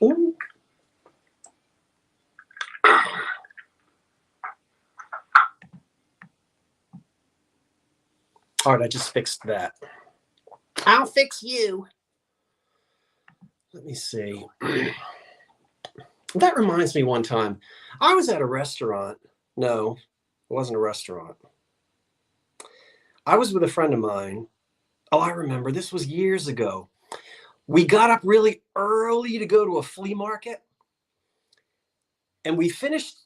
Ooh. All right, I just fixed that. I'll fix you. Let me see. That reminds me, one time I was at a restaurant. No, it wasn't a restaurant. I was with a friend of mine. Oh, I remember. This was years ago. We got up really early to go to a flea market, and we finished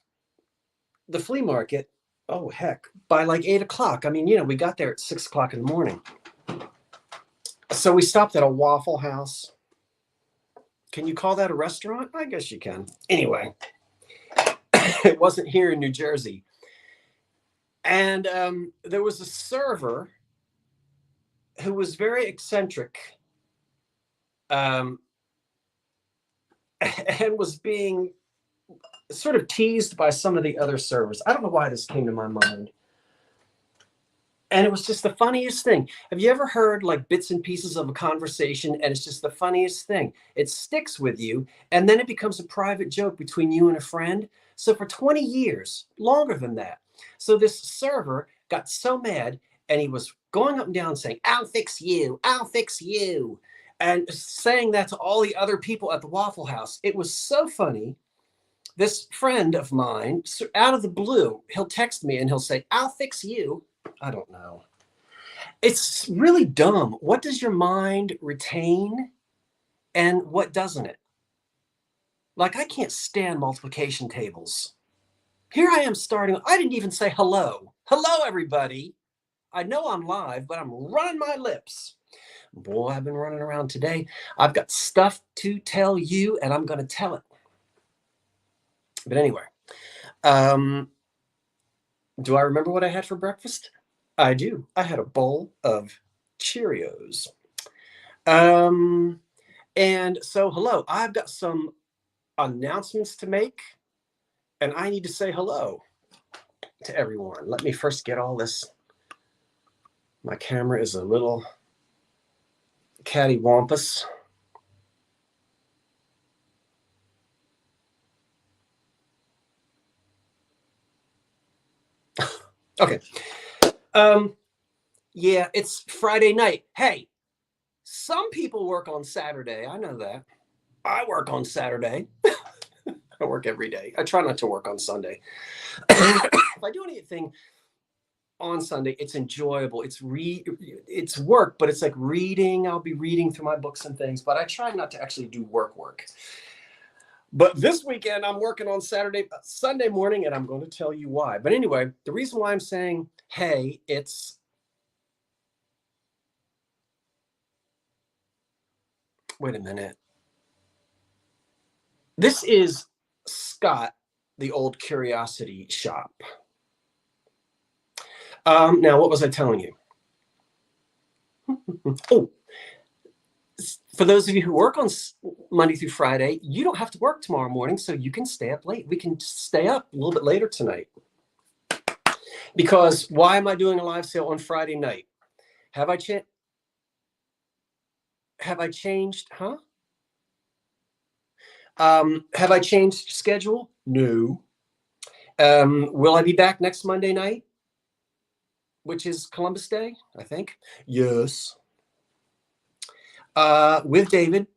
the flea market, oh, heck, by like 8 o'clock. I mean, we got there at 6 o'clock in the morning. So we stopped at a Waffle House. Can you call that a restaurant? I guess you can. Anyway, it wasn't here in New Jersey. And there was a server who was very eccentric, and was being sort of teased by some of the other servers. I don't know why this came to my mind. And it was just the funniest thing. Have you ever heard like bits and pieces of a conversation, and it's just the funniest thing? It sticks with you, and then it becomes a private joke between you and a friend. So for 20 years, longer than that. So this server got so mad, and he was going up and down saying, "I'll fix you, I'll fix you," and saying that to all the other people at the Waffle House. It was so funny. This friend of mine, out of the blue, he'll text me and he'll say, "I'll fix you." I don't know. It's really dumb. What does your mind retain and what doesn't it? Like, I can't stand multiplication tables. Here I am starting. I didn't even say hello. Hello, everybody. I know I'm live, but I'm running my lips. Boy, I've been running around today. I've got stuff to tell you, and I'm going to tell it. But anyway, do I remember what I had for breakfast? I do. I had a bowl of Cheerios. And so, hello, I've got some announcements to make, and I need to say hello to everyone. Let me first get all this. My camera is a little cattywampus. Okay. Yeah, it's Friday night. Hey, some people work on Saturday. I know that. I work on Saturday. I work every day. I try not to work on Sunday. If I do anything on Sunday, it's enjoyable. It's work, but it's like reading. I'll be reading through my books and things, but I try not to actually do work. But this weekend, I'm working on Sunday morning, and I'm going to tell you why. But anyway, the reason why I'm saying, hey, wait a minute. This is Scott, the old curiosity shop. Now, what was I telling you? Oh, for those of you who work on Monday through Friday, you don't have to work tomorrow morning, so you can stay up late. We can stay up a little bit later tonight. Because why am I doing a live sale on Friday night? Have I changed? Huh? Have I changed schedule? No. Will I be back next Monday night, which is Columbus Day, I think? Yes. With David,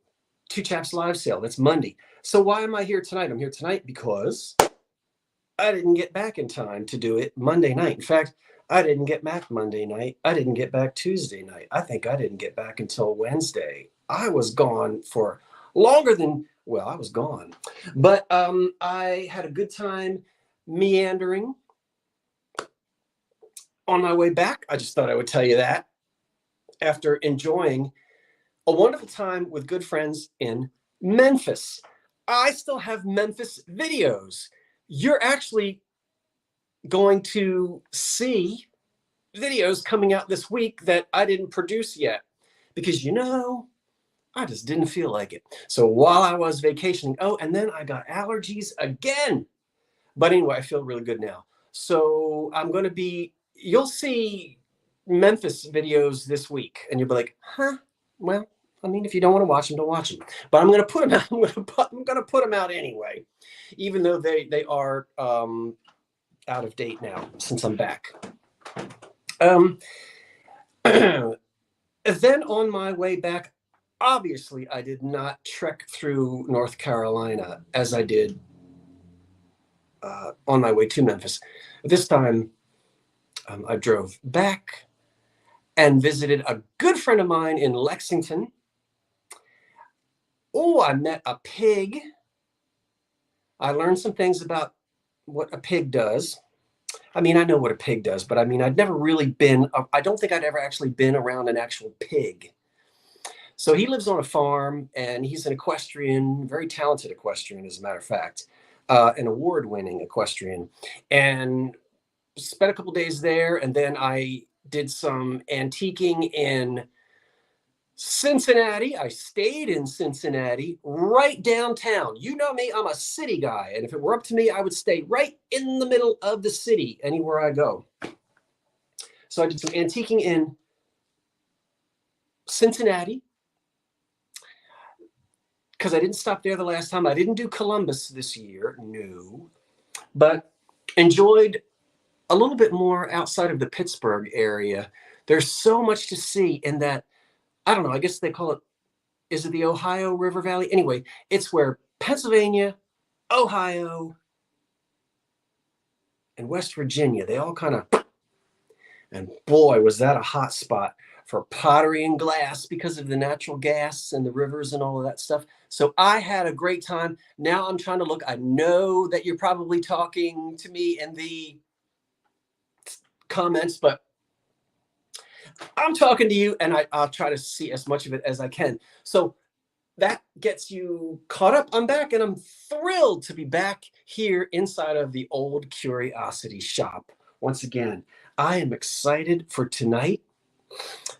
Two Chaps live sale. That's Monday. So why am I here tonight? I'm here tonight because I didn't get back in time to do it Monday night. In fact, I didn't get back Monday night. I didn't get back Tuesday night. I think I didn't get back until Wednesday. I was gone for longer than, well, I was gone. But I had a good time meandering on my way back. I just thought I would tell you that after enjoying a wonderful time with good friends in Memphis. I still have Memphis videos. You're actually going to see videos coming out this week that I didn't produce yet because, I just didn't feel like it. So while I was vacationing, and then I got allergies again. But anyway, I feel really good now. So you'll see Memphis videos this week, and you'll be like, huh? Well, I mean, if you don't want to watch them, don't watch them. But I'm going to put them out. I'm going to put them out anyway, even though they are out of date now since I'm back. Then on my way back, obviously, I did not trek through North Carolina as I did on my way to Memphis. This time, I drove back and visited a good friend of mine in Lexington. Oh, I met a pig. I learned some things about what a pig does. I mean, I know what a pig does, but I mean, I'd never really been, I don't think I'd ever actually been around an actual pig. So he lives on a farm and he's an equestrian, very talented equestrian, as a matter of fact, an award-winning equestrian. And spent a couple days there. And then I did some antiquing in Cincinnati. I stayed in Cincinnati, right downtown. You know me, I'm a city guy. And if it were up to me, I would stay right in the middle of the city, anywhere I go. So I did some antiquing in Cincinnati, because I didn't stop there the last time. I didn't do Columbus this year, no, but enjoyed a little bit more outside of the Pittsburgh area. There's so much to see in that, I don't know, I guess they call it, is it the Ohio River Valley? Anyway, it's where Pennsylvania, Ohio, and West Virginia, they all kind of, and boy, was that a hot spot for pottery and glass because of the natural gas and the rivers and all of that stuff. So I had a great time. Now I'm trying to look. I know that you're probably talking to me in the comments, but I'm talking to you, and I'll try to see as much of it as I can. So that gets you caught up. I'm back, and I'm thrilled to be back here inside of the Old Curiosity Shop. Once again, I am excited for tonight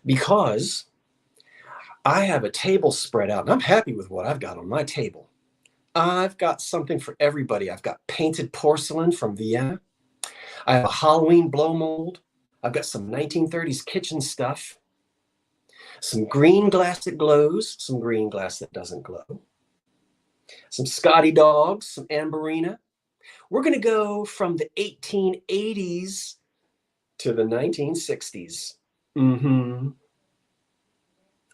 because I have a table spread out, and I'm happy with what I've got on my table. I've got something for everybody. I've got painted porcelain from Vienna. I have a Halloween blow mold. I've got some 1930s kitchen stuff, some green glass that glows, some green glass that doesn't glow, some Scotty dogs, some Amberina. We're going to go from the 1880s to the 1960s.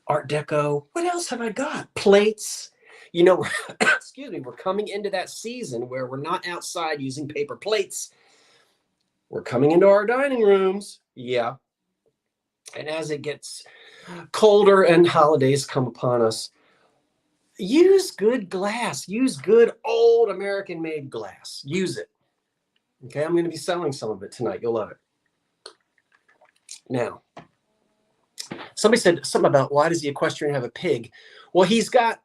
Art Deco. What else have I got? Plates. You know, excuse me, we're coming into that season where we're not outside using paper plates. We're coming into our dining rooms. Yeah. And as it gets colder and holidays come upon us, use good glass. Use good old American-made glass. Use it. Okay, I'm going to be selling some of it tonight. You'll love it. Now, somebody said something about why does the equestrian have a pig? Well, he's got,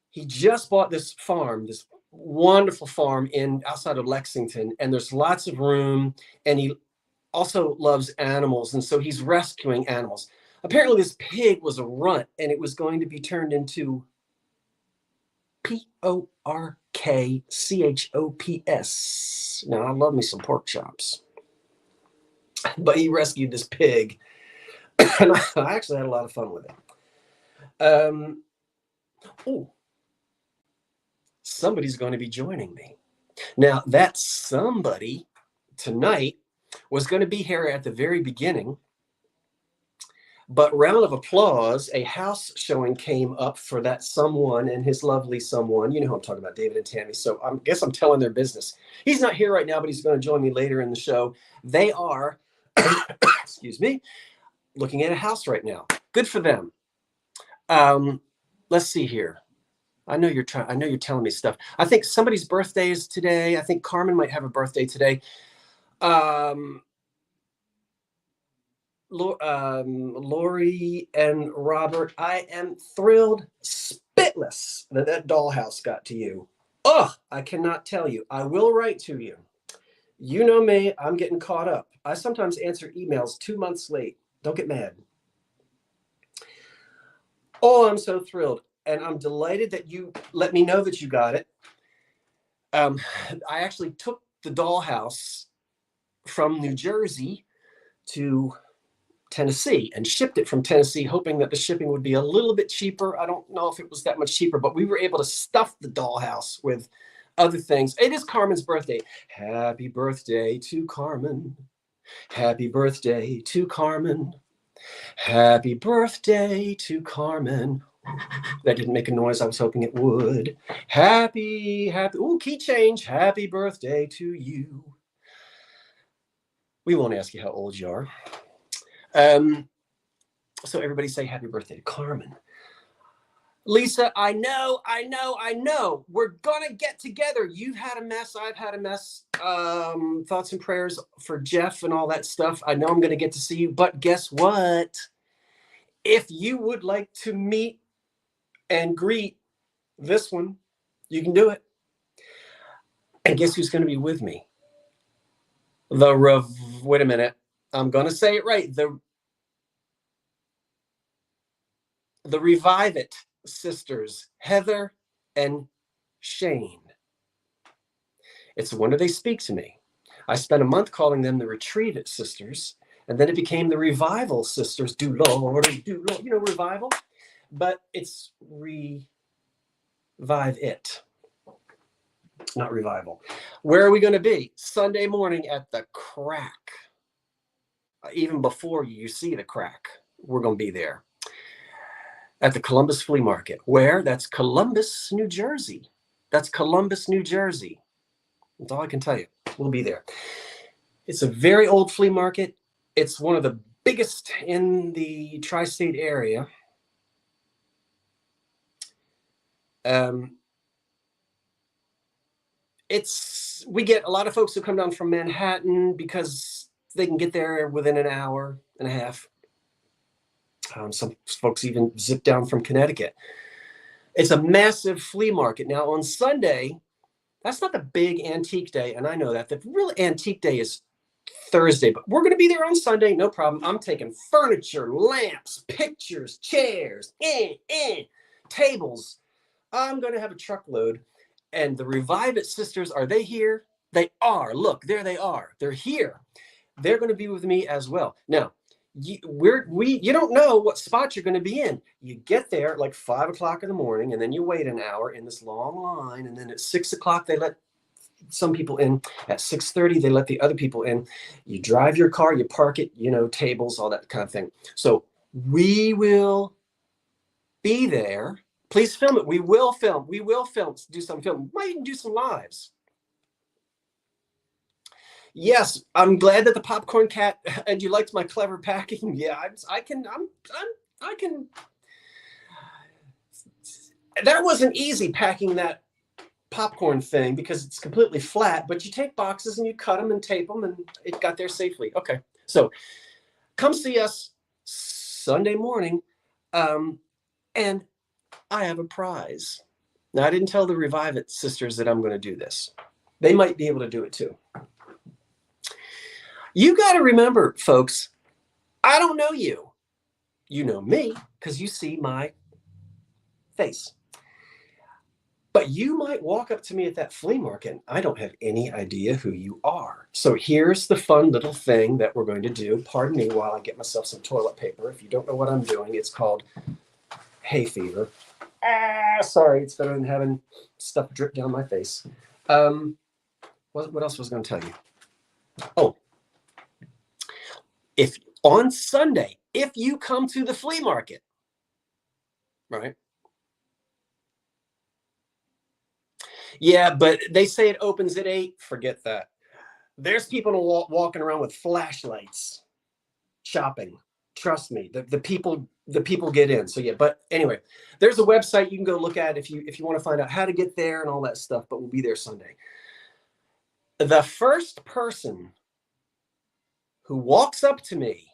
he just bought this farm, this wonderful farm outside of Lexington, and there's lots of room, and he also loves animals, and so he's rescuing animals. Apparently this pig was a runt, and it was going to be turned into Porkchops. Now, I love me some pork chops. But he rescued this pig, and I actually had a lot of fun with it. Oh, somebody's going to be joining me. Now, that somebody tonight was going to be here at the very beginning, but round of applause, a house showing came up for that someone and his lovely someone. You know who I'm talking about, David and Tammy. So I guess I'm telling their business. He's not here right now, but he's going to join me later in the show. They are, excuse me, looking at a house right now. Good for them. Let's see here. I know you're telling me stuff. I think somebody's birthday is today. I think Carmen might have a birthday today. Lori and Robert, I am thrilled spitless that dollhouse got to you. Oh, I cannot tell you. I will write to you. You know me, I'm getting caught up. I sometimes answer emails 2 months late. Don't get mad. Oh, I'm so thrilled. And I'm delighted that you let me know that you got it. I actually took the dollhouse from New Jersey to Tennessee and shipped it from Tennessee, hoping that the shipping would be a little bit cheaper. I don't know if it was that much cheaper, but we were able to stuff the dollhouse with other things. It is Carmen's birthday. Happy birthday to Carmen. Happy birthday to Carmen. Happy birthday to Carmen. That didn't make a noise. I was hoping it would. Happy, ooh, key change. Happy birthday to you. We won't ask you how old you are. So everybody say happy birthday to Carmen. Lisa, I know. We're gonna get together. You've had a mess. I've had a mess. Thoughts and prayers for Jeff and all that stuff. I know I'm gonna get to see you, but guess what? If you would like to meet and greet this one, you can do it. And guess who's gonna be with me? Wait a minute. I'm gonna say it right. The Revive It sisters, Heather and Shane. It's a wonder they speak to me. I spent a month calling them the Retreat It sisters, and then it became the Revival sisters. Do Lord, you know, revival, but it's Revive It, not revival. Where are we going to be? Sunday morning at the Crack. Even before you see the Crack, we're going to be there. At the Columbus Flea Market. Where? That's Columbus, New Jersey. That's Columbus, New Jersey. That's all I can tell you. We'll be there. It's a very old flea market. It's one of the biggest in the tri-state area. We get a lot of folks who come down from Manhattan because they can get there within an hour and a half. Some folks even zip down from Connecticut. It's a massive flea market. Now on Sunday, that's not the big antique day, and I know that. The real antique day is Thursday, but we're going to be there on Sunday, no problem. I'm taking furniture, lamps, pictures, chairs, tables. I'm going to have a truckload. And the Revive It sisters, are they here? They are. Look, there they are. They're here. They're going to be with me as well. Now, you don't know what spot you're going to be in. You get there at like 5 o'clock in the morning, and then you wait an hour in this long line, and then at 6 o'clock they let some people in. At 6:30 they let the other people in. You drive your car, you park it, tables, all that kind of thing. So we will be there. Please film it. We will film. Do some film. Might even do some lives. Yes, I'm glad that the Popcorn Cat and you liked my clever packing. Yeah, I can. That wasn't easy packing that popcorn thing because it's completely flat. But you take boxes and you cut them and tape them, and it got there safely. Okay, so come see us Sunday morning, and I have a prize. Now I didn't tell the Revive It sisters that I'm going to do this. They might be able to do it too. You got to remember, folks, I don't know you. You know me because you see my face. But you might walk up to me at that flea market and I don't have any idea who you are. So here's the fun little thing that we're going to do. Pardon me while I get myself some toilet paper. If you don't know what I'm doing, it's called hay fever. Sorry, it's better than having stuff drip down my face. What else was I going to tell you? Oh. If on Sunday, if you come to the flea market, right? Yeah, but they say it opens at 8. Forget that. There's people walking around with flashlights shopping. Trust me, the people get in. So yeah, but anyway, there's a website you can go look at if you want to find out how to get there and all that stuff, but we'll be there Sunday. The first person who walks up to me,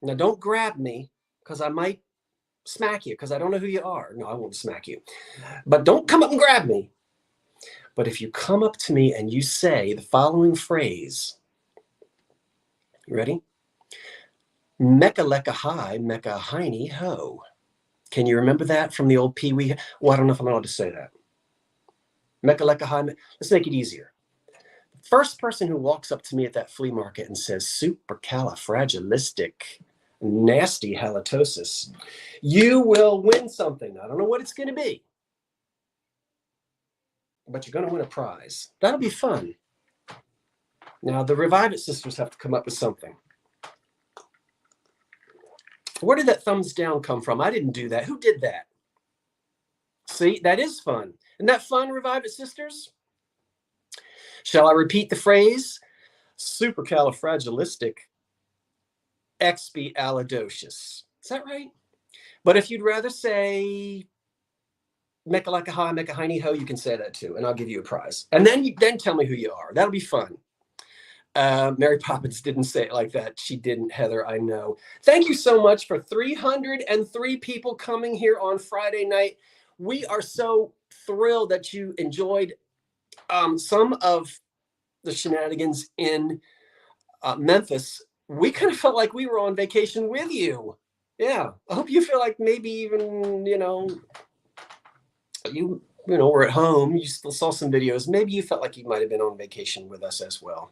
now don't grab me because I might smack you because I don't know who you are. No, I won't smack you. But don't come up and grab me. But if you come up to me and you say the following phrase, you ready? Mecca lecca hi, mecca hiney ho. Can you remember that from the old Pee Wee? Well, I don't know if I'm allowed to say that. Mecca lecca hi. Let's make it easier. First person who walks up to me at that flea market and says supercalifragilistic nasty halitosis, you will win something. I don't know what it's going to be, but you're going to win a prize. That'll be fun. Now, the Revive It sisters have to come up with something. Where did that thumbs down come from? I didn't do that. Who did that? See, that is fun. Isn't that fun, Revive It sisters? Shall I repeat the phrase? Supercalifragilistic expialidocious. Is that right? But if you'd rather say mecca like a hi, mecca hiney ho, you can say that too, and I'll give you a prize. And then tell me who you are. That'll be fun. Mary Poppins didn't say it like that. She didn't, Heather, I know. Thank you so much for 303 people coming here on Friday night. We are so thrilled that you enjoyed some of the shenanigans in Memphis. We kind of felt like we were on vacation with you. Yeah, I hope you feel like maybe even, you were at home, you still saw some videos. Maybe you felt like you might have been on vacation with us as well.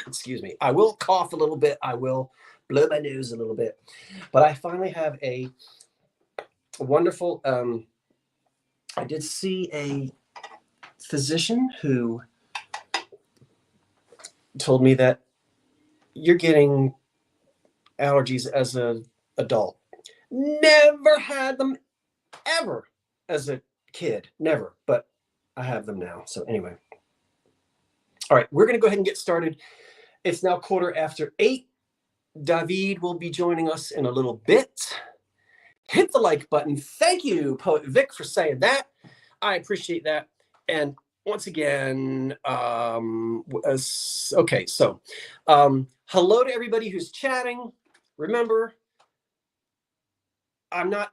Excuse me. I will cough a little bit. I will blow my nose a little bit. But I finally have a wonderful, I did see a physician who told me that you're getting allergies as an adult. Never had them ever as a kid. Never. But I have them now. So anyway. All right, we're going to go ahead and get started. It's now 8:15. David will be joining us in a little bit. Hit the like button. Thank you, Poet Vic, for saying that. I appreciate that. And once again, okay, so hello to everybody who's chatting. Remember, I'm not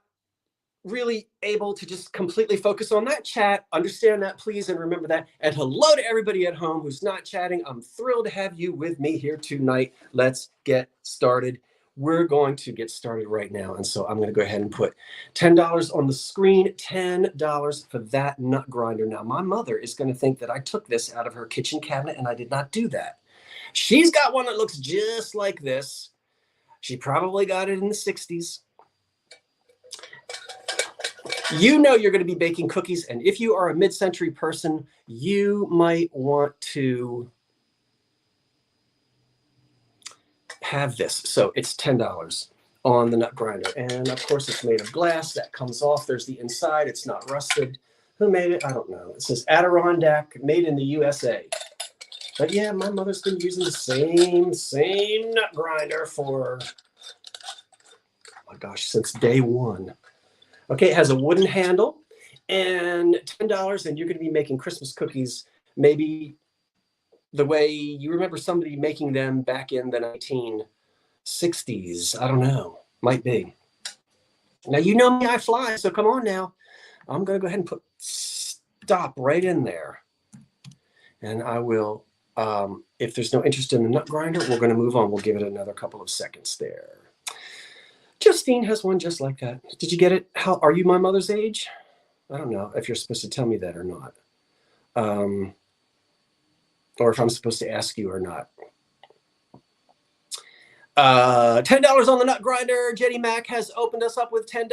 really able to just completely focus on that chat. Understand that, please, and remember that. And hello to everybody at home who's not chatting. I'm thrilled to have you with me here tonight. Let's get started. We're going to get started right now. And so I'm going to go ahead and put $10 on the screen, $10 for that nut grinder. Now, my mother is going to think that I took this out of her kitchen cabinet, and I did not do that. She's got one that looks just like this. She probably got it in the 60s. You know you're going to be baking cookies, and if you are a mid-century person, you might want to have this. So it's $10 on the nut grinder, and of course it's made of glass. That comes off. There's the inside. It's not rusted. Who made it? I don't know. It says Adirondack, made in the USA. But yeah, my mother's been using the same nut grinder for, oh my gosh, since day one. Okay, it has a wooden handle and $10, and you're going to be making Christmas cookies maybe the way you remember somebody making them back in the 1960s. I don't know. Might be. Now, you know me, I fly, so come on now. I'm going to go ahead and put stop right in there. And I will, if there's no interest in the nut grinder, we're going to move on. We'll give it another couple of seconds there. Justine has one just like that. Did you get it? How are you my mother's age? I don't know if you're supposed to tell me that or not. Or if I'm supposed to ask you or not. $10 on the nut grinder. Jetty Mac has opened us up with $10.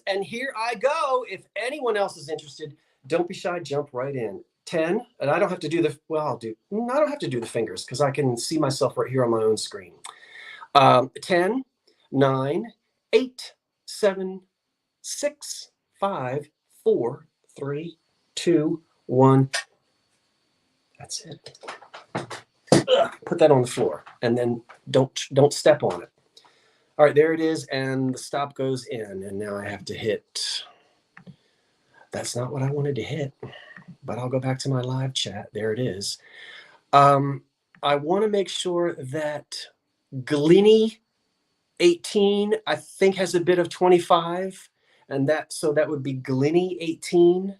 And here I go. If anyone else is interested, don't be shy. Jump right in. 10. And I don't have to do the, well, I don't have to do the fingers because I can see myself right here on my own screen. 10, 9, 8, 7, 6, 5, 4, 3, 2, 1. That's it. Put that on the floor and then don't step on it. All right, there it is, and the stop goes in, and now I have to hit. That's not what I wanted to hit, but I'll go back to my live chat. There it is. I want to make sure that Glenny 18, I think, has a bit of 25, and so that would be Glenny 18.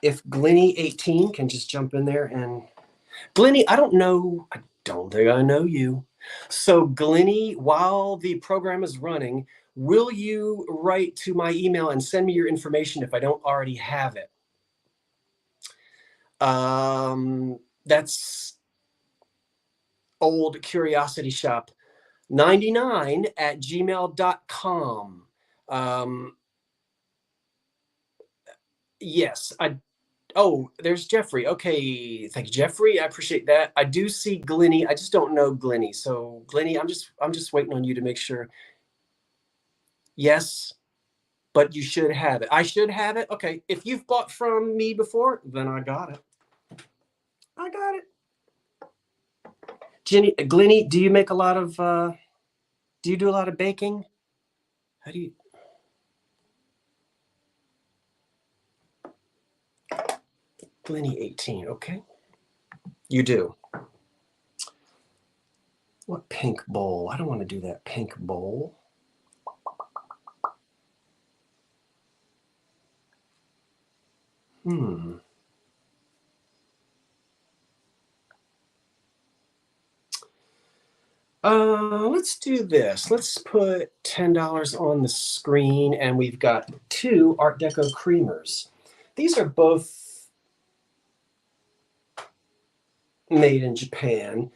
If Glenny 18 can just jump in there, and Glenny, I don't think I know you. So Glenny, while the program is running, Will you write to my email and send me your information if I don't already have it? That's Old Curiosity Shop 99 at gmail.com. Yes, oh, there's Jeffrey. Okay, thank you, Jeffrey. I appreciate that. I do see Glenny. I just don't know Glenny. So Glenny, I'm just waiting on you to make sure. Yes, but you should have it. I should have it. Okay, if you've bought from me before, then I got it. I got it. Glenny, do you make a lot of? Do you do a lot of baking? How do you? Glenny 18. Okay, you do. What pink bowl? I don't want to do that pink bowl. Let's do this. Let's put $10 on the screen, and we've got 2 Art Deco creamers. These are both made in Japan.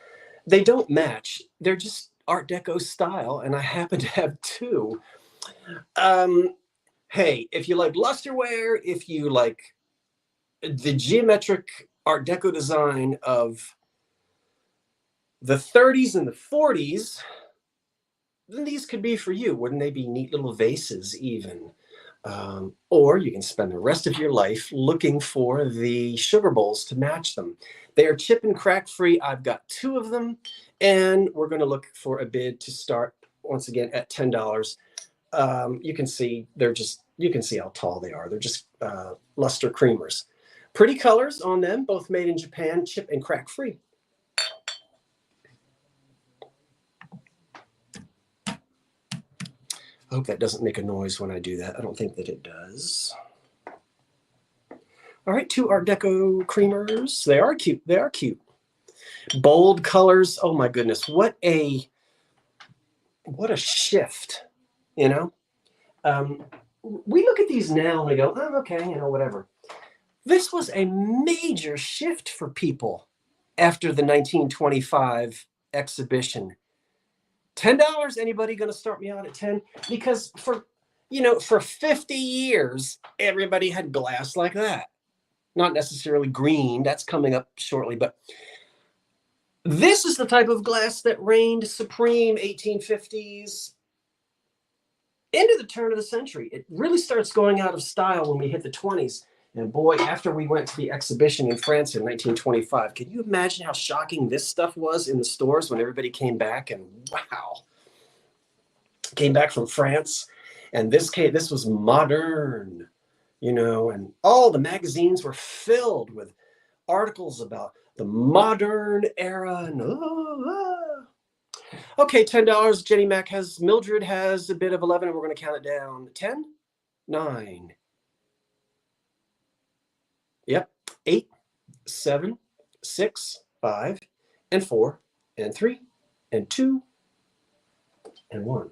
They don't match. They're just Art Deco style, and I happen to have 2. Hey, if you like lusterware, if you like the geometric Art Deco design of the 30s and the 40s, then these could be for you. Wouldn't they be neat little vases even? Or you can spend the rest of your life looking for the sugar bowls to match them. They are chip and crack free. I've got 2 of them, and we're going to look for a bid to start once again at $10. You can see you can see how tall they are. They're just luster creamers. Pretty colors on them, both made in Japan, chip and crack free. I hope that doesn't make a noise when I do that. I don't think that it does. All right, 2 Art Deco creamers. They are cute. They are cute. Bold colors. Oh my goodness. What a shift, you know? We look at these now and we go, oh, okay, whatever. This was a major shift for people after the 1925 exhibition. $10, anybody going to start me out at 10? Because for 50 years, everybody had glass like that. Not necessarily green, that's coming up shortly, but this is the type of glass that reigned supreme 1850s into the turn of the century. It really starts going out of style when we hit the 20s. And boy, after we went to the exhibition in France in 1925, can you imagine how shocking this stuff was in the stores when everybody came back and wow, came back from France. And this was modern, and all the magazines were filled with articles about the modern era. And okay, $10. Jenny Mac Mildred has a bid of 11, and we're going to count it down. 10, 9. Yep. 8, 7, 6, 5, and 4, and 3, and 2, and 1.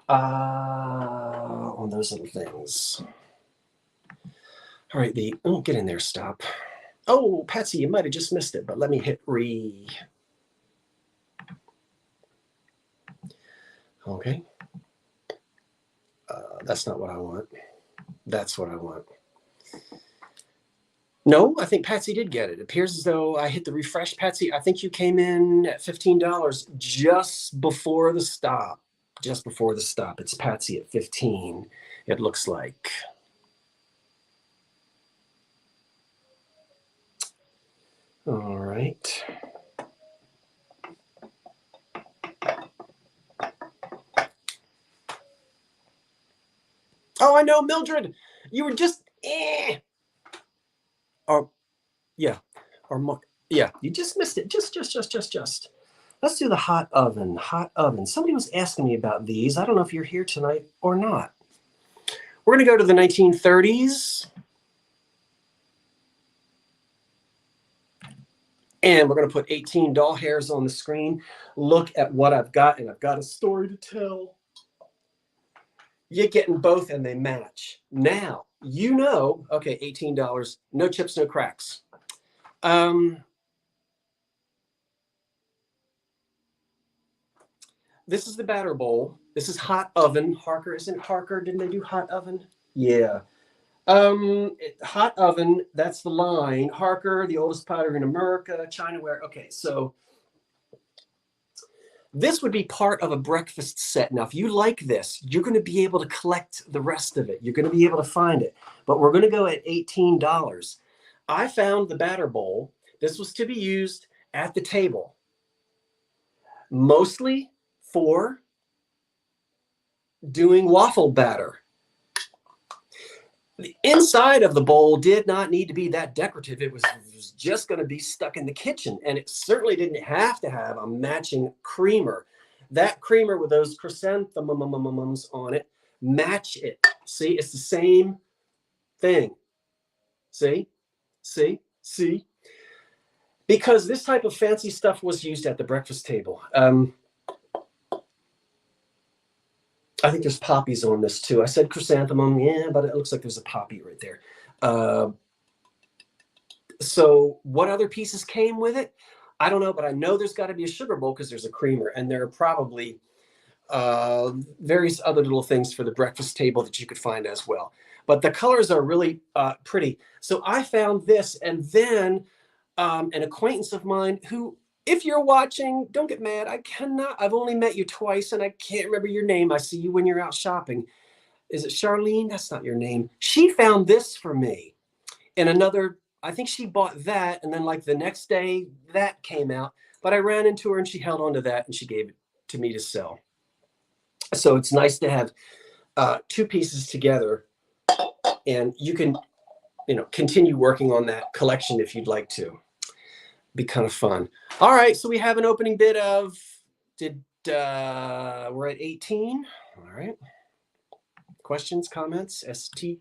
On those little things. All right, get in there, stop. Oh, Patsy, you might have just missed it, but let me hit re. Okay. That's not what I want. That's what I want. No, I think Patsy did get it. It appears as though I hit the refresh. Patsy, I think you came in at $15 just before the stop. Just before the stop. It's Patsy at 15, it looks like. All right. Oh, I know, Mildred. You were just Or yeah. Or yeah, you just missed it. Just. Let's do the hot oven. Hot oven. Somebody was asking me about these. I don't know if you're here tonight or not. We're going to go to the 1930s. And we're going to put 18 doll hairs on the screen. Look at what I've got, and I've got a story to tell. You're getting both, and they match. Now, you know, okay, $18, no chips, no cracks. This is the batter bowl. This is hot oven. Harker, isn't Harker? Didn't they do hot oven? Yeah. Hot oven, that's the line. Harker, the oldest pottery in America, Chinaware. Okay, so this would be part of a breakfast set. Now, if you like this, you're going to be able to collect the rest of it. You're going to be able to find it. But we're going to go at $18. I found the batter bowl. This was to be used at the table, mostly for doing waffle batter. The inside of the bowl did not need to be that decorative. It was just going to be stuck in the kitchen, and it certainly didn't have to have a matching creamer. That creamer with those chrysanthemums on it, match it. See, it's the same thing. See? Because this type of fancy stuff was used at the breakfast table. I think there's poppies on this too. I said chrysanthemum, yeah, but it looks like there's a poppy right there. So what other pieces came with it? I don't know, but I know there's got to be a sugar bowl because there's a creamer, and there are probably various other little things for the breakfast table that you could find as well. But the colors are really pretty. So I found this, and then an acquaintance of mine who, if you're watching, don't get mad. I've only met you twice, and I can't remember your name. I see you when you're out shopping. Is it Charlene? That's not your name. She found this for me. And another, I think she bought that, and then like the next day, that came out. But I ran into her, and she held on to that, and she gave it to me to sell. So it's nice to have two pieces together, and you can, continue working on that collection if you'd like to. Be kind of fun. All right, so we have an opening bid of, we're at 18. All right. Questions, comments, STOP.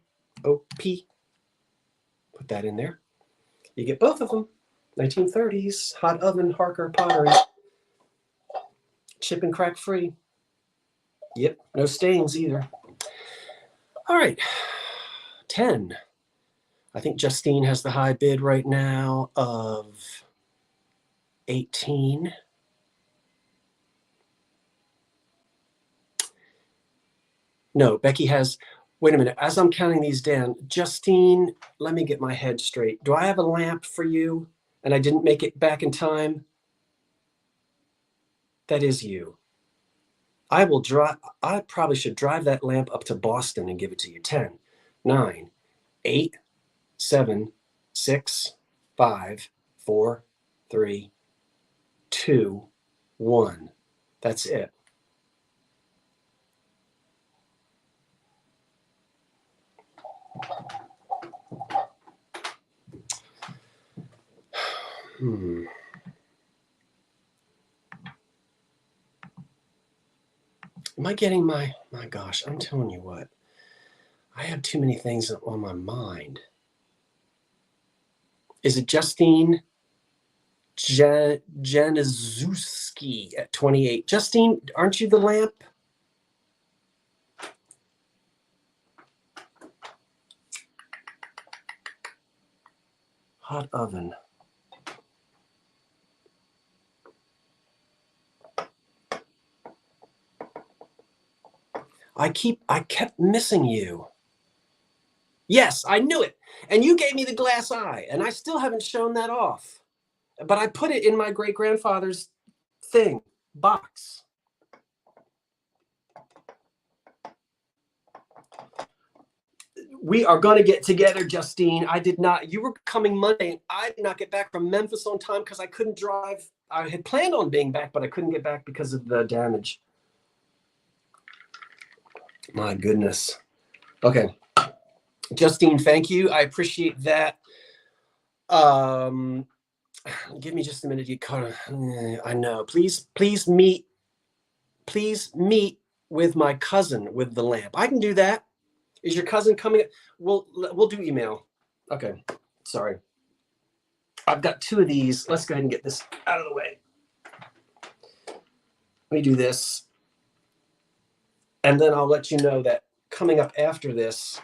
Put that in there. You get both of them. 1930s, hot oven, Harker pottery. Chip and crack free. Yep, no stains either. All right, 10. I think Justine has the high bid right now of 18. No, Becky has, wait a minute, as I'm counting these down, Justine, let me get my head straight. Do I have a lamp for you and I didn't make it back in time? That is you. I probably should drive that lamp up to Boston and give it to you. 10, 9, 8, 7, 6, 5, 4, 3, 2, 1. That's it. Am I getting my gosh, I'm telling you what. I have too many things on my mind. Is it Justine Januszewski at 28? Justine, aren't you the lamp? Hot oven. I kept missing you. Yes, I knew it. And you gave me the glass eye, and I still haven't shown that off. But I put it in my great-grandfather's box. We are going to get together, Justine. You were coming Monday, and I did not get back from Memphis on time because I couldn't drive. I had planned on being back, but I couldn't get back because of the damage. My goodness. Okay. Justine, thank you. I appreciate that. Give me just a minute. I know. Please meet with my cousin with the lamp. I can do that. Is your cousin coming? We'll do email. Okay. Sorry. I've got 2 of these. Let's go ahead and get this out of the way. Let me do this. And then I'll let you know that coming up after this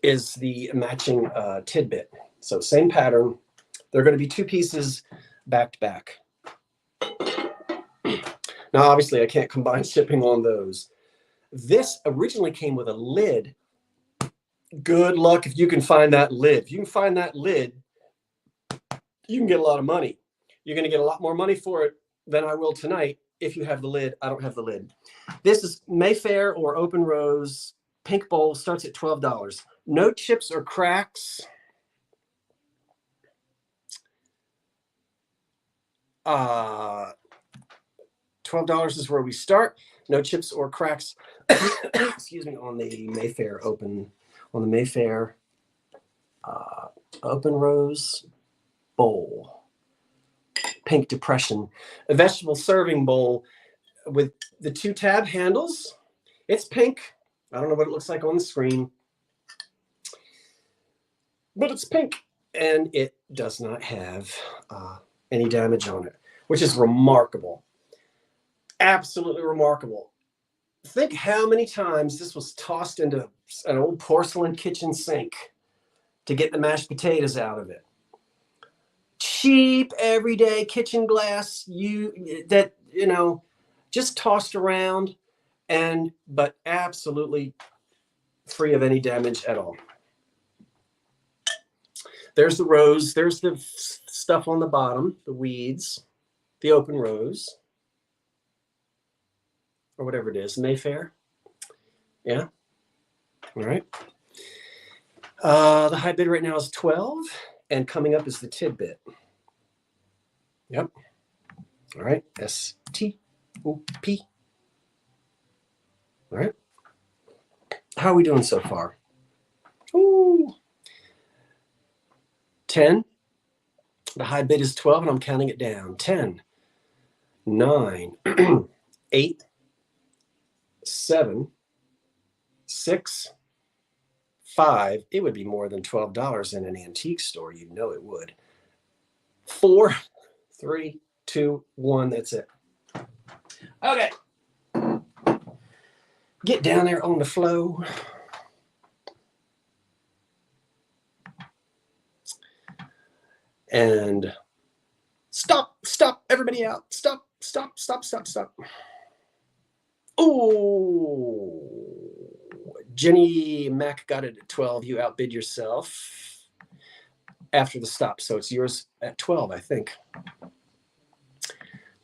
is the matching tidbit. So same pattern. They're going to be 2 pieces back to back. Now, obviously, I can't combine shipping on those. This originally came with a lid. Good luck if you can find that lid. If you can find that lid, you can get a lot of money. You're going to get a lot more money for it than I will tonight if you have the lid. I don't have the lid. This is Mayfair or Open Rose. Pink bowl starts at $12. No chips or cracks. $12 is where we start. No chips or cracks. Excuse me, on the Mayfair Open Rose bowl. Pink Depression. A vegetable serving bowl with the 2 tab handles. It's pink. I don't know what it looks like on the screen, but it's pink, and it does not have any damage on it, which is remarkable. Absolutely remarkable. Think how many times this was tossed into an old porcelain kitchen sink to get the mashed potatoes out of it. Cheap, everyday kitchen glass, just tossed around, but absolutely free of any damage at all. There's the rose. There's the stuff on the bottom, the weeds, the Open Rose, or whatever it is, Mayfair. Yeah. All right. The high bid right now is 12, and coming up is the tidbit. Yep. All right. STOP. All right. How are we doing so far? Ooh. 10. The high bid is 12, and I'm counting it down. 10, 9, 8, 7, 6, 5. It would be more than $12 in an antique store. You know it would. 4, 3, 2, 1. That's it. Okay. Get down there on the flow. And stop, everybody out. Stop. Oh, Jenny Mac got it at 12. You outbid yourself after the stop. So it's yours at 12, I think.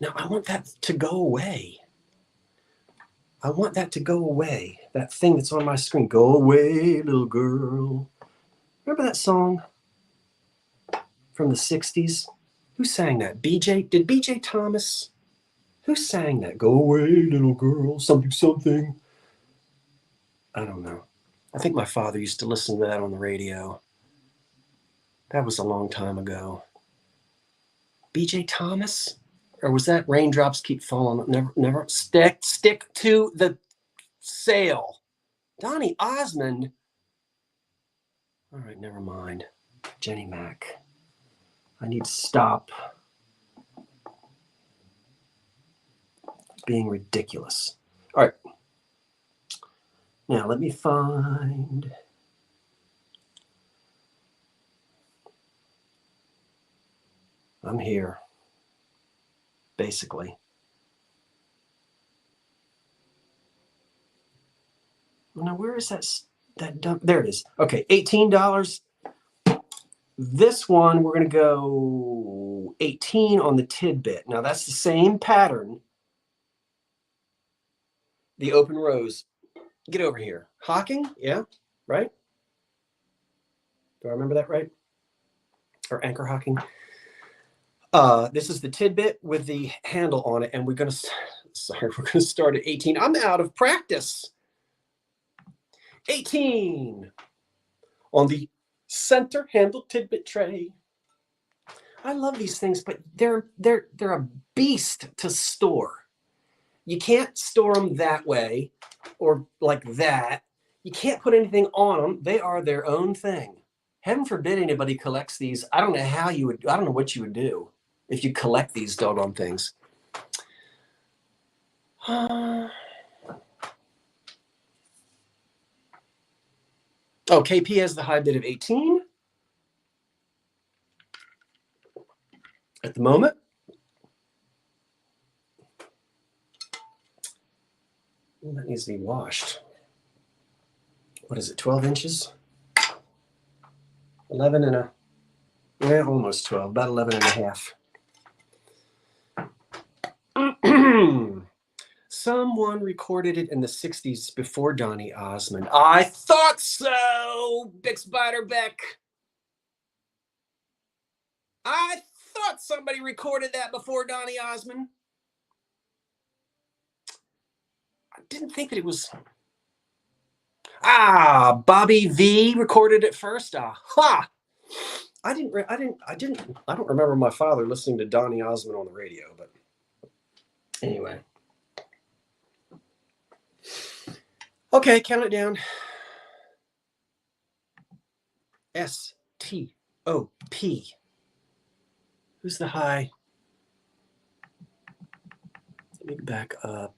Now I want that to go away. That thing that's on my screen. Go away, little girl. Remember that song from the 60s? Who sang that? Did BJ Thomas? Who sang that? Go away, little girl, something. I don't know. I think my father used to listen to that on the radio. That was a long time ago. BJ Thomas? Or was that Raindrops Keep Falling? Never stick to the sail. Donny Osmond. All right, never mind. Jenny Mac. I need to stop being ridiculous. All right. Now let me find. I'm here, basically. Now where is that dump? There it is. Okay, $18. This one, we're going to go 18 on the tidbit. Now, that's the same pattern. The Open Rose. Get over here. Hocking? Yeah, right? Do I remember that right? Or anchor hocking? This is the tidbit with the handle on it, and we're going to start at 18. I'm out of practice. 18 on the center handle tidbit tray. I love these things, but they're a beast to store. You can't store them that way or like that. You can't put anything on them. They are their own thing. Heaven forbid anybody collects these. I don't know how you would, I don't know what you would do if you collect these doggone things. Oh, KP has the high bid of 18 at the moment. Well, that needs to be washed. What is it, 12 inches? 11 and a, well, almost 12, about 11 and a half. Someone recorded it in the 60s before Donny Osmond. I thought so, Bix Beiderbecke. I thought somebody recorded that before Donny Osmond. I didn't think that it was... Bobby V recorded it first. Ha! I don't remember my father listening to Donny Osmond on the radio, but anyway. Okay, count it down. S-T-O-P. Who's the high? Let me back up.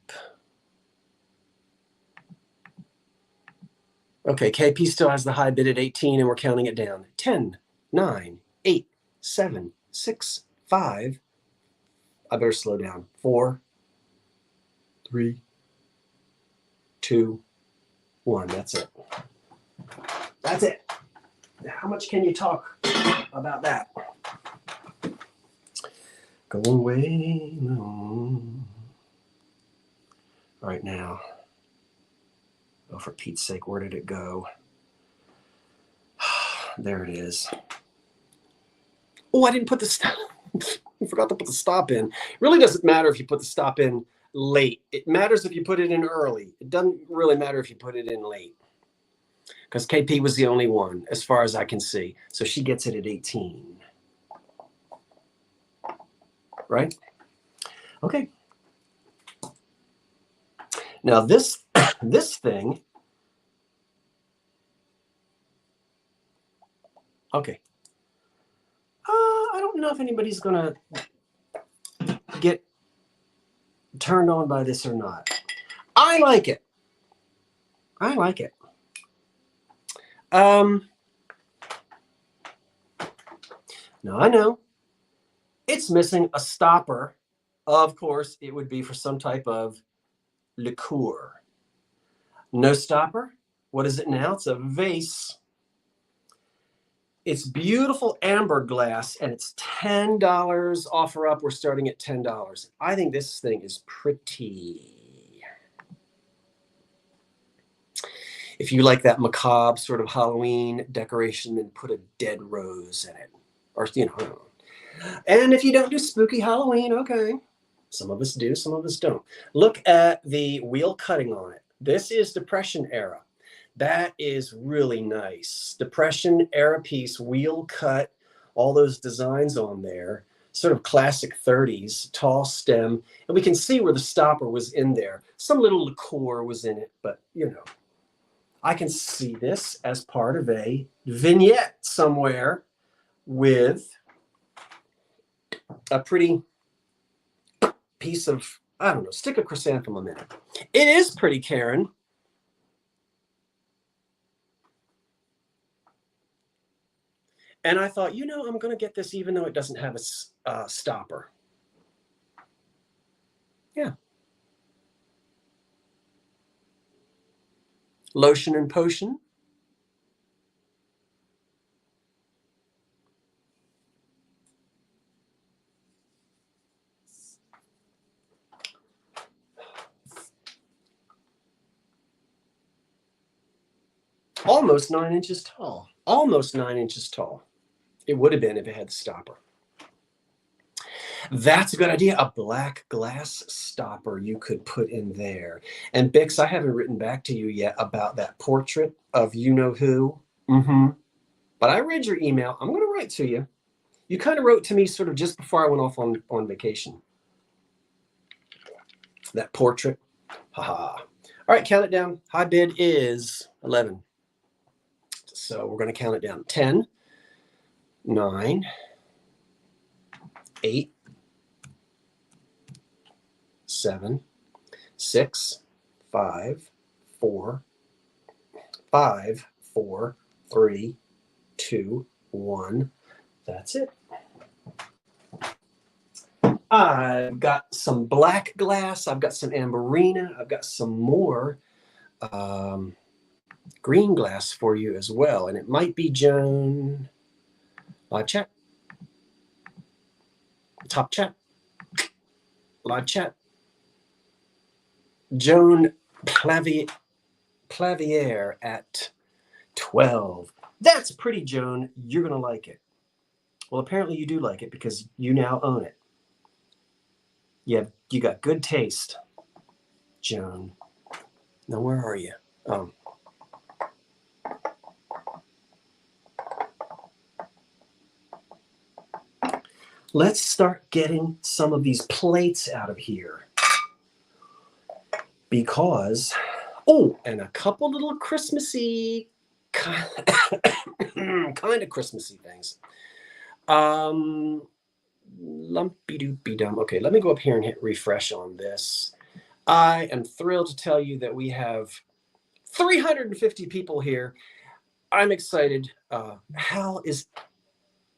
Okay, KP still has the high bid at 18, and we're counting it down. 10, 9, 8, 7, 6, 5. I better slow down. 4, 3, 2, 1. That's it. That's it. How much can you talk about that? Go away. No. All right, now. Oh, for Pete's sake, where did it go? There it is. Oh, I didn't put the stop. I forgot to put the stop in. It really doesn't matter if you put the stop in late. It matters if you put it in early. It doesn't really matter if you put it in late. Because KP was the only one, as far as I can see. So she gets it at 18. Right? Okay. Now this thing, okay. I don't know if anybody's gonna get turned on by this or not. I like it. I like it. Now I know it's missing a stopper. Of course, it would be for some type of liqueur. No stopper. What is it now? It's a vase. It's beautiful amber glass, and it's $10. Offer up. We're starting at $10. I think this thing is pretty. If you like that macabre sort of Halloween decoration, then put a dead rose in it. Or, you know. And if you don't do spooky Halloween, okay. Some of us do, some of us don't. Look at the wheel cutting on it. This is Depression era. That is really nice. Depression era piece, wheel cut, all those designs on there. Sort of classic 30s, tall stem. And we can see where the stopper was in there. Some little liqueur was in it, but you know. I can see this as part of a vignette somewhere with a pretty piece of, I don't know, stick a chrysanthemum in it. It is pretty, Karen. And I thought, you know, I'm going to get this even though it doesn't have a stopper. Yeah. Lotion and potion. Almost 9 inches tall. Almost 9 inches tall. It would have been if it had the stopper. That's a good idea. A black glass stopper you could put in there. And Bix, I haven't written back to you yet about that portrait of you-know-who. But I read your email. I'm going to write to you. You kind of wrote to me sort of just before I went off on vacation. That portrait. Haha. All right, count it down. High bid is 11. So we're going to count it down. 10, 9, 8, 7, 6, 5, 4, 5, 4, 3, 2, 1. That's it. I've got some black glass. I've got some Amberina. I've got some more green glass for you as well. And it might be Joan. Live chat. Top chat. Live chat. Joan Plavier at 12. That's pretty, Joan. You're going to like it. Well, apparently you do like it because you now own it. You got good taste, Joan. Now, where are you? Let's start getting some of these plates out of here. Because, oh, and a couple little Christmassy, kind of Christmassy things. Lumpy doopy dum. Okay, let me go up here and hit refresh on this. I am thrilled to tell you that we have 350 people here. I'm excited. How is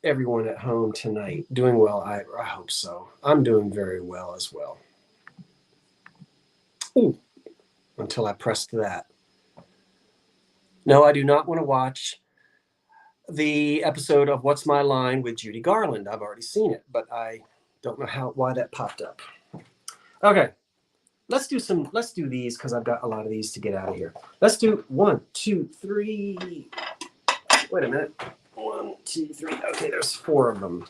everyone at home tonight? Doing well? I hope so. I'm doing very well as well. Ooh, until I pressed that. No, I do not want to watch the episode of What's My Line with Judy Garland. I've already seen it, but I don't know why that popped up. Okay, let's do these because I've got a lot of these to get out of here. Let's do 1, 2, 3. Wait a minute. 1, 2, 3. Okay, there's 4 of them.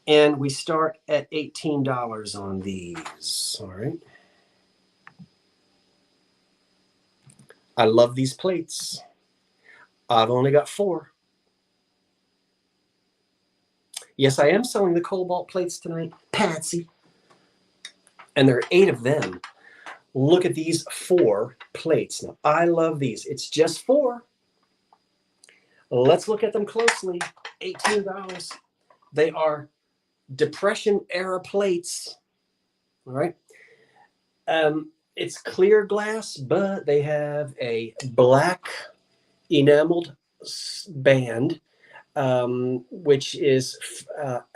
And we start at $18 on these. All right. I love these plates. I've only got 4. Yes, I am selling the Cobalt plates tonight, Patsy. And there are 8 of them. Look at these 4 plates. Now, I love these. It's just 4. Let's look at them closely. $18. They are Depression era plates. All right. It's clear glass, but they have a black enameled band, which is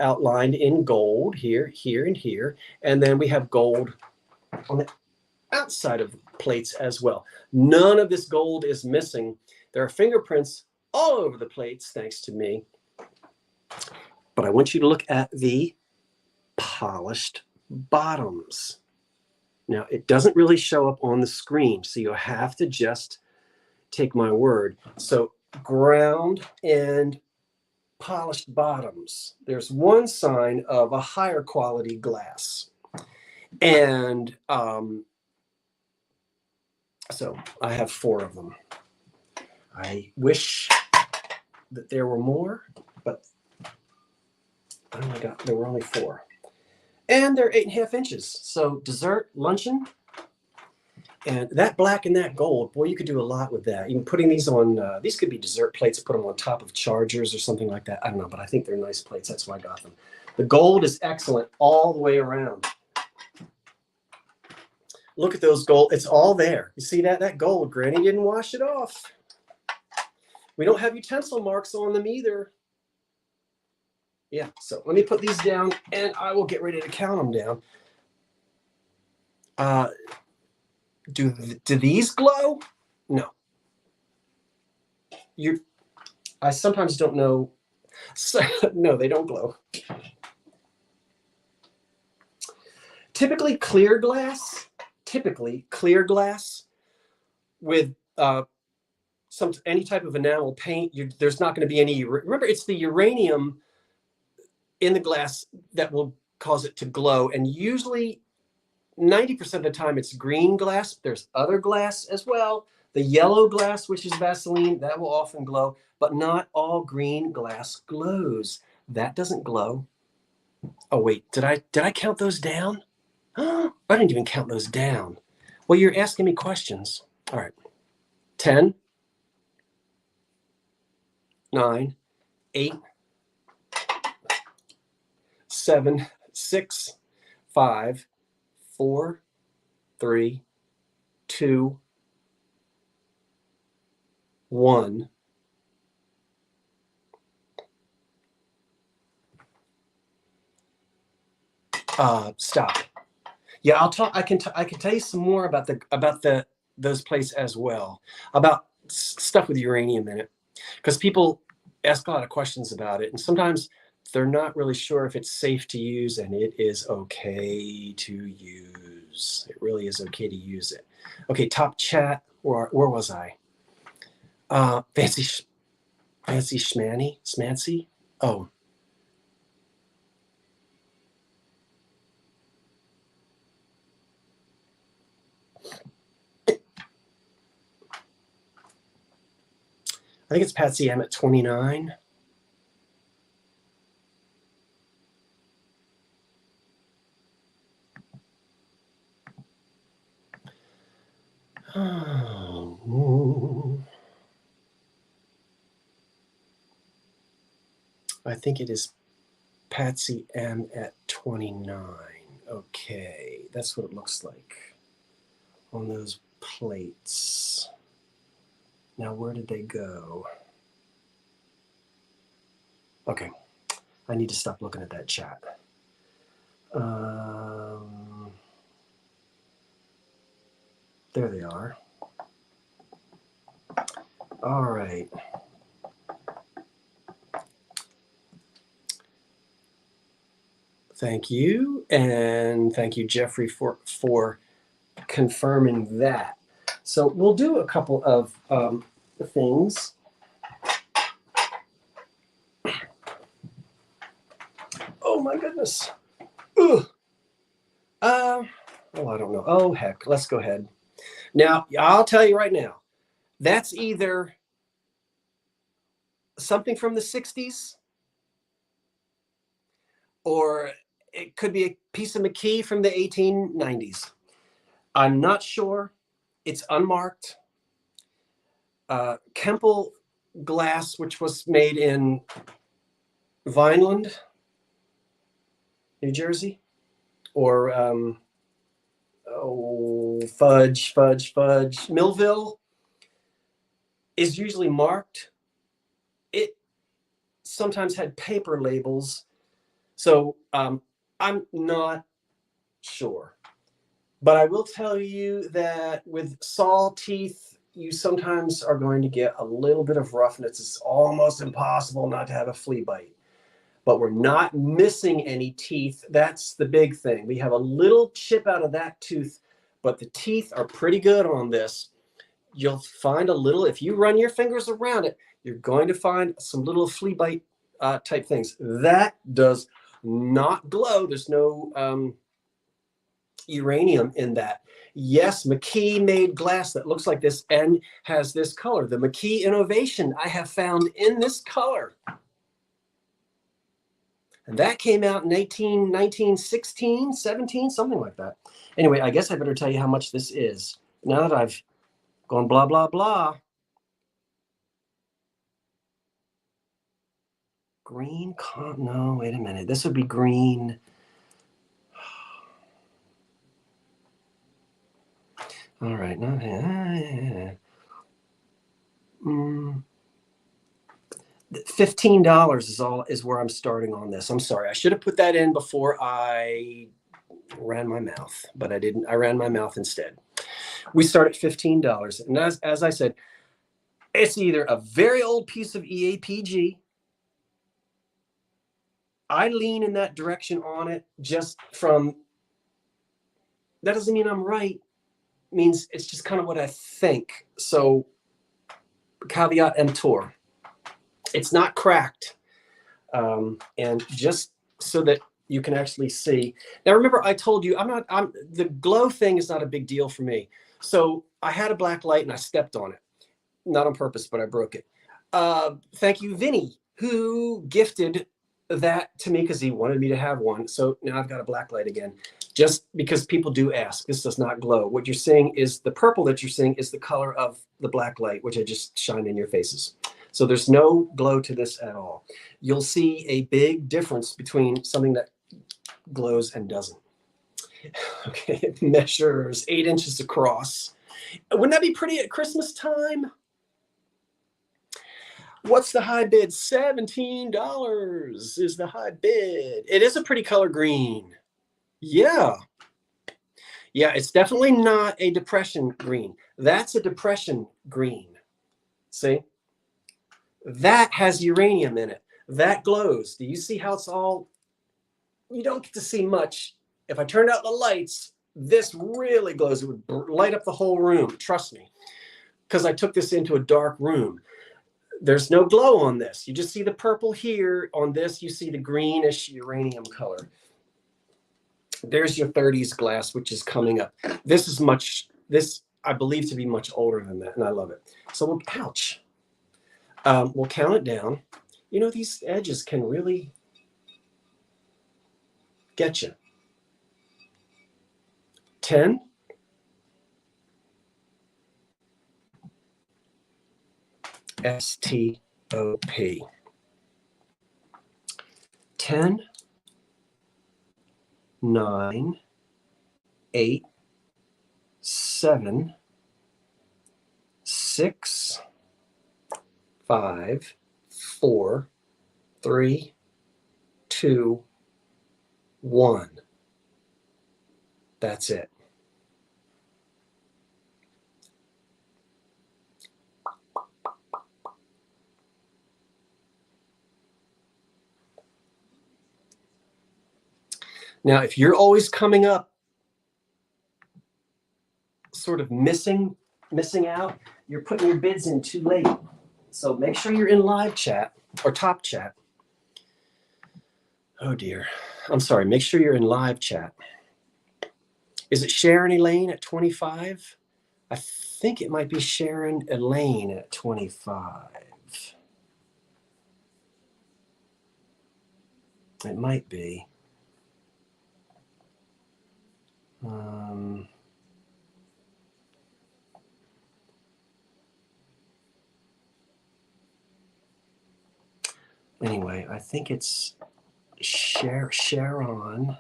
outlined in gold here, here, and here. And then we have gold on the outside of the plates as well. None of this gold is missing. There are fingerprints all over the plates, thanks to me. But I want you to look at the polished bottoms. Now, it doesn't really show up on the screen, so you'll have to just take my word. So ground and polished bottoms. There's one sign of a higher quality glass. And so I have 4 of them. I wish that there were more, but there were only 4. And they're 8.5 inches. So dessert, luncheon, and that black and that gold, boy, you could do a lot with that. Even putting these on, these could be dessert plates, put them on top of chargers or something like that. I don't know, but I think they're nice plates. That's why I got them. The gold is excellent all the way around. Look at those gold. It's all there. You see that? That gold, Granny didn't wash it off. We don't have utensil marks on them either. Yeah, so let me put these down and I will get ready to count them down. Do these glow? No. I sometimes don't know. So, no, they don't glow. Typically clear glass with any type of enamel paint. There's not going to be any. Remember, it's the uranium in the glass that will cause it to glow, and usually 90% of the time it's green glass. There's other glass as well. The yellow glass, which is Vaseline, that will often glow, but not all green glass glows. That doesn't glow. Oh wait, did I count those down? I didn't even count those down. Well, you're asking me questions. All right. 10, 9, 8, 7, 6, 5, 4, 3, 2, 1. Stop. Yeah, I'll talk. I can tell you some more about those places as well, about stuff with uranium in it, because people ask a lot of questions about it, and sometimes they're not really sure if it's safe to use, and it is okay to use. It really is okay to use it. Okay, top chat. Where was I? Fancy Schmancy. Oh. I think it's Patsy M at 29. Oh. I think it is Patsy M at 29. Okay, that's what it looks like on those plates. Now, where did they go? Okay, I need to stop looking at that chat. There they are. All right. Thank you, and thank you, Jeffrey, for confirming that. So we'll do a couple of things. Oh my goodness. Ugh. Oh, I don't know. Oh heck, let's go ahead. Now, I'll tell you right now, that's either something from the 60s, or it could be a piece of McKee from the 1890s. I'm not sure. It's unmarked. Kemple glass, which was made in Vineland, New Jersey, or fudge, Millville, is usually marked. It sometimes had paper labels, so I'm not sure. But I will tell you that with saw teeth, you sometimes are going to get a little bit of roughness. It's almost impossible not to have a flea bite. But we're not missing any teeth. That's the big thing. We have a little chip out of that tooth, but the teeth are pretty good on this. You'll find a little, if you run your fingers around it, you're going to find some little flea bite type things. That does not glow. There's no uranium in that. Yes, McKee made glass that looks like this and has this color. The McKee innovation I have found in this color. And that came out in 1916, 17, something like that. Anyway, I guess I better tell you how much this is. Now that I've gone blah, blah, blah. Green, no, wait a minute. This would be green. All right. $15 is where I'm starting on this. I'm sorry. I should have put that in before I ran my mouth, but I didn't. I ran my mouth instead. We start at $15. And as I said, it's either a very old piece of EAPG. I lean in that direction on it just from, that doesn't mean I'm right. It means it's just kind of what I think. So caveat emptor. It's not cracked. And just so that you can actually see. Now, remember, I told you, the glow thing is not a big deal for me. So I had a black light and I stepped on it. Not on purpose, but I broke it. Thank you, Vinny, who gifted that to me because he wanted me to have one. So now I've got a black light again, just because people do ask. This does not glow. What you're seeing is the purple that you're seeing is the color of the black light, which I just shined in your faces. So there's no glow to this at all. You'll see a big difference between something that glows and doesn't. Okay, it measures 8 inches across. Wouldn't that be pretty at Christmas time? What's the high bid? $17 is the high bid. It is a pretty color green. Yeah. Yeah, it's definitely not a depression green. That's a depression green. See? That has uranium in it. That glows. Do you see how it's all? You don't get to see much. If I turned out the lights, this really glows. It would light up the whole room. Trust me. Because I took this into a dark room. There's no glow on this. You just see the purple here. On this, you see the greenish uranium color. There's your 30s glass, which is coming up. This I believe to be much older than that, and I love it. So we'll count it down. You know, these edges can really get you. 10. STOP. 10, 9, 8, 7, 6, 5, 4, 3, 2, 1. That's it. Now, if you're always coming up sort of missing out, you're putting your bids in too late. So make sure you're in live chat or top chat. Oh dear. I'm sorry. Make sure you're in live chat. Is it Sharon Elaine at 25? I think it might be Sharon Elaine at 25. It might be. Anyway, I think it's Sharon.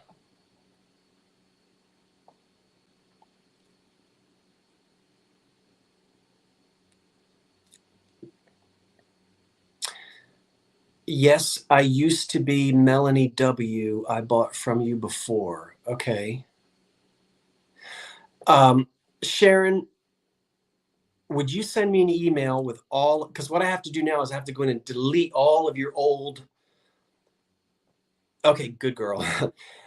Yes, I used to be Melanie W. I bought from you before. Okay. Sharon, would you send me an email with all, because what I have to do now is I have to go in and delete all of your old. Okay, good girl.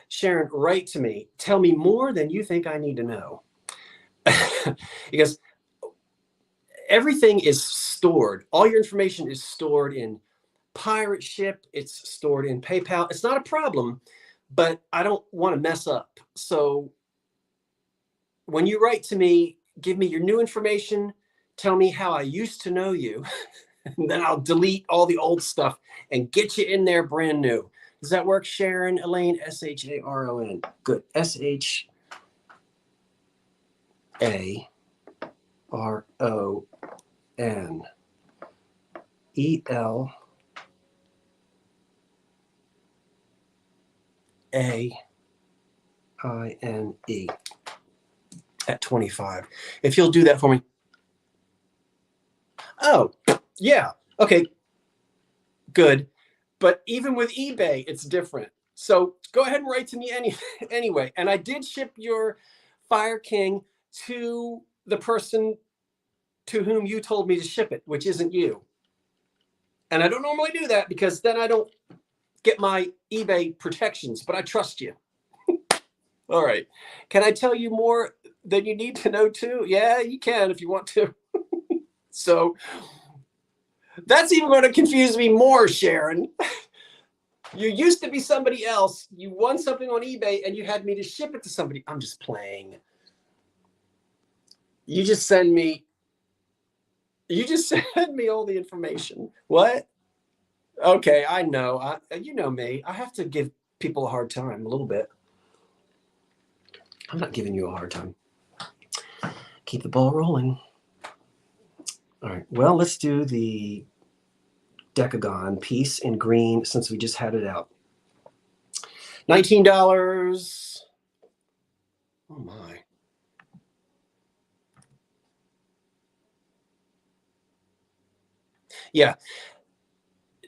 Sharon, write to me. Tell me more than you think I need to know. Because everything is stored. All your information is stored in Pirate Ship. It's stored in PayPal. It's not a problem, but I don't want to mess up. So when you write to me, give me your new information. Tell me how I used to know you. And then I'll delete all the old stuff and get you in there brand new. Does that work, Sharon Elaine? SHARON. Good. SHARON. ELAINE at 25. If you'll do that for me. Oh, yeah. Okay. Good. But even with eBay, it's different. So go ahead and write to me anyway. And I did ship your Fire King to the person to whom you told me to ship it, which isn't you. And I don't normally do that because then I don't get my eBay protections, but I trust you. All right. Can I tell you more than you need to know too? Yeah, you can if you want to. So that's even going to confuse me more, Sharon. You used to be somebody else. You won something on eBay and you had me to ship it to somebody. I'm just playing. You just send me all the information. What? Okay, I know. You know me. I have to give people a hard time a little bit. I'm not giving you a hard time. Keep the ball rolling. All right. Well, let's do the Decagon piece in green since we just had it out. $19. Oh my. Yeah.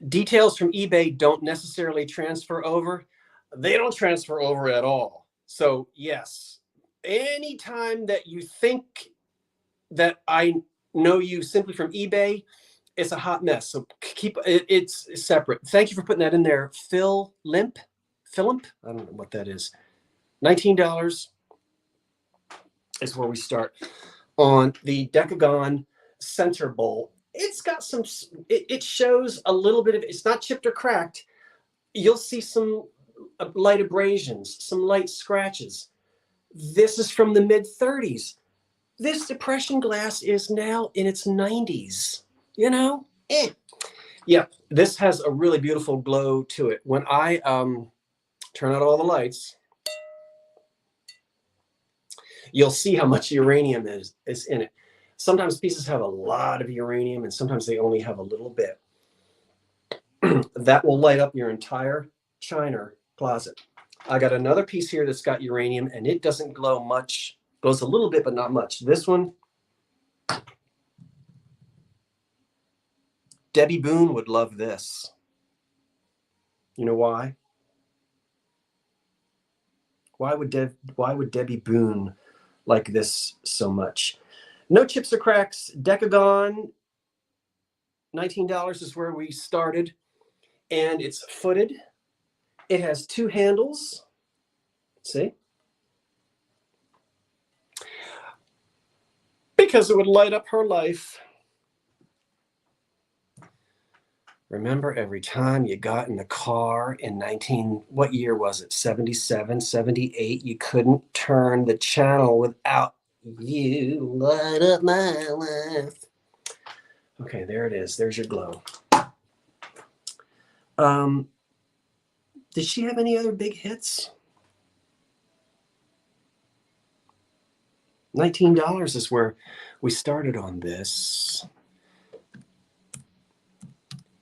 Details from eBay don't necessarily transfer over. They don't transfer over at all. So, yes, anytime that you think that I know you simply from eBay, it's a hot mess. So keep it's separate. Thank you for putting that in there. Phil Limp. I don't know what that is. $19 is where we start on the Decagon Center Bowl. It's got some, it shows a little bit of, it's not chipped or cracked. You'll see some light abrasions, some light scratches. This is from the mid 30s. This depression glass is now in its 90s. You know? Yeah, this has a really beautiful glow to it. When I turn out all the lights, you'll see how much uranium is in it. Sometimes pieces have a lot of uranium and sometimes they only have a little bit. That will light up your entire china closet. I got another piece here that's got uranium and it doesn't glow much. Glows a little bit, but not much. This one, Debbie Boone would love this. You know why? Why would Debbie Boone like this so much? No chips or cracks. Decagon, $19 is where we started. And it's footed. It has two handles. See? Because it would light up her life. Remember every time you got in the car in what year was it? 77, 78, you couldn't turn the channel without you light up my life. Okay, there it is. There's your glow. Did she have any other big hits? $19 is where we started on this.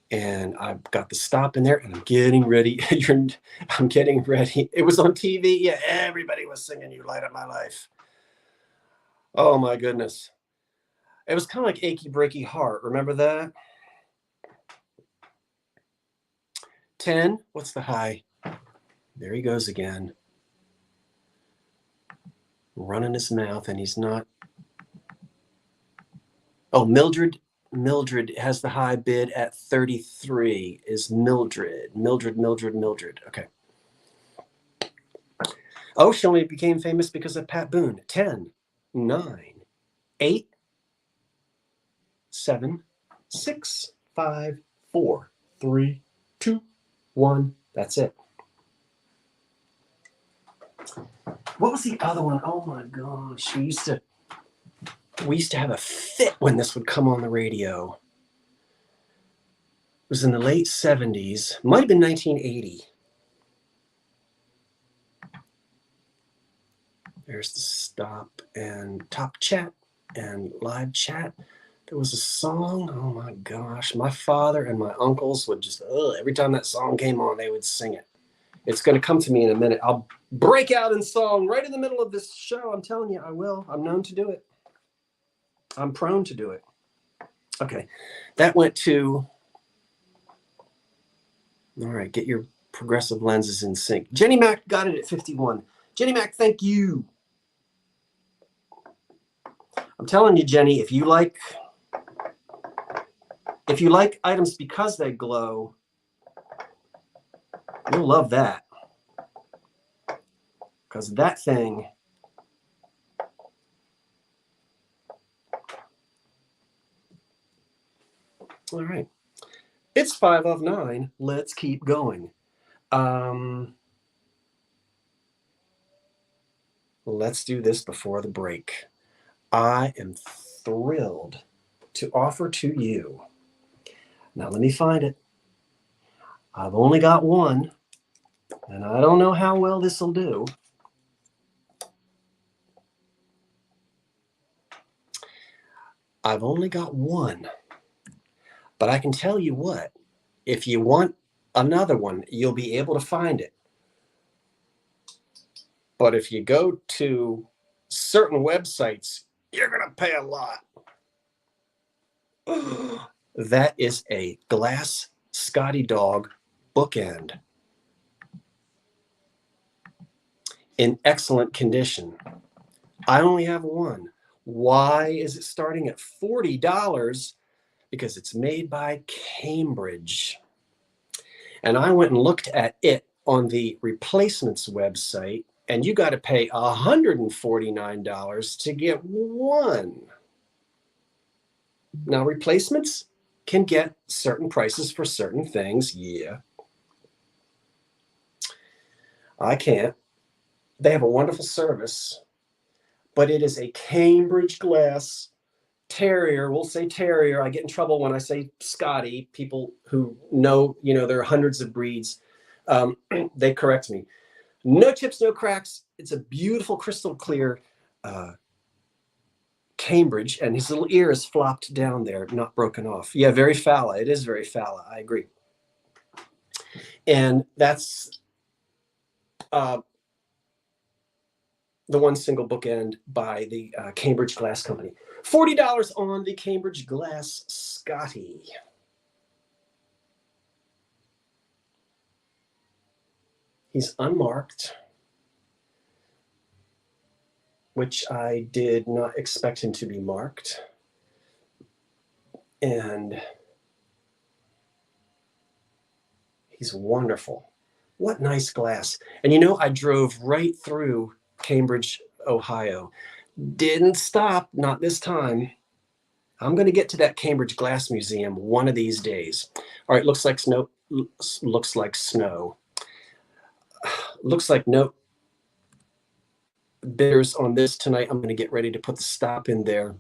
And I've got the stop in there and I'm getting ready. I'm getting ready. It was on TV. Yeah, everybody was singing You Light Up My Life. Oh my goodness. It was kind of like Achy Breaky Heart. Remember that? 10. What's the high? There he goes again. Running his mouth and he's not. Oh, Mildred has the high bid at 33 is Mildred. Okay. Oh, she only became famous because of Pat Boone. 10, 9, 8, 7, 6, 5, 4, 3, 2, 1. That's it. What was the other one? Oh my gosh. We used to have a fit when this would come on the radio. It was in the late 70s. Might have been 1980. There's the stop and top chat and live chat. There was a song. Oh my gosh. My father and my uncles would just, every time that song came on, they would sing it. It's going to come to me in a minute. I'll break out in song right in the middle of this show. I'm telling you, I will. I'm known to do it. I'm prone to do it. Okay. That went to, all right, get your progressive lenses in sync. Jenny Mac got it at 51. Jenny Mac, thank you. I'm telling you, Jenny, if you like items because they glow, you'll love that. Because that thing, all right. It's 5 of 9. Let's keep going. Let's do this before the break. I am thrilled to offer to you. Now let me find it. I've only got one, and I don't know how well this will do. I've only got one, but I can tell you what, if you want another one, you'll be able to find it. But if you go to certain websites, you're going to pay a lot. That is a glass Scotty Dog bookend in excellent condition. I only have one. Why is it starting at $40? Because it's made by Cambridge. And I went and looked at it on the replacements website, and you got to pay $149 to get one. Now, replacements can get certain prices for certain things. Yeah. I can't. They have a wonderful service, but it is a Cambridge glass terrier. We'll say terrier. I get in trouble when I say Scotty. People who know, there are hundreds of breeds. They correct me. No chips, no cracks. It's a beautiful crystal clear Cambridge, and his little ear is flopped down there, not broken off. Yeah, very Fala. It is very Fala. I agree. And that's the one single bookend by the Cambridge Glass Company. $40 on the Cambridge Glass Scotty. He's unmarked, which I did not expect him to be marked. And he's wonderful. What nice glass. And I drove right through Cambridge, Ohio. Didn't stop, not this time. I'm going to get to that Cambridge Glass Museum one of these days. All right, looks like snow. Looks like snow. Looks like no bidders on this tonight. I'm going to get ready to put the stop in there.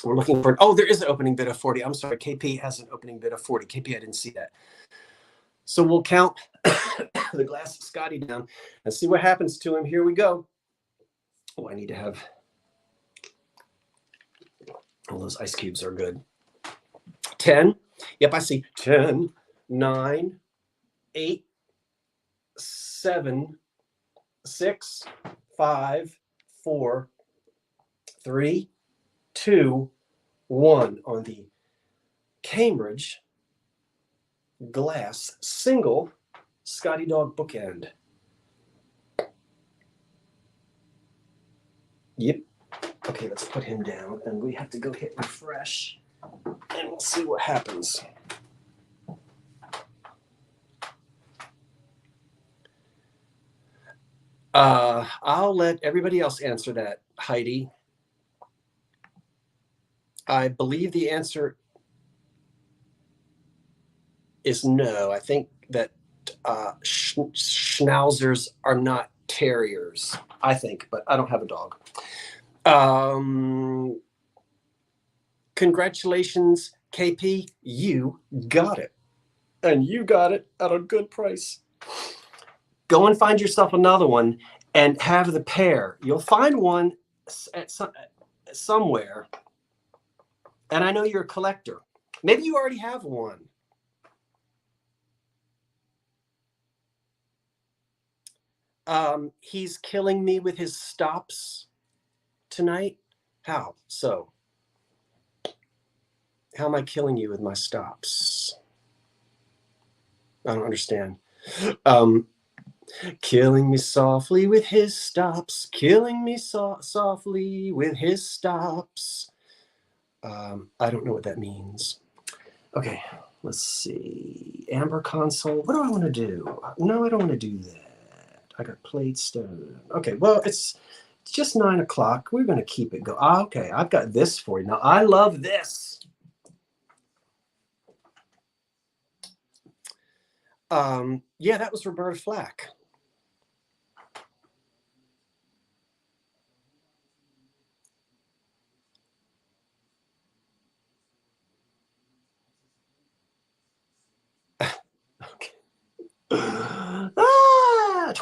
We're looking for, there is an opening bid of 40. I'm sorry, KP has an opening bid of 40. KP, I didn't see that. So we'll count the glass Scotty down and see what happens to him. Here we go. Oh, I need to have, those ice cubes are good. 10. Yep, I see. 10, 9, 8, 7, 6, 5, 4, 3, 2, 1 on the Cambridge Glass single Scotty Dog bookend. Yep. Okay, let's put him down, and we have to go hit refresh, and we'll see what happens. I'll let everybody else answer that, Heidi. I believe the answer is no. I think that schnauzers are not terriers, I think, but I don't have a dog. Congratulations, KP. You got it. And you got it at a good price. Go and find yourself another one and have the pair. You'll find one at somewhere. And I know you're a collector. Maybe you already have one. He's killing me with his stops tonight. How so? How am I killing you with my stops? I don't understand. Killing me softly with his stops. Killing me softly with his stops. I don't know what that means. Okay, let's see. Amber console. What do I want to do? No, I don't want to do that. I got played stone. Okay, well, it's just 9 o'clock. We're going to keep it going. Okay, I've got this for you. Now, I love this. Yeah, that was Roberta Flack.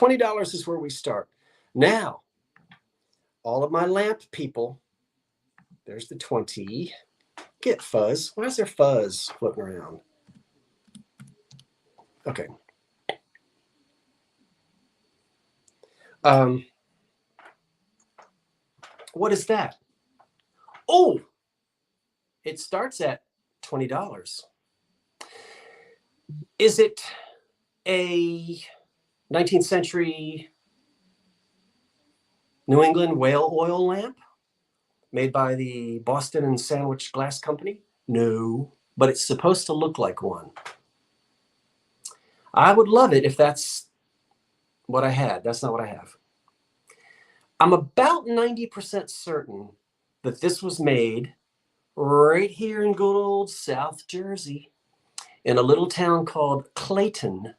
$20 is where we start. Now, all of my lamp people, there's the 20. Get fuzz. Why is there fuzz floating around? Okay. What is that? Oh, it starts at $20. Is it a 19th century New England whale oil lamp made by the Boston and Sandwich Glass Company? No, but it's supposed to look like one. I would love it if that's what I had. That's not what I have. I'm about 90% certain that this was made right here in good old South Jersey in a little town called Clayton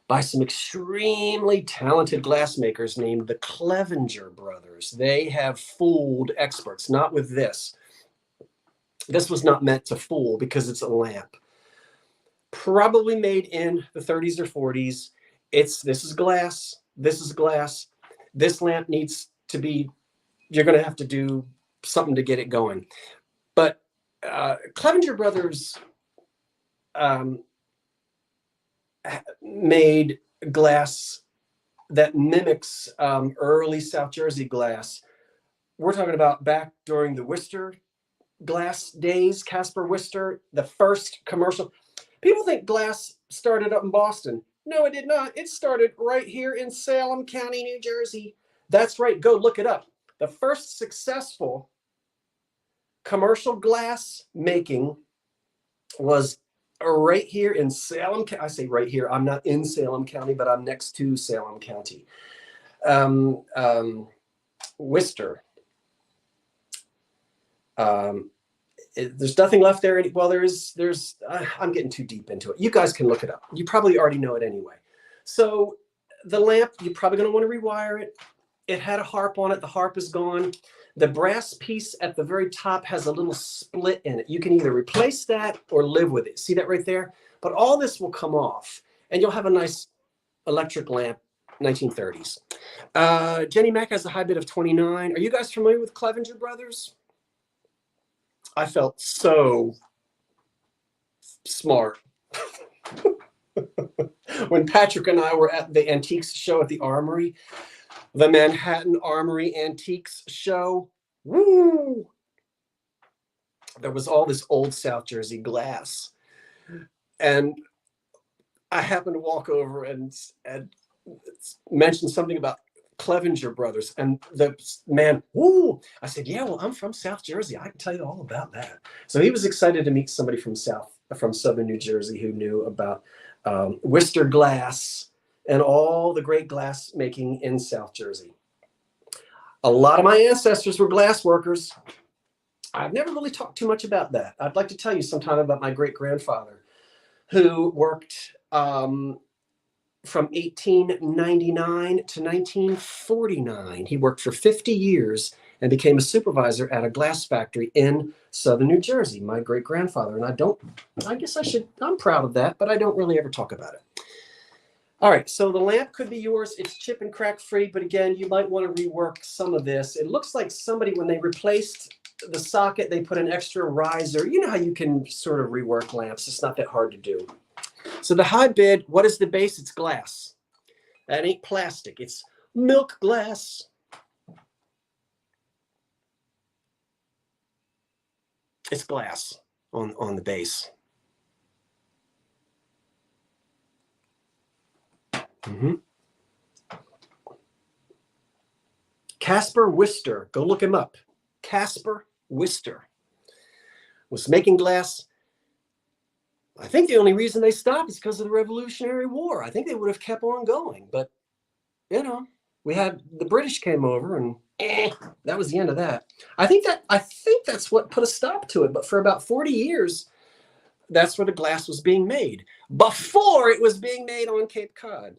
by some extremely talented glassmakers named the Clevenger brothers. They have fooled experts, not with this. This was not meant to fool because it's a lamp. Probably made in the 30s or 40s. This is glass. This is glass. This lamp needs to be, you're going to have to do something to get it going. But Clevenger brothers made glass that mimics early South Jersey glass. We're talking about back during the Worcester glass days, Caspar Worcester, the first commercial. People think glass started up in Boston. No, it did not. It started right here in Salem County, New Jersey. That's right. Go look it up. The first successful commercial glass making was right here in Salem. I say right here. I'm not in Salem County, but I'm next to Salem County. Worcester. There's nothing left there. Well, there's I'm getting too deep into it. You guys can look it up. You probably already know it anyway. So the lamp, you're probably going to want to rewire it. It had a harp on it. The harp is gone. The brass piece at the very top has a little split in it. You can either replace that or live with it. See that right there? But all this will come off and you'll have a nice electric lamp, 1930s. Jenny Mack has a high bid of 29. Are you guys familiar with Clevenger Brothers? I felt so smart when Patrick and I were at the antiques show at the Armory, the Manhattan Armory Antiques Show. Woo! There was all this old South Jersey glass. And I happened to walk over and mention something about Clevenger Brothers, and the man, woo! I said, yeah, well, I'm from South Jersey. I can tell you all about that. So he was excited to meet somebody from Southern New Jersey who knew about Worcester glass and all the great glass making in South Jersey. A lot of my ancestors were glass workers. I've never really talked too much about that. I'd like to tell you sometime about my great-grandfather who worked from 1899 to 1949. He worked for 50 years and became a supervisor at a glass factory in Southern New Jersey, my great-grandfather. And I'm proud of that, but I don't really ever talk about it. All right, so the lamp could be yours. It's chip and crack free, but again, you might want to rework some of this. It looks like somebody, when they replaced the socket, they put an extra riser. You know how you can sort of rework lamps. It's not that hard to do. So the high bid, what is the base? It's glass. That ain't plastic. It's milk glass. It's glass on the base. Caspar Worcester, go look him up. Caspar Worcester was making glass. I think the only reason they stopped is because of the Revolutionary War. I think they would have kept on going, but we had the British came over and that was the end of that. I think that's what put a stop to it. But for about 40 years, that's where the glass was being made before it was being made on Cape Cod.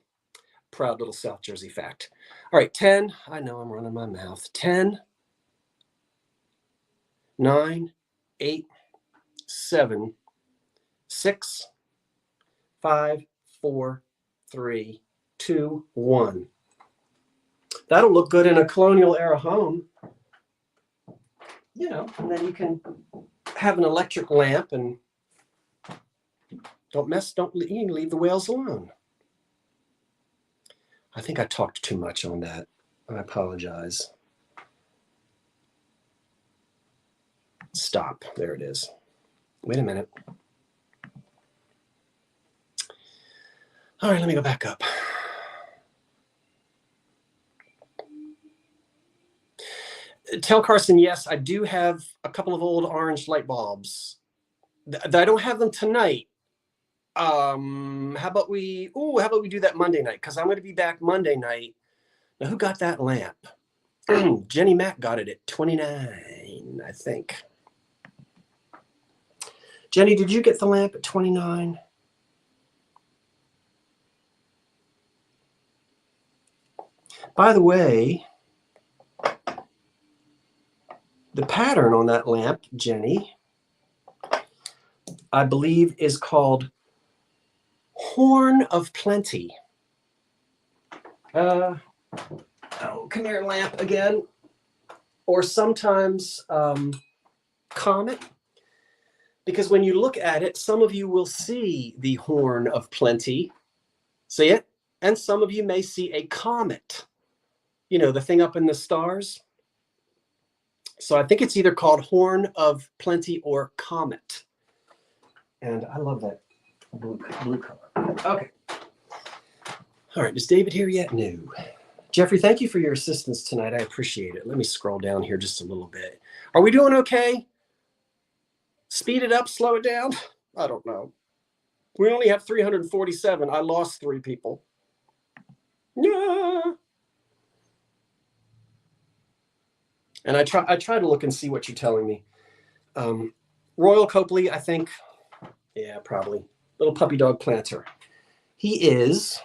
Proud little South Jersey fact. All right, 10. I know I'm running my mouth. 10, 9, 8, 7, 6, 5, 4, 3, 2, 1. That'll look good in a colonial era home. You know, and then you can have an electric lamp and you can leave the whales alone. I think I talked too much on that. I apologize. Stop. There it is. Wait a minute. All right, let me go back up. Tell Carson, yes, I do have a couple of old orange light bulbs. I don't have them tonight. How about we do that Monday night? Because I'm going to be back Monday night. Now, who got that lamp? Jenny Mack got it at 29, I think. Jenny, did you get the lamp at 29? By the way, the pattern on that lamp, Jenny, I believe is called Horn of Plenty. Oh, come here, lamp again. Or sometimes Comet. Because when you look at it, some of you will see the Horn of Plenty. See it? And some of you may see a comet. You know, the thing up in the stars. So I think it's either called Horn of Plenty or Comet. And I love that blue color. Okay. All right, is David here yet? No. Jeffrey, thank you for your assistance tonight. I appreciate it. Let me scroll down here just a little bit. Are we doing okay? Speed it up, slow it down? I don't know. We only have 347. I lost 3 people. Yeah. And I try to look and see what you're telling me. Royal Copley, I think, yeah, probably. Little puppy dog planter. He is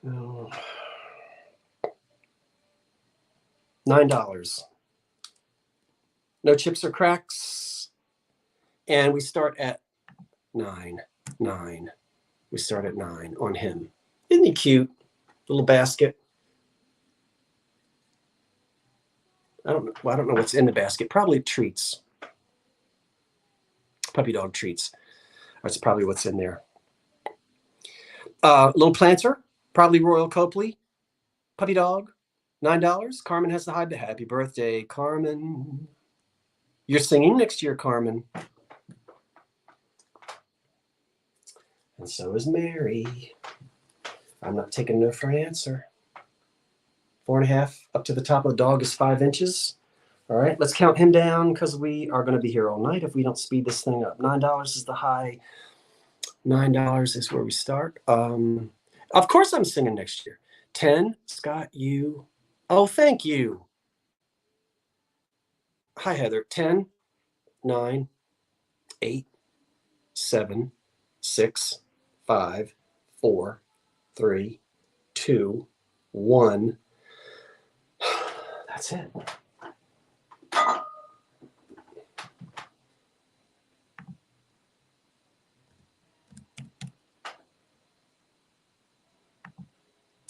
$9. No chips or cracks. And we start at 9. We start at 9 on him. Isn't he cute? Little basket. I don't know what's in the basket. Probably treats. Puppy dog treats. That's probably what's in there. Little planter. Probably Royal Copley. Puppy dog. $9. Carmen has to hide the happy birthday. Carmen. You're singing next year, Carmen. And so is Mary. I'm not taking no for an answer. 4.5 up to the top of the dog is 5 inches. All right, let's count him down because we are going to be here all night if we don't speed this thing up. $9 is the high. $9 is where we start. Of course I'm singing next year. 10, Scott, you. Oh, thank you. Hi, Heather. 10, 9, 8, 7, 6, 5, 4, 3, 2, 1. That's it.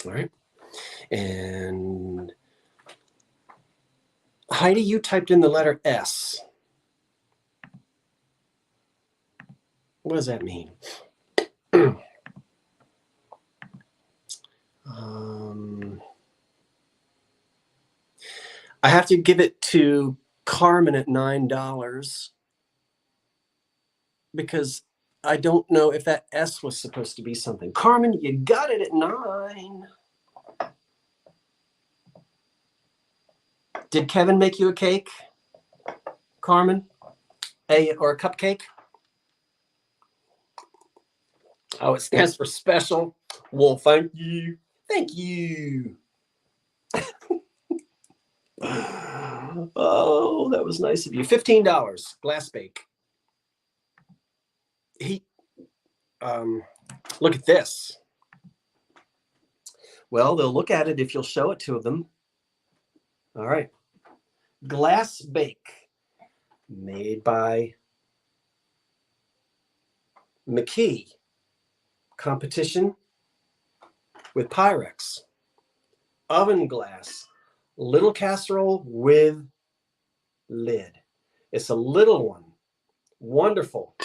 All right. And Heidi, you typed in the letter S. What does that mean? I have to give it to Carmen at $9 because I don't know if that S was supposed to be something. Carmen, you got it at 9. Did Kevin make you a cake, Carmen? Or a cupcake? Oh, it stands for special. Well, thank you. Thank you. Oh, that was nice of you. $15, glass bake. Look at this. Well, they'll look at it if you'll show it to them. All right. Glass bake made by McKee. competition with Pyrex. Oven glass, little casserole with lid. It's a little one. Wonderful.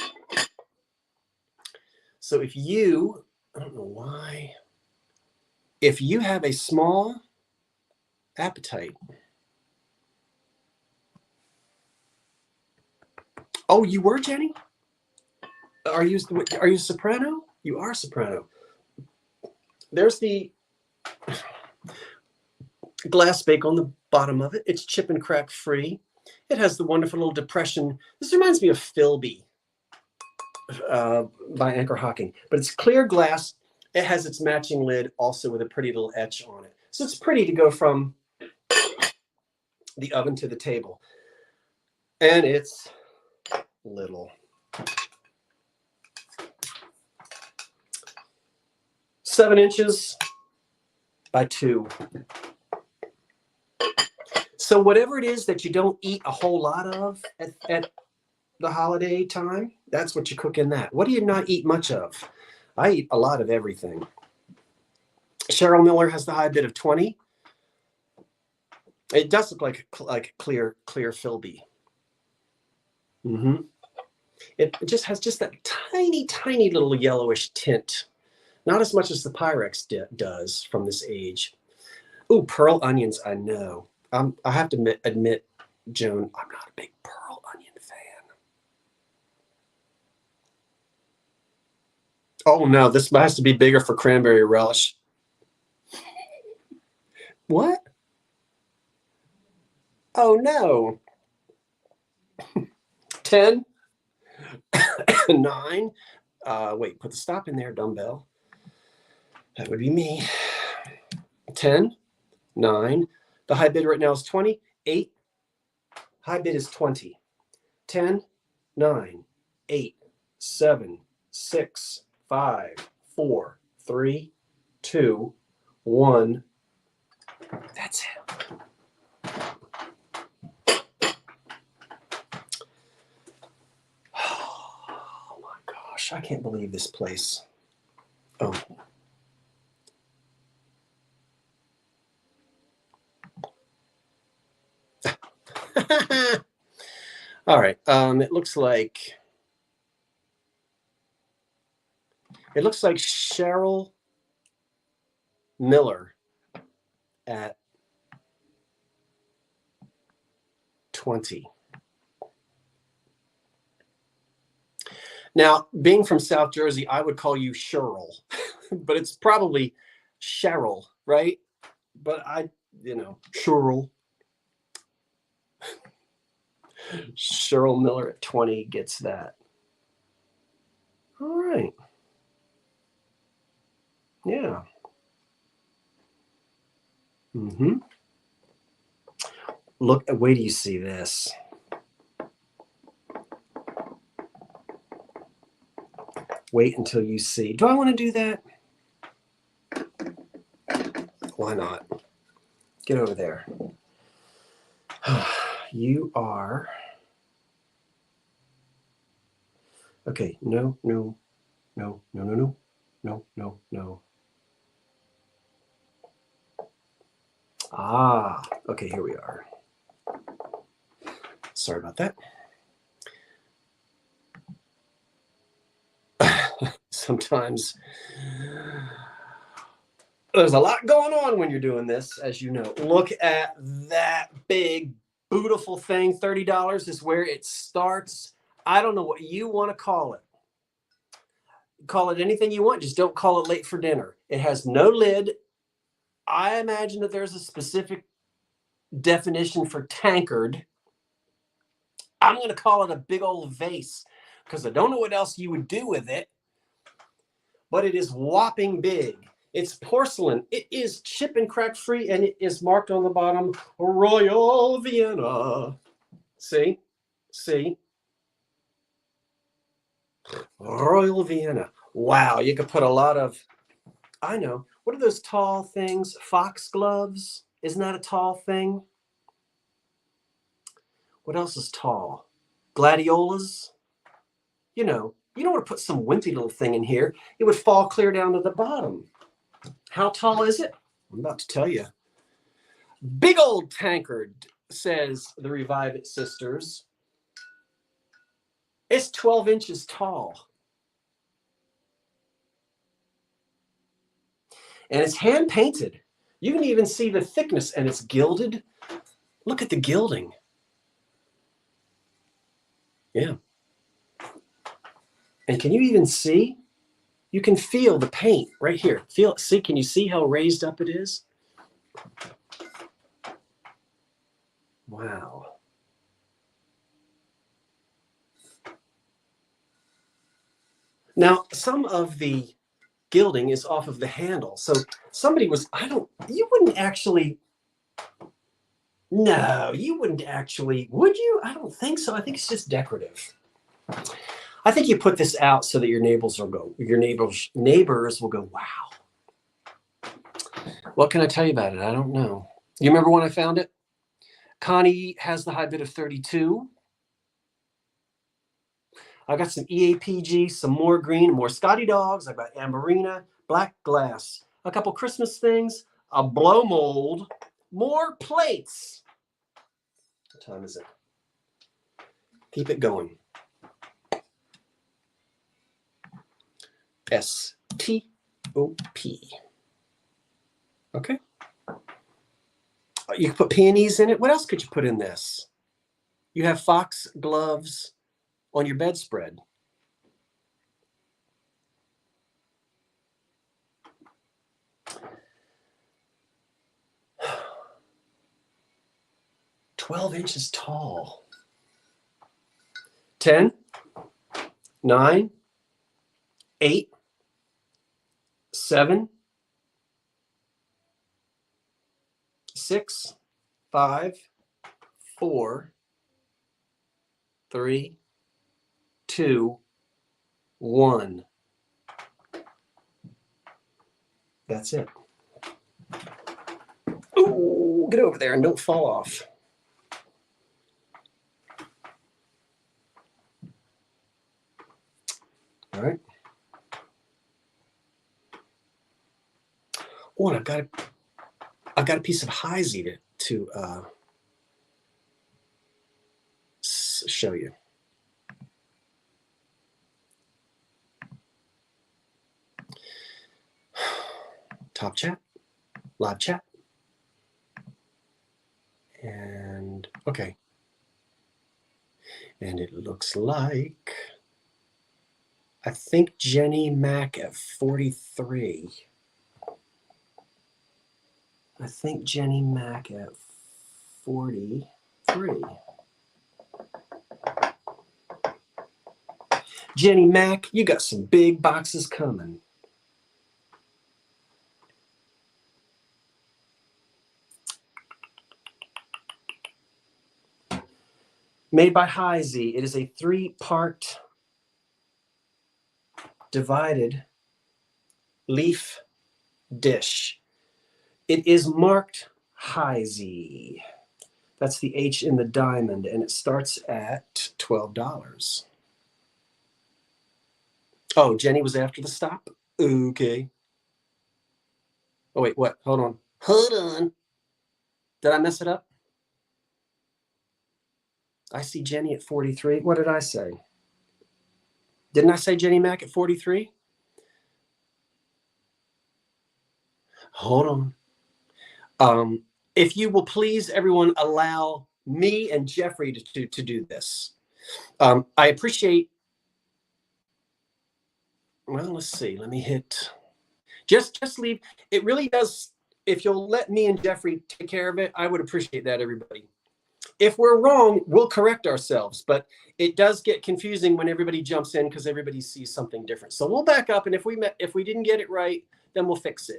So if you, I don't know why, if you have a small appetite. Oh, you were, Jenny? Are you soprano? You are soprano. There's the glass bake on the bottom of it. It's chip and crack free. It has the wonderful little depression. This reminds me of Philby by Anchor Hocking, but it's clear glass. It has its matching lid also with a pretty little etch on it. So it's pretty to go from the oven to the table. And it's little. 7 inches by 2. So whatever it is that you don't eat a whole lot of at the holiday time, that's what you cook in that. What do you not eat much of? I eat a lot of everything. Cheryl Miller has the high bid of 20. It does look like clear Philby. It just has just that tiny little yellowish tint. Not as much as the Pyrex does from this age. Ooh, pearl onions, I know. I have to admit, Joan, I'm not a big pearl onion fan. Oh no, this has to be bigger for cranberry relish. What? Oh no. 10, 9. Wait, put the stop in there, dumbbell. That would be me. 10, 9. The high bid right now is 20. 8. High bid is 20. 10, 9, 8, 7, 6, 5, 4, 3, 2, 1. That's it. Oh my gosh, I can't believe this place. Oh. All right. It looks like Cheryl Miller at 20. Now, being from South Jersey, I would call you Cheryl, but it's probably Cheryl, right? But Cheryl. Cheryl Miller at 20 gets that. All right. Yeah. Look, wait till you see this. Wait until you see. Do I want to do that? Why not? Get over there. You are. Okay, no. Ah, okay, here we are. Sorry about that. Sometimes there's a lot going on when you're doing this, as you know. Look at that big, beautiful thing. $30 is where it starts. I don't know what you want to call it. Call it anything you want. Just don't call it late for dinner. It has no lid. I imagine that there's a specific definition for tankard. I'm going to call it a big old vase because I don't know what else you would do with it. But it is whopping big. It's porcelain. It is chip and crack free, and it is marked on the bottom, Royal Vienna. See? Royal Vienna. Wow, you could put a lot of, I know, what are those tall things? Foxgloves? Isn't that a tall thing? What else is tall? Gladiolas? You know, You don't want to put some wimpy little thing in here. It would fall clear down to the bottom. How tall is it? I'm about to tell you. Big old tankard, says the Revive It sisters. It's 12 inches tall. And it's hand painted. You can even see the thickness, and it's gilded. Look at the gilding. Yeah. And can you even see? You can feel the paint right here. Feel it. See, can you see how raised up it is? Wow. Now, some of the gilding is off of the handle. So somebody was, you wouldn't actually, no, you wouldn't actually, would you? I don't think so. I think it's just decorative. I think you put this out so that your neighbors will go, wow. What can I tell you about it? I don't know. You remember when I found it? Connie has the high bid of 32. I got some EAPG, some more green, more Scotty Dogs. I got Amberina, black glass, a couple Christmas things, a blow mold, more plates. What time is it? Keep it going. STOP. Okay. You can put peonies in it. What else could you put in this? You have fox gloves on your bedspread. $12 tall. 10, 9, 8, 7, 6, 5, 4, 3, 2, 1. That's it. Ooh, get over there and don't fall off. All right. Oh, and I've got a piece of Heisey to show you. Top chat, live chat, and okay. And it looks like, I think Jenny Mac at 43. I think Jenny Mac at 43. Jenny Mac, you got some big boxes coming. Made by Heisey. It is a 3-part divided leaf dish. It is marked Heisey. That's the H in the diamond, and it starts at $12. Oh, Jenny was after the stop? Okay. Oh, wait, what? Hold on. Hold on. Did I mess it up? I see Jenny at 43. What did I say? Didn't I say Jenny Mac at 43? Hold on. If you will please, everyone, allow me and Jeffrey to do this. I appreciate, well, let's see. Let me hit, just leave. It really does, if you'll let me and Jeffrey take care of it, I would appreciate that, everybody. If we're wrong, we'll correct ourselves, but it does get confusing when everybody jumps in because everybody sees something different. So we'll back up, and if we didn't get it right, then we'll fix it.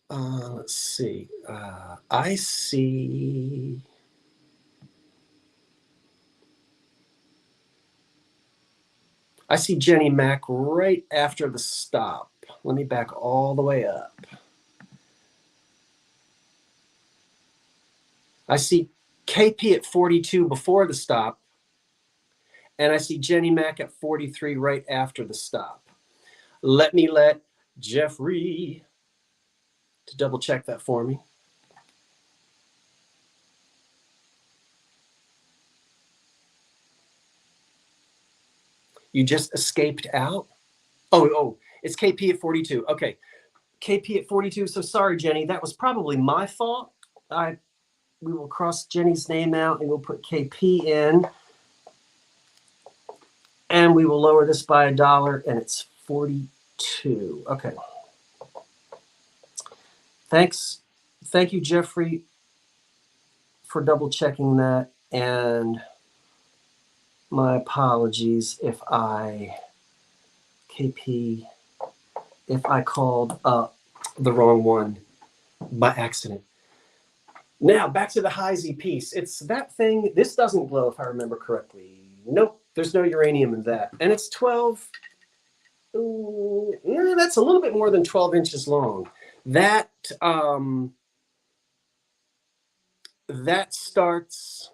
Let's see. I see. I see Jenny Mac right after the stop. Let me back all the way up. I see KP at 42 before the stop, and I see Jenny Mac at 43 right after the stop. Let Jeffrey to double check that for me. You just escaped out? Oh, it's KP at 42. Okay, KP at 42. So sorry, Jenny. That was probably my fault. We will cross Jenny's name out and we'll put KP in. And we will lower this by $1 and it's 42. Okay. Thanks. Thank you, Jeffrey, for double checking that. And my apologies if I called up the wrong one by accident. Now back to the Heisey piece. It's that thing. This doesn't glow if I remember correctly. Nope, there's no uranium in that. And it's 12. That's a little bit more than 12 inches long. That that starts.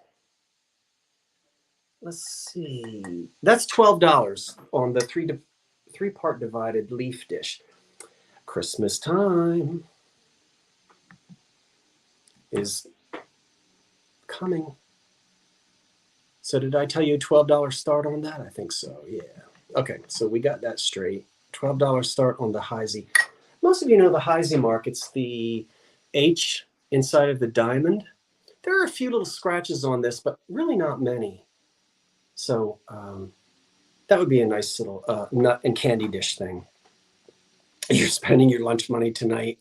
Let's see. That's $12 on the three-part divided leaf dish. Christmas time is coming. So did I tell you $12 start on that? I think so, yeah. Okay, so we got that straight. $12 start on the Heisey. Most of you know the Heisey mark. It's the H inside of the diamond. There are a few little scratches on this, but really not many. So that would be a nice little nut and candy dish thing. You're spending your lunch money tonight.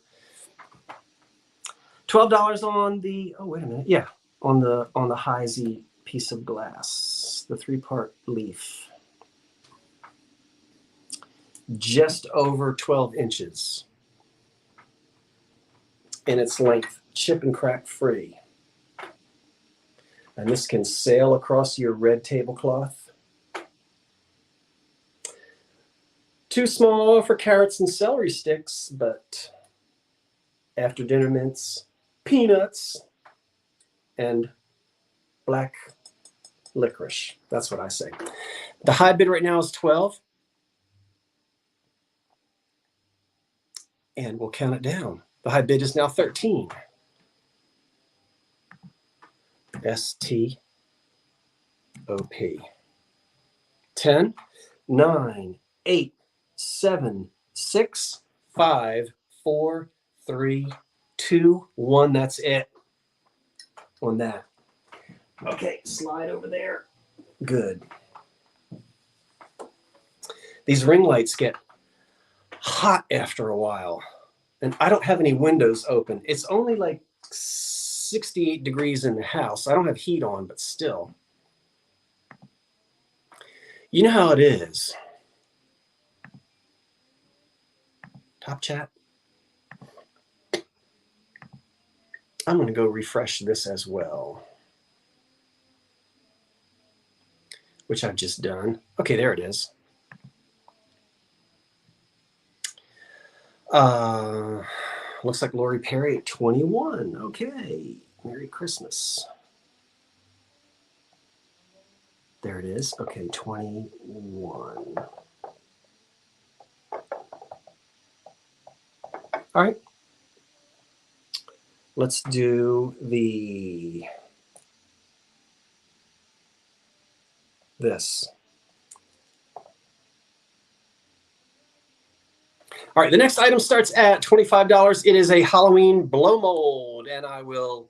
$12 on the, oh, wait a minute. Yeah, on the Heisey piece of glass, the three-part leaf. Just over 12 inches in its length, chip and crack free. And this can sail across your red tablecloth. Too small for carrots and celery sticks, but after dinner mints, peanuts, and black licorice. That's what I say. The high bid right now is 12. And we'll count it down. The high bid is now 13. STOP. 10, 9, 8, 7, 6, 5, 4, 3, 2, 1. That's it on that. Okay, slide over there. Good. These ring lights get hot after a while, and I don't have any windows open. It's only like 68 degrees in the house. I don't have heat on, but still. You know how it is. Top chat. I'm going to go refresh this as well, which I've just done. Okay, there it is. Looks like Lori Perry at 21. Okay, Merry Christmas. There it is. Okay, 21. All right. Let's do this. All right, the next item starts at $25. It is a Halloween blow mold, and I will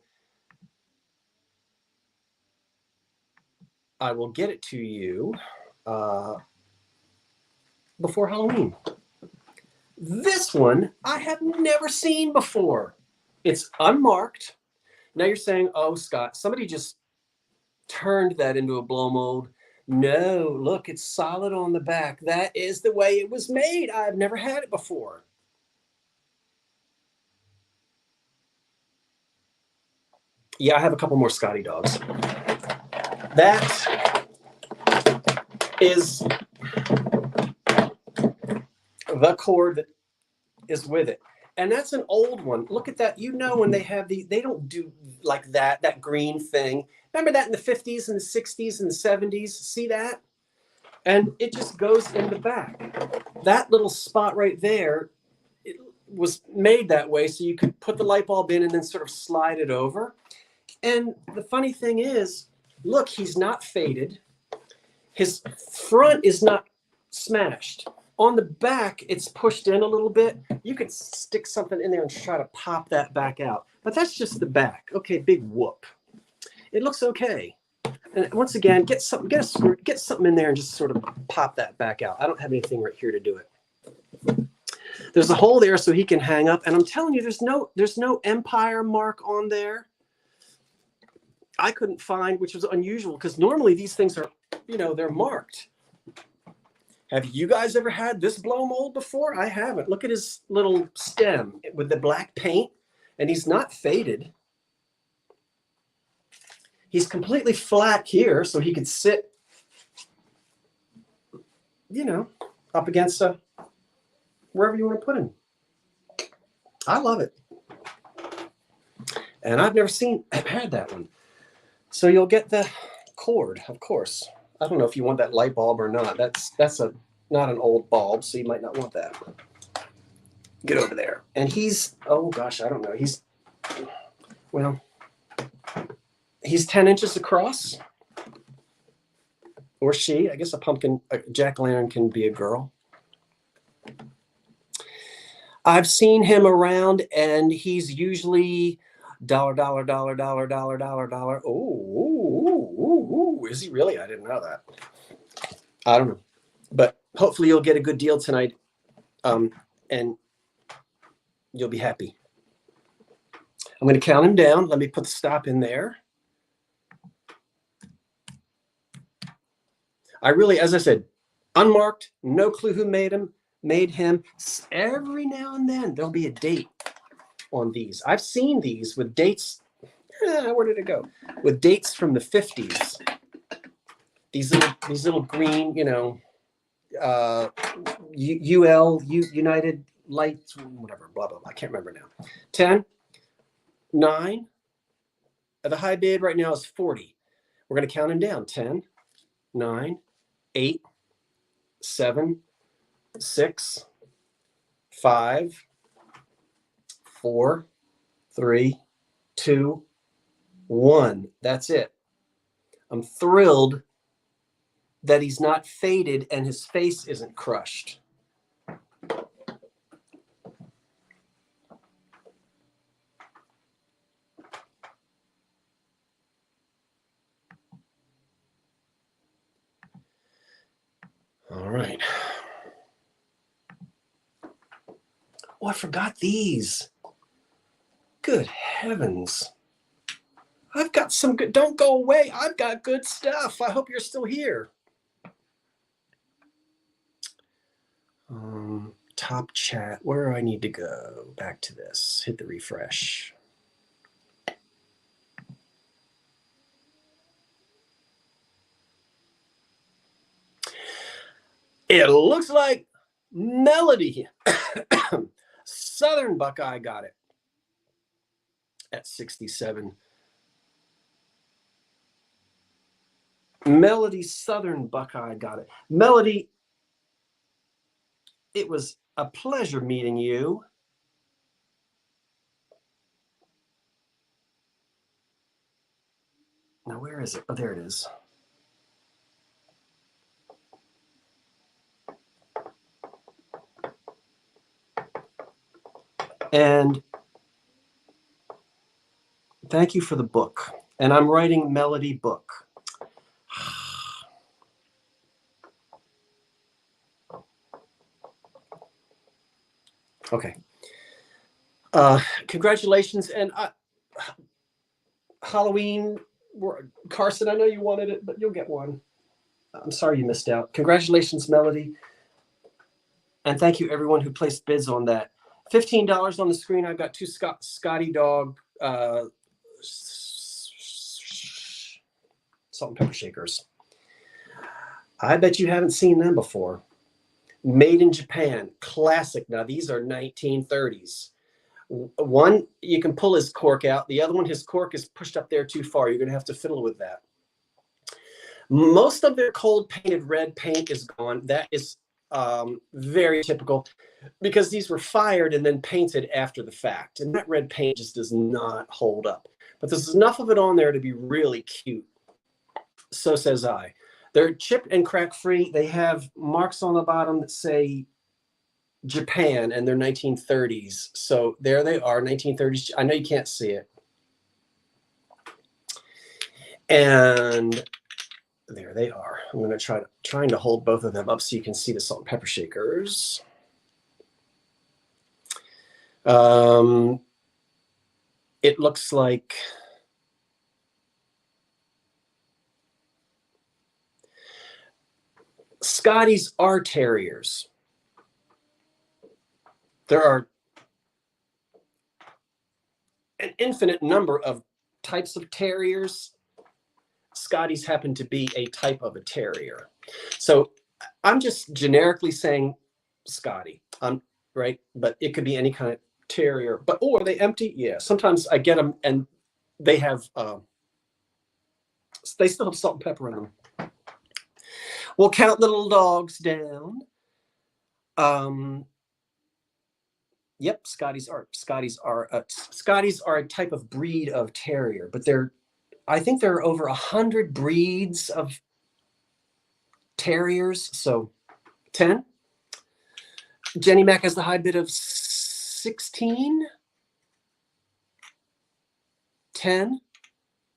get it to you before Halloween. This one I have never seen before. It's unmarked. Now you're saying, oh, Scott, somebody just turned that into a blow mold. No, look, it's solid on the back. That is the way it was made. I've never had it before. Yeah, I have a couple more Scotty dogs. That is the cord that is with it. And that's an old one. Look at that. You know, when they have they don't do like that green thing. Remember that in the 50s and the 60s and the 70s? See that? And it just goes in the back. That little spot right there, it was made that way so you could put the light bulb in and then sort of slide it over. And the funny thing is, look, he's not faded. His front is not smashed. On the back, it's pushed in a little bit. You could stick something in there and try to pop that back out. But that's just the back. Okay, big whoop. It looks okay. And once again, get something in there and just sort of pop that back out. I don't have anything right here to do it. There's a hole there so he can hang up. And I'm telling you, there's no Empire mark on there. I couldn't find, which was unusual because normally these things are, they're marked. Have you guys ever had this blow mold before? I haven't. Look at his little stem with the black paint, and he's not faded. He's completely flat here, so he could sit, up against wherever you want to put him. I love it. And I've never had that one. So you'll get the cord, of course. I don't know if you want that light bulb or not. That's not an old bulb, so you might not want that. Get over there. And he's, oh gosh, I don't know. He's 10 inches across. Or she. I guess a jack-o'-lantern can be a girl. I've seen him around, and he's usually dollar. Oh, is he really? I didn't know that. I don't know. But hopefully you'll get a good deal tonight, and you'll be happy. I'm going to count him down. Let me put the stop in there. I really, as I said, unmarked, no clue who made him. Every now and then there'll be a date on these. I've seen these with dates. Where did it go? With dates from the 50s. These little green, United Lights, whatever, blah, blah, blah. I can't remember now. 10, 9. The high bid right now is 40. We're going to count him down. 10, 9, 8, 7, 6, 5, 4, 3, 2, 1. That's it. I'm thrilled that he's not faded and his face isn't crushed. All right. Oh, I forgot these. Good heavens. I've got some good, don't go away. I've got good stuff. I hope you're still here. Top chat, where do I need to go? Back to this, hit the refresh. It looks like Melody, Southern Buckeye got it at 67. Melody Southern Buckeye got it. Melody, it was a pleasure meeting you. Now, where is it? Oh, there it is. And thank you for the book. And I'm writing Melody book. Okay. Congratulations. And Halloween, Carson, I know you wanted it, but you'll get one. I'm sorry you missed out. Congratulations, Melody. And thank you, everyone who placed bids on that. $15 on the screen. I've got two Scotty Dog salt and pepper shakers. I bet you haven't seen them before. Made in Japan, classic. Now these are 1930s. One, you can pull his cork out. The other one, his cork is pushed up there too far. You're going to have to fiddle with that. Most of their cold painted red paint is gone. That is very typical because these were fired and then painted after the fact. And that red paint just does not hold up. But there's enough of it on there to be really cute. So says I. They're chip and crack free. They have marks on the bottom that say Japan, and they're 1930s. So there they are, 1930s. I know you can't see it. And there they are. I'm going to trying to hold both of them up so you can see the salt and pepper shakers. It looks like Scotties are terriers. There are an infinite number of types of terriers. Scotties happen to be a type of a terrier. So I'm just generically saying Scotty, right? But it could be any kind of terrier. But, oh, are they empty? Yeah, sometimes I get them and they have, they still have salt and pepper in them. We'll count the little dogs down. Yep, Scotties are a type of breed of terrier, but I think there are over 100 breeds of terriers. So 10. Jenny Mac has the high bid of 16. 10,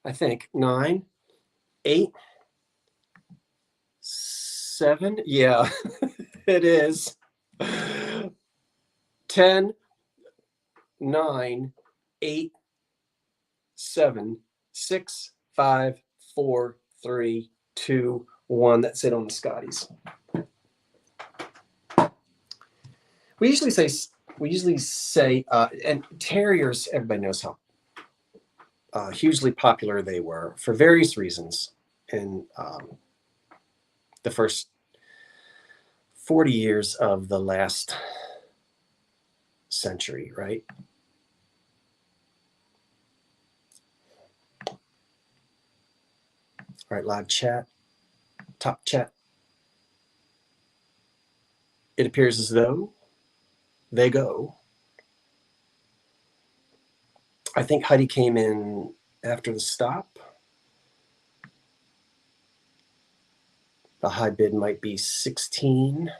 I think. 9, 8, 7. Yeah, it is. 10, 9, 8, 7, 6, 5, 4, 3, 2, 1. That's it on the Scotties. We usually say, and terriers, everybody knows how hugely popular they were for various reasons in the first 40 years of the last century, right? All right, live chat, top chat. It appears as though they go. I think Heidi came in after the stop. The high bid might be 16.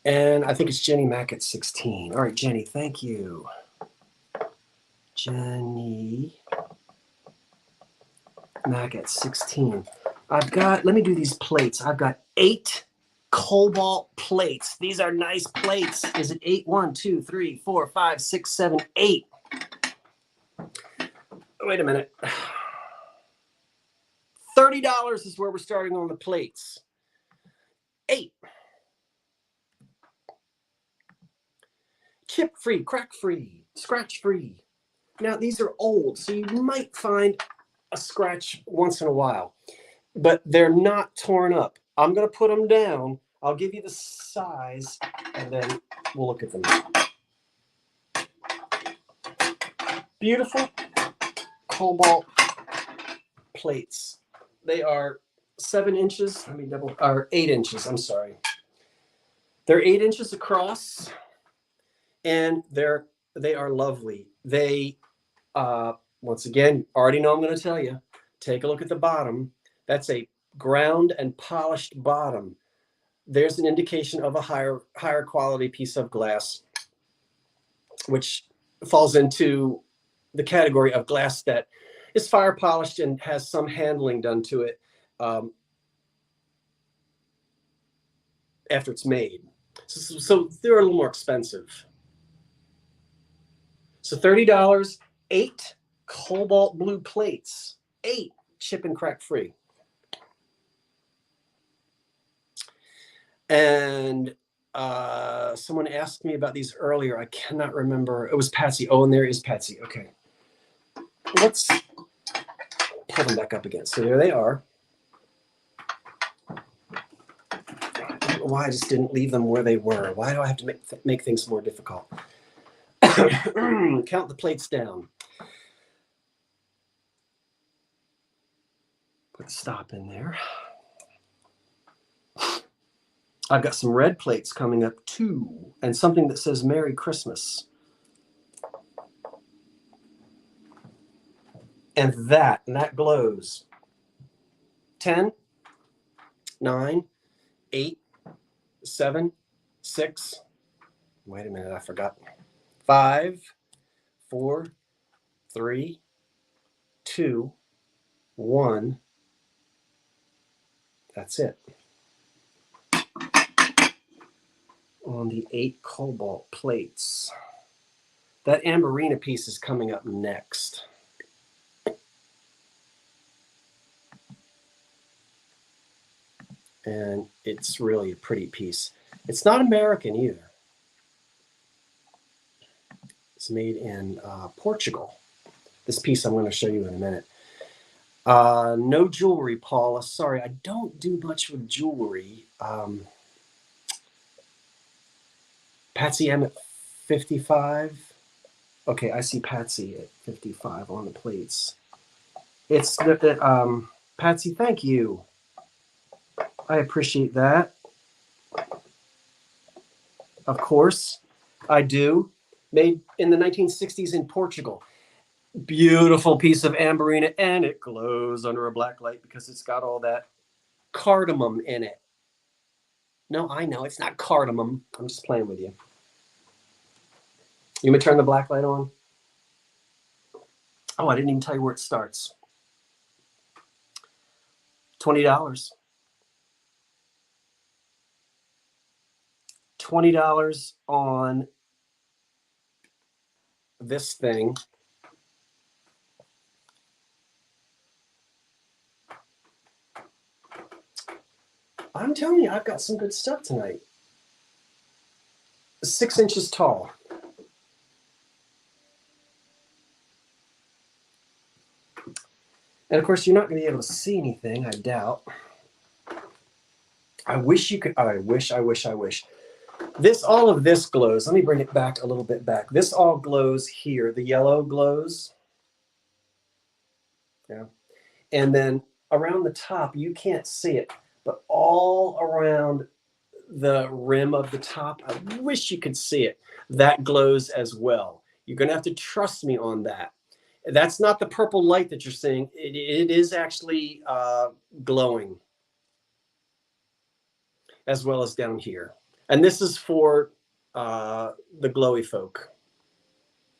And I think it's Jenny Mac at 16. All right, Jenny, thank you. Jenny Mac at 16. let me do these plates. I've got 8 cobalt plates. These are nice plates. Is it 8? 1, 2, 3, 4, 5, 6, 7, 8. Wait a minute. $30 is where we're starting on the plates. 8. Chip free, crack free, scratch free. Now these are old, so you might find a scratch once in a while, but they're not torn up. I'm going to put them down. I'll give you the size, and then we'll look at them. Beautiful cobalt plates. They are 7 inches. Let me or 8 inches. I'm sorry. They're 8 inches across, and they are lovely. They, once again, already know I'm going to tell you. Take a look at the bottom. That's a ground and polished bottom. There's an indication of a higher quality piece of glass, which falls into the category of glass that is fire polished and has some handling done to it after it's made. So they're a little more expensive. So $30, 8 cobalt blue plates, 8 chip and crack free. And Someone asked me about these earlier. I cannot remember. It was Patsy. Oh, and there is Patsy. Okay. Let's pull them back up again. So there they are. Why I just didn't leave them where they were. Why do I have to make things more difficult? Count the plates down. Put a stop in there. I've got some red plates coming up too, and something that says Merry Christmas. And that glows. 10, 9, 8, 7, 6. Wait a minute, I forgot. 5, 4, 3, 2, 1. That's it. On the 8 cobalt plates. That Amberina piece is coming up next. And it's really a pretty piece. It's not American either. It's made in Portugal. This piece I'm going to show you in a minute. No jewelry, Paula. Sorry, I don't do much with jewelry. Patsy M at 55. Okay, I see Patsy at 55 on the plates. It's Patsy, thank you. I appreciate that. Of course, I do. Made in the 1960s in Portugal. Beautiful piece of Amberina, and it glows under a black light because it's got all that cardamom in it. No, I know, it's not cardamom. I'm just playing with you. You want me to turn the black light on? Oh, I didn't even tell you where it starts. $20. $20 on this thing. I'm telling you, I've got some good stuff tonight. 6 inches tall. And of course, you're not going to be able to see anything, I doubt. I wish you could. I wish. All of this glows. Let me bring it back a little bit back. This all glows here. The yellow glows. Yeah. And then around the top, you can't see it, but all around the rim of the top, I wish you could see it. That glows as well. You're going to have to trust me on that. That's not the purple light that you're seeing. It is actually glowing, as well as down here. And this is for the glowy folk.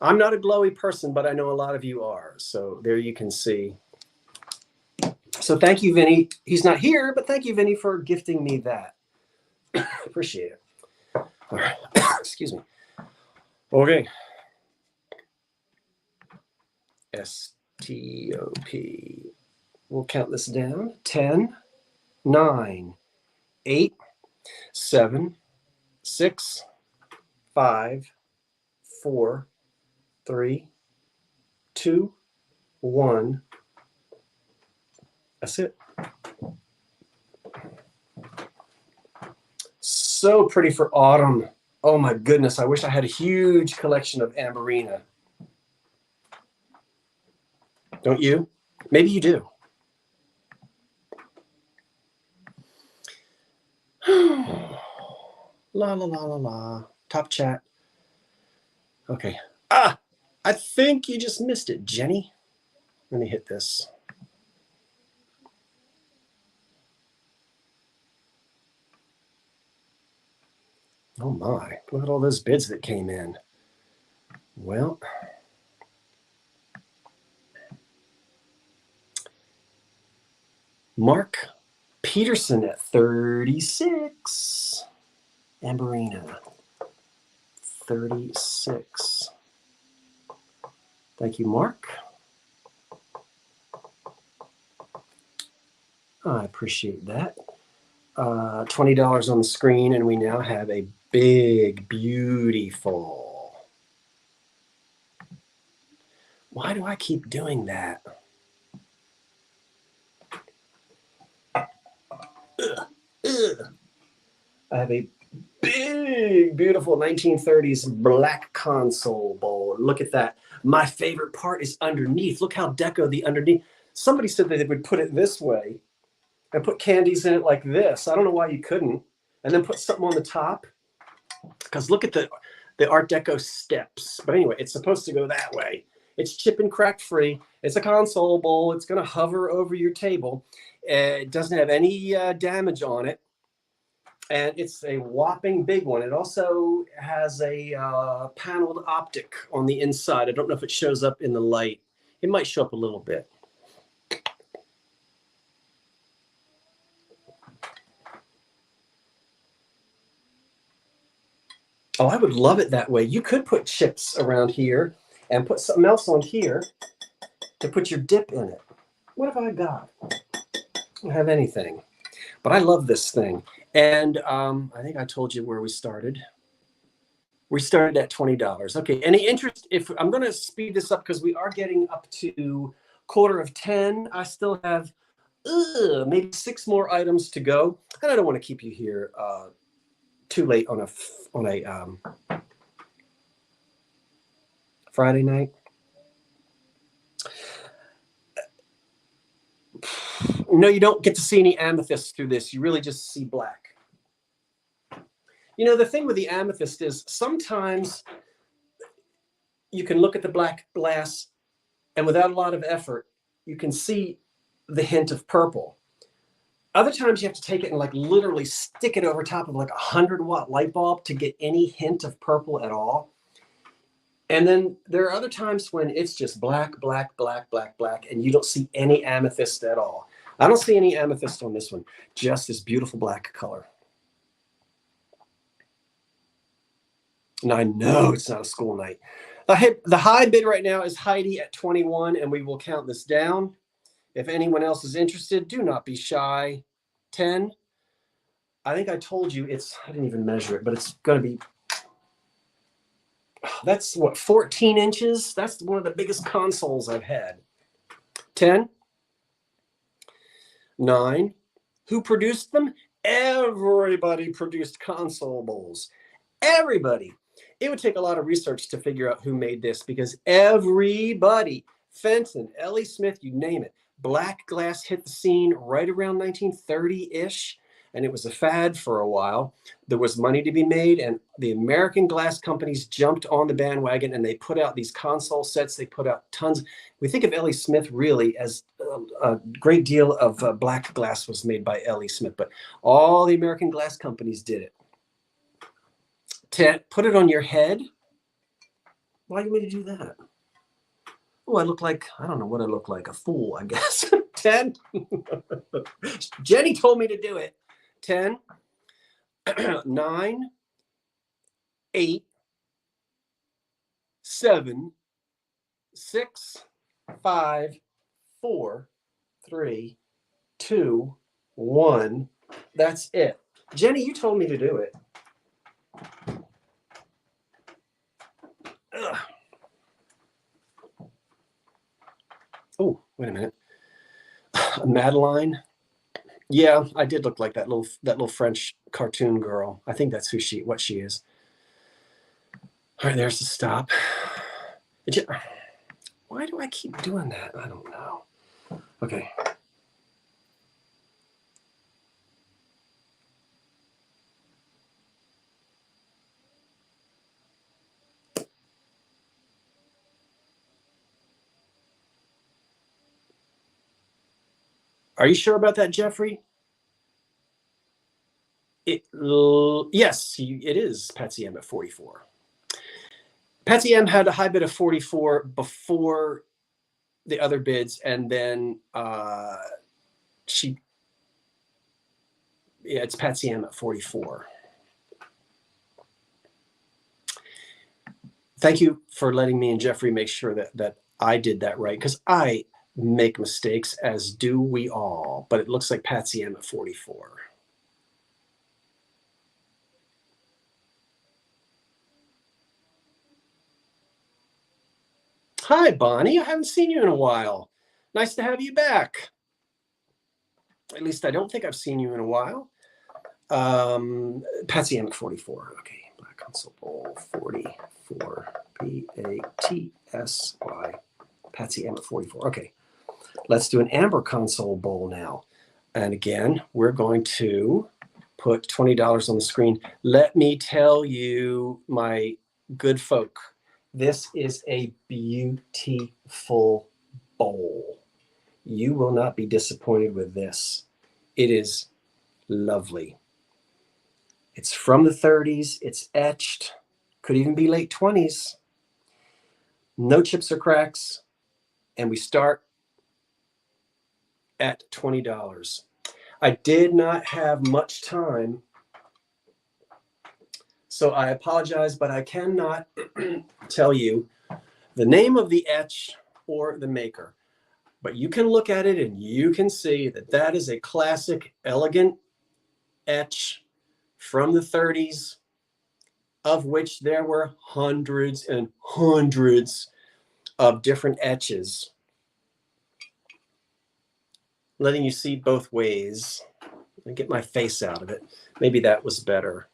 I'm not a glowy person, but I know a lot of you are. So there you can see. So thank you, Vinny. He's not here, but thank you, Vinny, for gifting me that. Appreciate it. All right. Excuse me. Okay. STOP. We'll count this down. 10, 9, 8, 7, 6, 5, 4, 3, 2, 1. That's it. So pretty for autumn. Oh my goodness. I wish I had a huge collection of Amberina. Don't you? Maybe you do. La la la la la. Top chat. Okay. I think you just missed it, Jenny. Let me hit this. Oh my, look at all those bids that came in. Well, Mark Peterson at 36. Amberina, 36. Thank you, Mark. I appreciate that. $20 on the screen, and we now have a Big, beautiful. Why do I keep doing that? I have a big, beautiful 1930s black console bowl. Look at that. My favorite part is underneath. Look how deco the underneath. Somebody said that they would put it this way and put candies in it like this. I don't know why you couldn't. And then put something on the top. Because look at the Art Deco steps. But anyway, it's supposed to go that way. It's chip and crack free. It's a console bowl. It's going to hover over your table. It doesn't have any damage on it. And it's a whopping big one. It also has a paneled optic on the inside. I don't know if it shows up in the light. It might show up a little bit. Oh, I would love it that way. You could put chips around here and put something else on here to put your dip in it. What have I got? I don't have anything. But I love this thing. And I think I told you where we started. We started at $20. Okay, any interest? If I'm going to speed this up because we are getting up to 9:45. I still have maybe 6 more items to go. And I don't want to keep you here too late on a Friday night. No, you don't get to see any amethyst through this. You really just see black. You know, the thing with the amethyst is sometimes you can look at the black glass and without a lot of effort, you can see the hint of purple. Other times you have to take it and like literally stick it over top of like a 100-watt light bulb to get any hint of purple at all. And then there are other times when it's just black, black, black, black, black, and you don't see any amethyst at all. I don't see any amethyst on this one, just this beautiful black color. And I know it's not a school night. The high bid right now is Heidi at 21, and we will count this down. If anyone else is interested, do not be shy. 10. I think I told you I didn't even measure it, but it's going to be, that's what, 14 inches? That's one of the biggest consoles I've had. 10. 9. Who produced them? Everybody produced console bowls. Everybody. It would take a lot of research to figure out who made this because everybody, Fenton, L.E. Smith, you name it. Black glass hit the scene right around 1930-ish, and it was a fad for a while. There was money to be made, and the American glass companies jumped on the bandwagon, and they put out these console sets. They put out tons. We think of L.E. Smith really as a great deal of black glass was made by L.E. Smith, but all the American glass companies did it. 10, put it on your head. Why do you want me to do that? Oh, I look like, I don't know what I look like, a fool, I guess. 10. Jenny told me to do it. 10, 9, 8, 7, 6, 5, 4, 3, 2, 1. That's it. Jenny, you told me to do it. Ugh. Oh, wait a minute. Madeline. Yeah, I did look like that little French cartoon girl. I think that's what she is. All right, there's the stop. Why do I keep doing that? I don't know. Okay. Are you sure about that, Jeffrey? Yes, it is Patsy M at 44. Patsy M had a high bid of 44 before the other bids, and then it's Patsy M at 44. Thank you for letting me and Jeffrey make sure that I did that right, because I make mistakes, as do we all. But it looks like Patsy M at 44. Hi, Bonnie. I haven't seen you in a while. Nice to have you back. At least I don't think I've seen you in a while. Patsy Amick 44. Okay, Black Console Bowl 44. Patsy. Patsy Amick 44. Okay, let's do an Amber Console Bowl now. And again, we're going to put $20 on the screen. Let me tell you, my good folk, this is a beautiful bowl. You will not be disappointed with this. It is lovely. It's from the 30s. It's etched. Could even be late 20s. No chips or cracks. And we start at $20. I did not have much time, so I apologize, but I cannot tell you the name of the etch or the maker. But you can look at it and you can see that that is a classic, elegant etch from the 30s, of which there were hundreds and hundreds of different etches. Letting you see both ways and get my face out of it. Maybe that was better.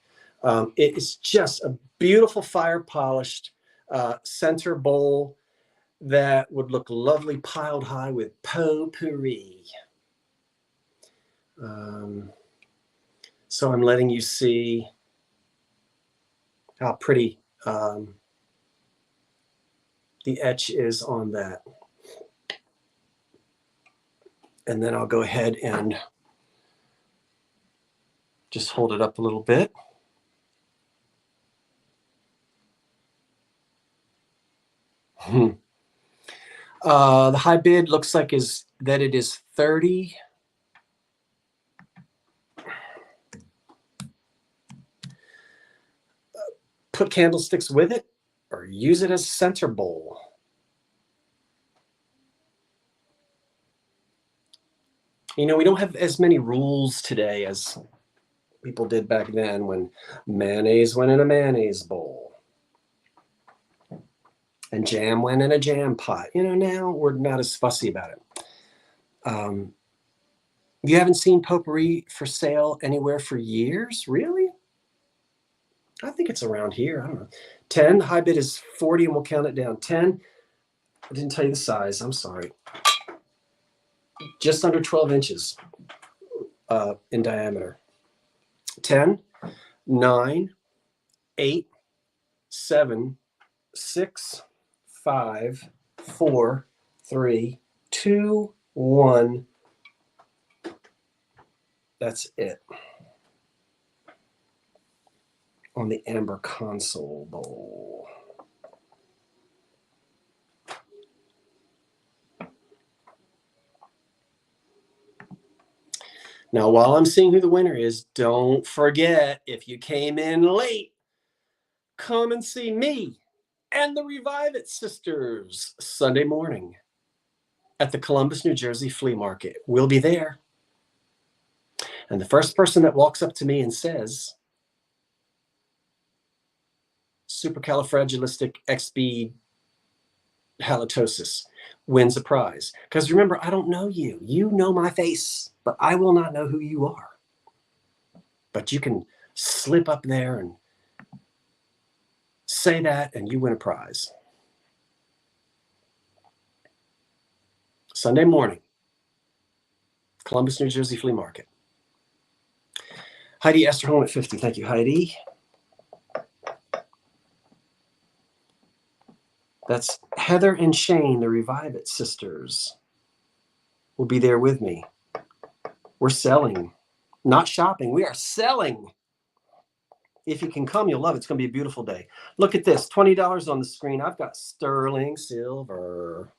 It is just a beautiful fire polished center bowl that would look lovely piled high with potpourri. So I'm letting you see how pretty the etch is on that. And then I'll go ahead and just hold it up a little bit. The high bid looks like it is 30. Put candlesticks with it or use it as a center bowl. You know, we don't have as many rules today as people did back then when mayonnaise went in a mayonnaise bowl and jam went in a jam pot. You know, now we're not as fussy about it. You haven't seen potpourri for sale anywhere for years? Really? I think it's around here. I don't know. 10, high bid is 40 and we'll count it down. 10, I didn't tell you the size. I'm sorry. Just under 12 inches in diameter. 10, 9, 8, 7, 6, 5, 4, 3, 2, 1. That's it. On the Amber Console Bowl. Now, while I'm seeing who the winner is, don't forget, if you came in late, come and see me and the Revive It Sisters Sunday morning at the Columbus, New Jersey Flea Market. We'll be there. And the first person that walks up to me and says, supercalifragilisticexpialidocious wins a prize. Because remember, I don't know you. You know my face, but I will not know who you are. But you can slip up there and say that, and you win a prize. Sunday morning, Columbus, New Jersey Flea Market. Heidi Esterholm at 50. Thank you, Heidi. That's Heather and Shane, the Revive It Sisters, will be there with me. We're selling, not shopping. We are selling. If you can come, you'll love it. It's going to be a beautiful day. Look at this, $20 on the screen. I've got sterling silver.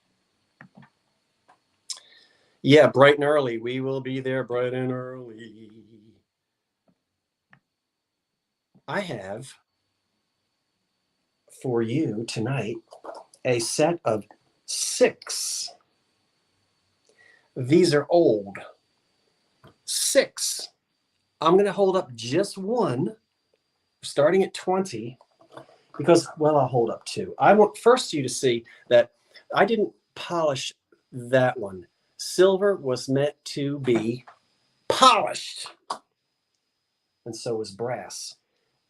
Yeah, bright and early. We will be there bright and early. I have for you tonight a set of 6. These are old. 6. I'm going to hold up just one, starting at 20, because, well, I'll hold up 2. I want first you to see that I didn't polish that one. Silver was meant to be polished, and so was brass.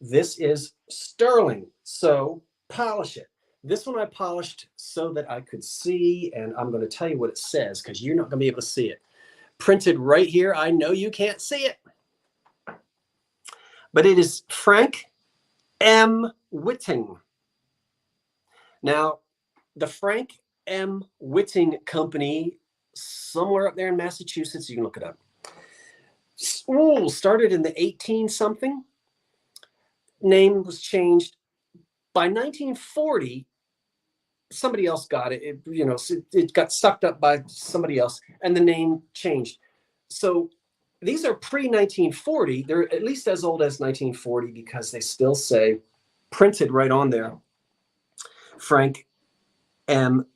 This is sterling, so polish it. This one I polished so that I could see, and I'm going to tell you what it says because you're not going to be able to see it. Printed right here. I know you can't see it, but it is Frank M. Whiting. Now, the Frank M. Whiting Company, somewhere up there in Massachusetts, you can look it up. Started in the 18 something. Name was changed. By 1940, somebody else got it. It got sucked up by somebody else, and the name changed. So these are pre-1940. They're at least as old as 1940 because they still say, printed right on there, Frank M.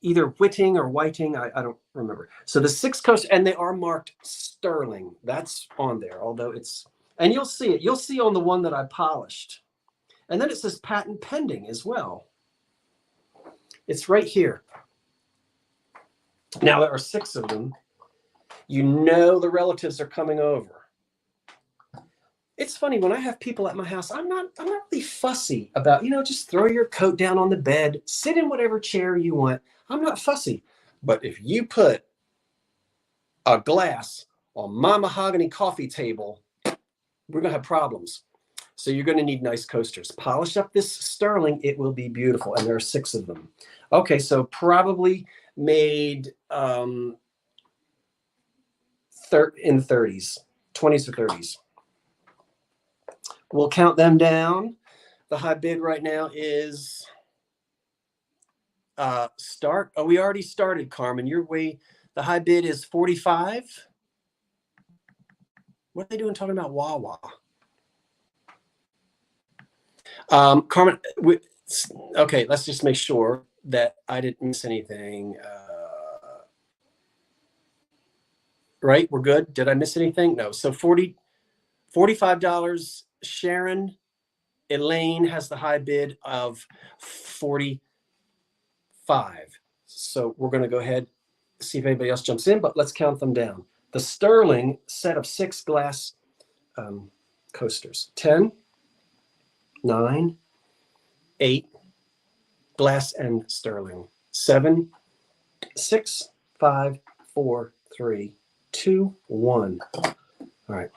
Either Whiting or Whiting, I don't remember. So the 6 coast, and they are marked sterling. That's on there, although it's, and you'll see it. You'll see on the one that I polished. And then it says patent pending as well. It's right here. Now there are 6 of them. You know the relatives are coming over. It's funny, when I have people at my house, I'm not really fussy about, just throw your coat down on the bed, sit in whatever chair you want. I'm not fussy. But if you put a glass on my mahogany coffee table, we're going to have problems. So you're going to need nice coasters. Polish up this sterling. It will be beautiful. And there are 6 of them. Okay, so probably made in the 30s, 20s or 30s. We'll count them down. The high bid right now is start. Oh, we already started, Carmen. The high bid is 45. What are they doing talking about Wawa? Carmen, okay, let's just make sure that I didn't miss anything. Right, we're good. Did I miss anything? No. So $45. Sharon Elaine has the high bid of 45. So we're going to go ahead, see if anybody else jumps in, but let's count them down. The sterling set of 6 glass coasters. 10, 9, 8, glass and sterling. 7, 6, 5, 4, 3, 2, 1. All right.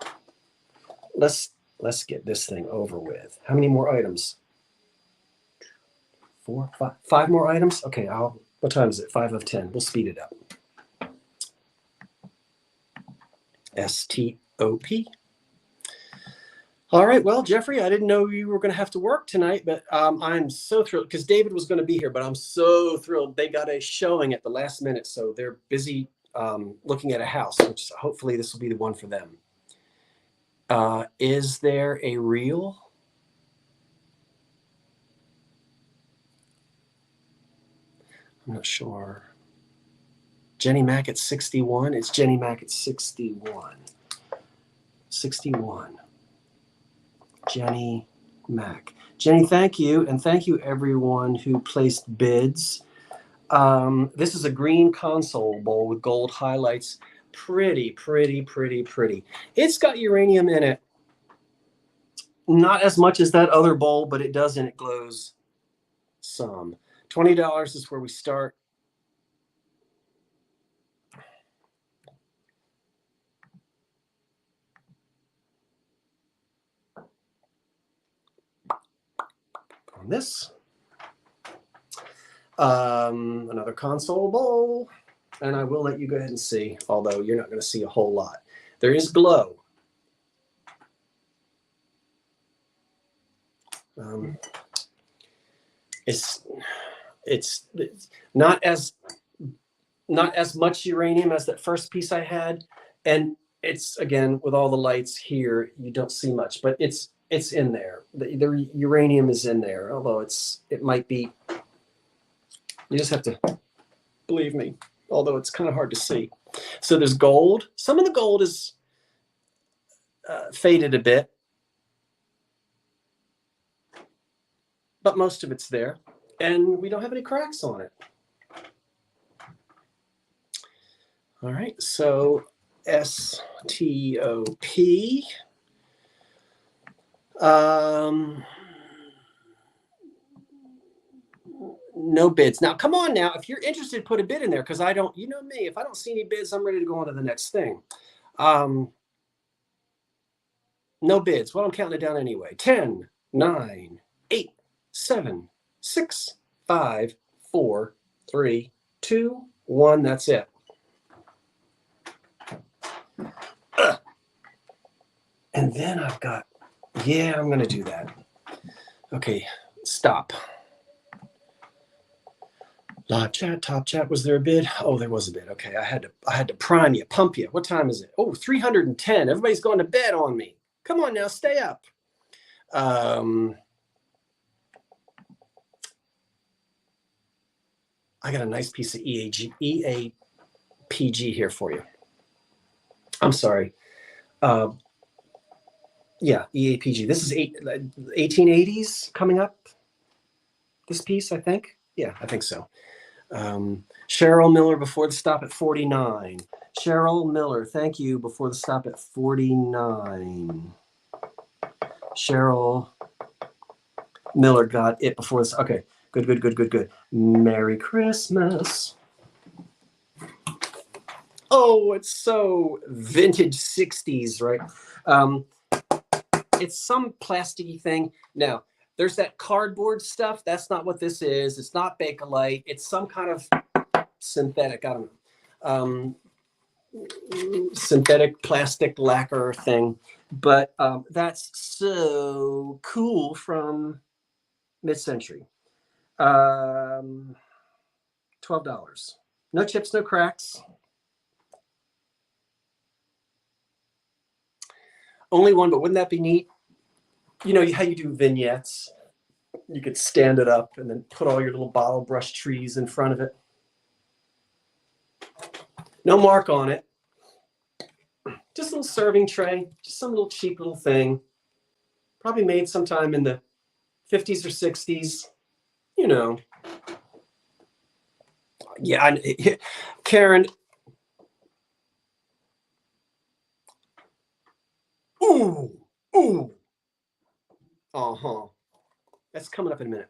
Let's get this thing over with. How many more items? 4, 5, 5 more items? Okay, what time is it? 5 of 10. We'll speed it up. STOP. All right, well, Jeffrey, I didn't know you were going to have to work tonight, but I'm so thrilled because David was going to be here, but I'm so thrilled. They got a showing at the last minute, so they're busy looking at a house, which hopefully this will be the one for them. Is there a reel? I'm not sure. Jenny Mack at 61. It's Jenny Mack at 61. 61. Jenny Mack. Jenny, thank you. And thank you everyone who placed bids. This is a green console bowl with gold highlights. Pretty, pretty, pretty, pretty. It's got uranium in it. Not as much as that other bowl, but it does, and it glows some. $20 is where we start. On this. Another console bowl. And I will let you go ahead and see, although you're not going to see a whole lot. There is glow. It's not as much uranium as that first piece I had, and it's, again, with all the lights here, you don't see much, but it's in there. The uranium is in there, although it might be. You just have to believe me, although it's kind of hard to see. So there's gold. Some of the gold is faded a bit, but most of it's there. and we don't have any cracks on it. All right, so STOP. No bids. Now, come on now. If you're interested, put a bid in there because I don't, you know me, if I don't see any bids, I'm ready to go on to the next thing. No bids. Well, I'm counting it down anyway. 10, 9, 8, 7, 6, 5, 4, 3, 2, 1. That's it. And then I've got, yeah, I'm going to do that. Okay, stop. Live chat, top chat. Was there a bid? Oh, there was a bid. Okay, I had to prime you, pump you. What time is it? Oh, 310. Everybody's going to bed on me. Come on now, stay up. I got a nice piece of EAPG here for you. I'm sorry. Yeah, EAPG. This is 1880s coming up. This piece, I think. Yeah, I think so. Cheryl Miller before the stop at 49. Cheryl Miller, thank you, before the stop at 49. Cheryl Miller got it before this. Okay, good. Merry Christmas. Oh, it's so vintage 60s, right? It's some plasticky thing. Now, there's that cardboard stuff. That's not what this is. It's not Bakelite. It's some kind of synthetic, I don't know, synthetic plastic lacquer thing. But that's so cool from mid-century. $12. No chips, no cracks. Only one, but wouldn't that be neat? You know how you do vignettes? You could stand it up and then put all your little bottle brush trees in front of it. No mark on it. Just a little serving tray. Just some little cheap little thing. Probably made sometime in the 50s or 60s. You know. Yeah, Karen. Ooh. Uh-huh. That's coming up in a minute.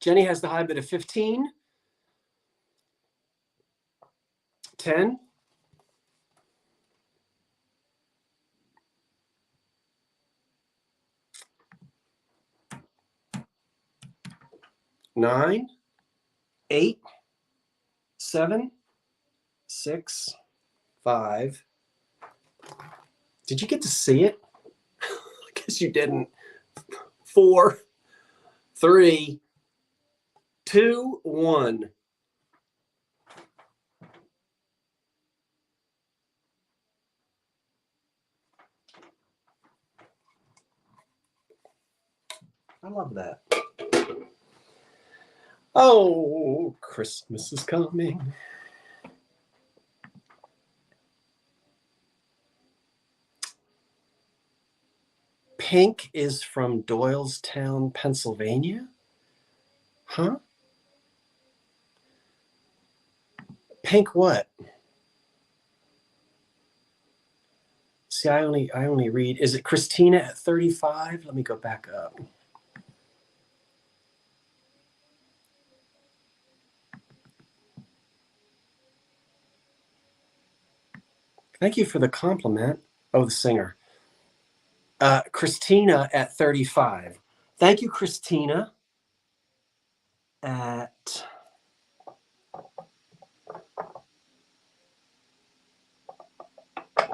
Jenny has the high bid of 15. 10. 9, 8, 7, 6, 5. Did you get to see it? I guess you didn't. 4, 3, 2, 1. I love that. Oh, Christmas is coming. Pink is from Doylestown, Pennsylvania. Huh? Pink what? See, I only read. Is it Christina at 35? Let me go back up. Thank you for the compliment. Oh, the singer. Christina at 35. Thank you, Christina. At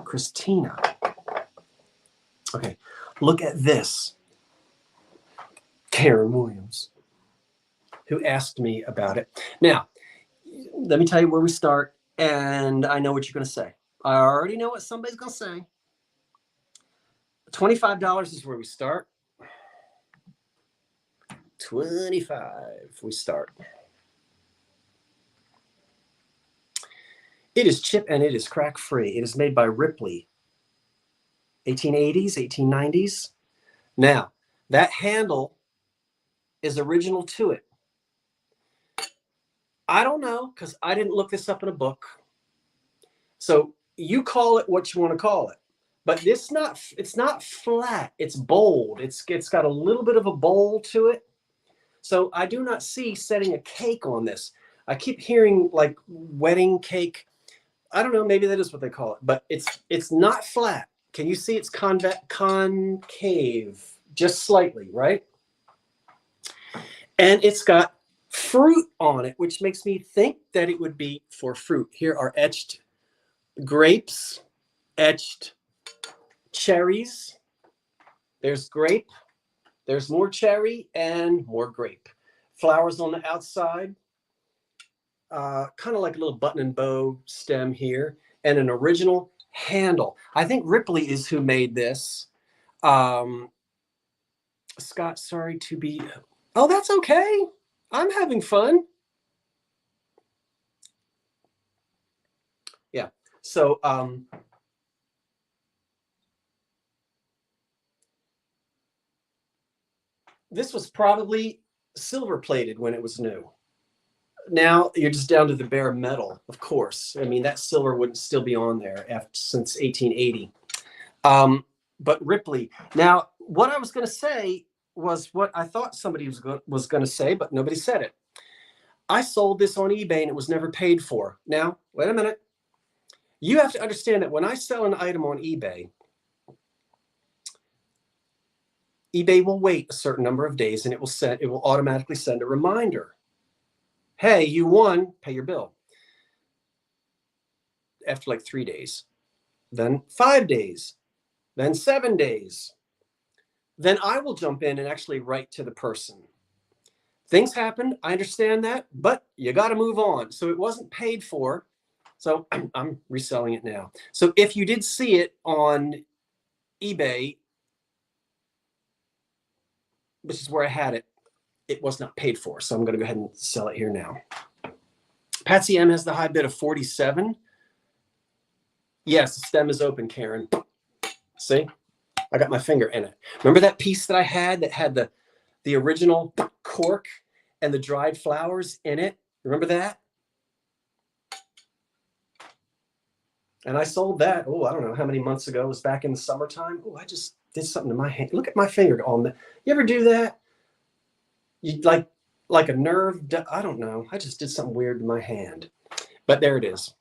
Christina. Okay, look at this. Karen Williams, who asked me about it. Now, let me tell you where we start, and I know what you're going to say. I already know what somebody's going to say. $25 is where we start. 25, we start. It is chip and it is crack free. It is made by Ripley. 1880s, 1890s. Now, that handle is original to it. I don't know, because I didn't look this up in a book. So you call it what you want to call it. But it's not flat. It's bold. It's got a little bit of a bowl to it. So I do not see setting a cake on this. I keep hearing like wedding cake. I don't know. Maybe that is what they call it. But it's not flat. Can you see it's concave? Just slightly, right? And it's got fruit on it, which makes me think that it would be for fruit. Here are etched grapes, etched cherries. There's grape. There's more cherry and more grape. Flowers on the outside. Kind of like a little button and bow stem here. And an original handle. I think Ripley is who made this. Scott, sorry to be... Oh, that's okay. I'm having fun. Yeah. So, this was probably silver plated when it was new. Now you're just down to the bare metal, of course. I mean, that silver wouldn't still be on there since 1880. But Ripley. Now, what I was going to say was what I thought somebody was going to say, but nobody said it. I sold this on eBay and it was never paid for. Now, wait a minute. You have to understand that when I sell an item on eBay, eBay will wait a certain number of days and it will automatically send a reminder. Hey, you won, pay your bill. After like 3 days, then 5 days, then 7 days. Then I will jump in and actually write to the person. Things happen, I understand that, but you got to move on. So it wasn't paid for. So I'm reselling it now. So if you did see it on eBay, which is where I had it, it was not paid for. So I'm going to go ahead and sell it here now. Patsy M has the high bid of 47. Yes, the stem is open, Karen. See? I got my finger in it. Remember that piece that I had that had the original cork and the dried flowers in it? Remember that? And I sold that, oh, I don't know how many months ago. It was back in the summertime. Oh, I just did something to my hand. Look at my finger on that. You ever do that? You like a nerve? I don't know. I just did something weird to my hand. But there it is.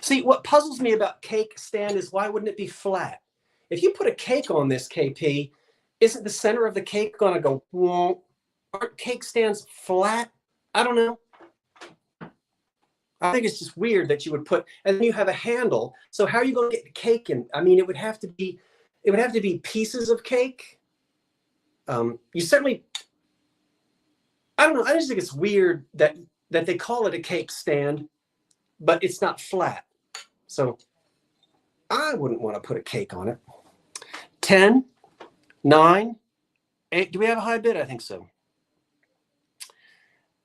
See, what puzzles me about cake stand is why wouldn't it be flat? If you put a cake on this, KP, isn't the center of the cake going to go, whoa? Aren't cake stands flat? I don't know. I think it's just weird that you would put, and then you have a handle. So how are you going to get the cake in? I mean, it would have to be pieces of cake. You certainly, I don't know. I just think it's weird that they call it a cake stand, but it's not flat. So I wouldn't want to put a cake on it. 10, 9, 8. Do we have a high bid? I think so.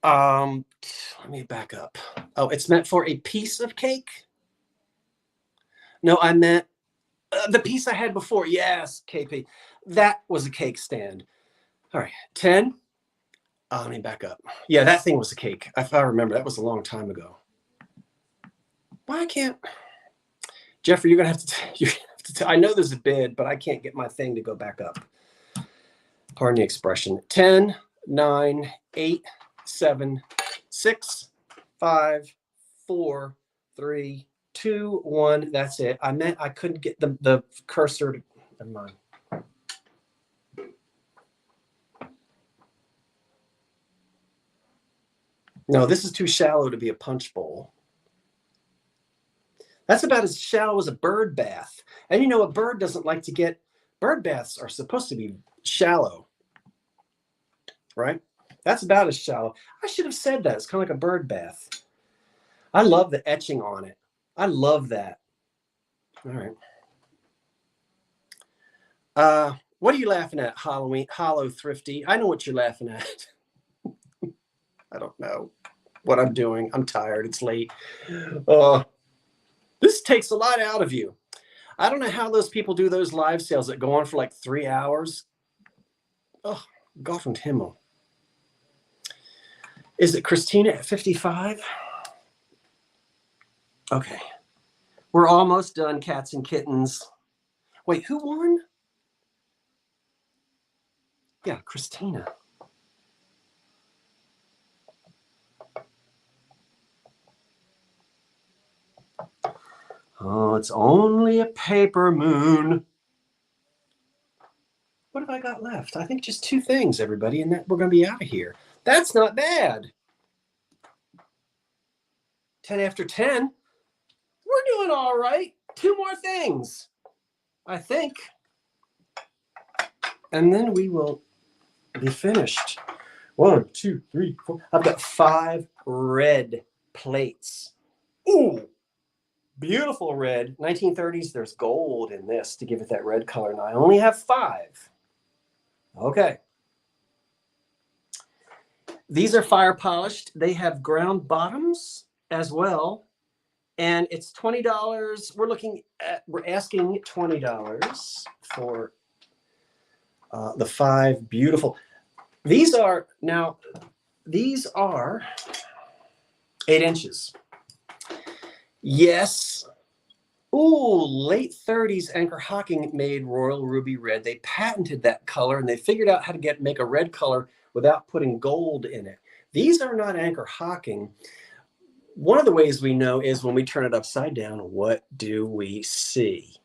Let me back up. Oh, it's meant for a piece of cake? No, I meant the piece I had before. Yes, KP. That was a cake stand. All right, 10. Let me back up. Yeah, that thing was a cake. If I remember, that was a long time ago. Why can't... Jeffrey, you're going to have to... I know there's a bid, but I can't get my thing to go back up. Pardon the expression. 10, 9, 8, 7, 6, 5, 4, 3, 2, 1. That's it. I meant I couldn't get the cursor to... Never mind. No, this is too shallow to be a punch bowl. That's about as shallow as a bird bath. And you know, a bird doesn't like to get... Bird baths are supposed to be shallow, right? That's about as shallow. I should have said that. It's kind of like a bird bath. I love the etching on it. I love that. All right. What are you laughing at, Halloween? Hollow Thrifty? I know what you're laughing at. I don't know what I'm doing. I'm tired. It's late. This just takes a lot out of you. I don't know how those people do those live sales that go on for like 3 hours. Oh, Gott und Himmel. Is it Christina at 55? Okay. We're almost done, cats and kittens. Wait, who won? Yeah, Christina. Oh, it's only a paper moon. What have I got left? I think just 2 things, everybody, and that we're going to be out of here. That's not bad. 10 after 10. We're doing all right. 2 more things, I think. And then we will be finished. 1, 2, 3, 4. I've got 5 red plates. Ooh, beautiful red. 1930s, there's gold in this to give it that red color. And I only have 5. Okay. These are fire polished. They have ground bottoms as well. And it's $20. We're asking $20 for the 5 beautiful. These are 8 inches. Yes. Ooh, late 30s Anchor Hocking made Royal Ruby Red. They patented that color and they figured out how to make a red color without putting gold in it. These are not Anchor Hocking. One of the ways we know is when we turn it upside down, what do we see?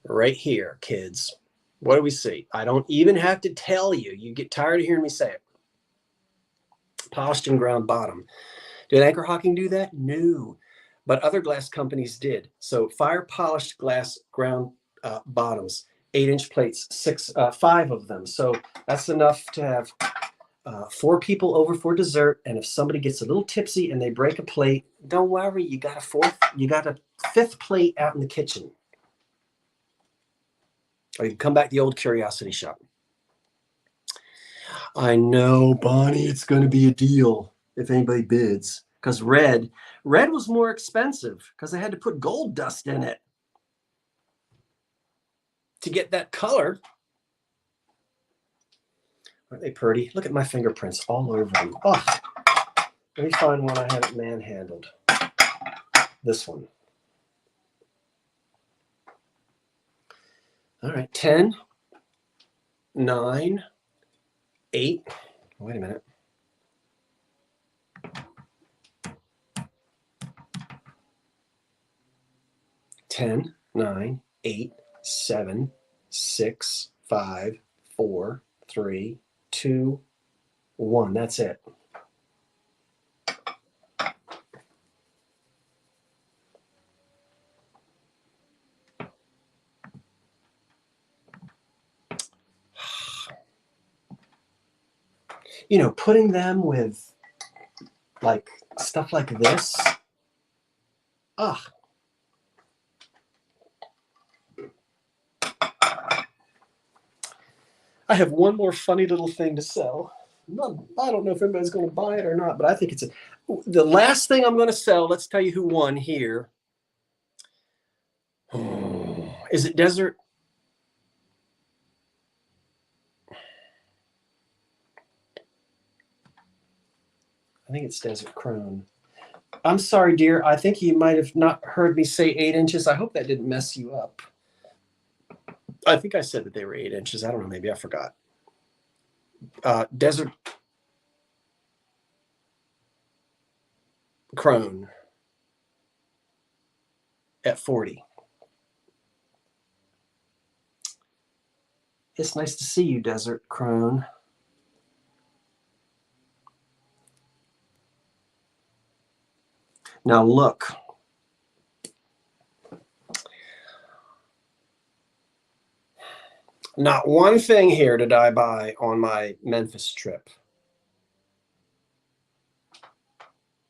Right here, kids. What do we see? I don't even have to tell you. You get tired of hearing me say it. Polished and ground bottom. Did Anchor Hocking do that? No. But other glass companies did. So fire polished glass ground bottoms, 8-inch plates, 5 of them. So that's enough to have 4 people over for dessert. And if somebody gets a little tipsy and they break a plate, don't worry, you got a 5th plate out in the kitchen. Or you can come back to the old curiosity shop. I know, Bonnie, it's going to be a deal if anybody bids. Because red was more expensive because I had to put gold dust in it to get that color. Aren't they pretty? Look at my fingerprints all over them. Oh, let me find one I haven't manhandled. This one. All right, 10, 9, 8. Wait a minute. 10, 9, 8, 7, 6, 5, 4, 3, 2, 1. That's it. You know, putting them with like stuff like this. I have one more funny little thing to sell. I don't know if anybody's going to buy it or not, but I think it's the last thing I'm going to sell. Let's tell you who won here. Is it Desert? I think it's Desert Crone. I'm sorry, dear. I think you might have not heard me say 8 inches. I hope that didn't mess you up. I think I said that they were 8 inches. I don't know. Maybe I forgot. Desert Crone at 40. It's nice to see you, Desert Crone. Now look. Not one thing here did I buy on my Memphis trip.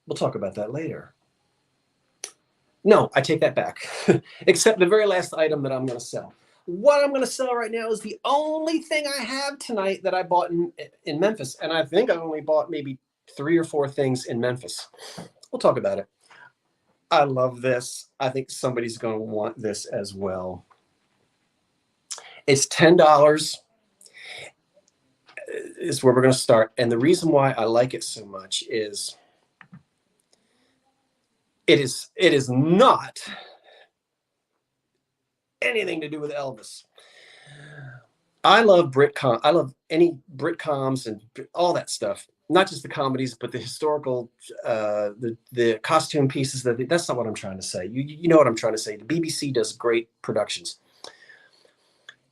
We'll talk about that later. No, I take that back. Except the very last item that I'm going to sell. What I'm going to sell right now is the only thing I have tonight that I bought in Memphis. And I think I only bought maybe 3 or 4 things in Memphis. We'll talk about it. I love this. I think somebody's going to want this as well. It's $10 is where we're going to start. And the reason why I like it so much is it is not anything to do with Elvis. I love Britcom. I love any Britcoms and all that stuff. Not just the comedies, but the historical, the costume pieces. That's not what I'm trying to say. You know what I'm trying to say. The BBC does great productions,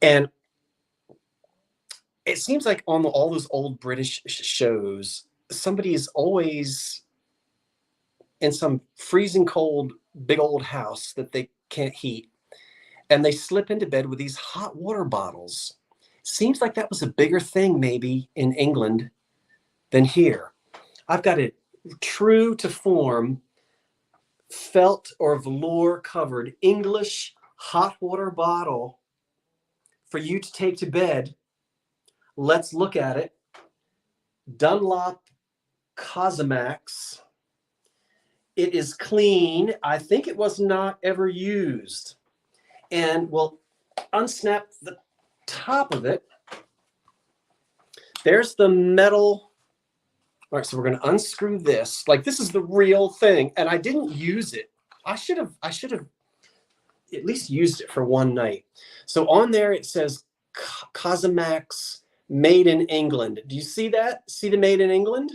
and it seems like on all those old British shows, somebody is always in some freezing cold, big old house that they can't heat, and they slip into bed with these hot water bottles. Seems like that was a bigger thing maybe in England than here. I've got a true to form felt or velour covered English hot water bottle for you to take to bed. Let's look at it. Dunlop Cosamax. It is clean. I think it was not ever used. And we'll unsnap the top of it. There's the metal. All right, so we're going to unscrew this. Like, this is the real thing, and I didn't use it. I should have at least used it for one night. So on there it says Cosamax made in England. Do you see that? See the made in England?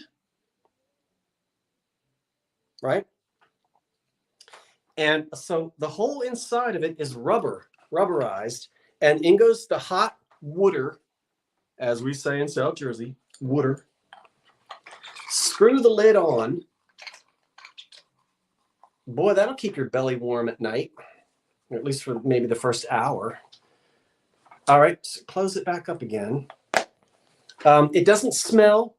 Right? And so the whole inside of it is rubberized, and in goes the hot water, as we say in South Jersey, water. Screw the lid on. Boy, that'll keep your belly warm at night, or at least for maybe the first hour. All right, so close it back up again. It doesn't smell,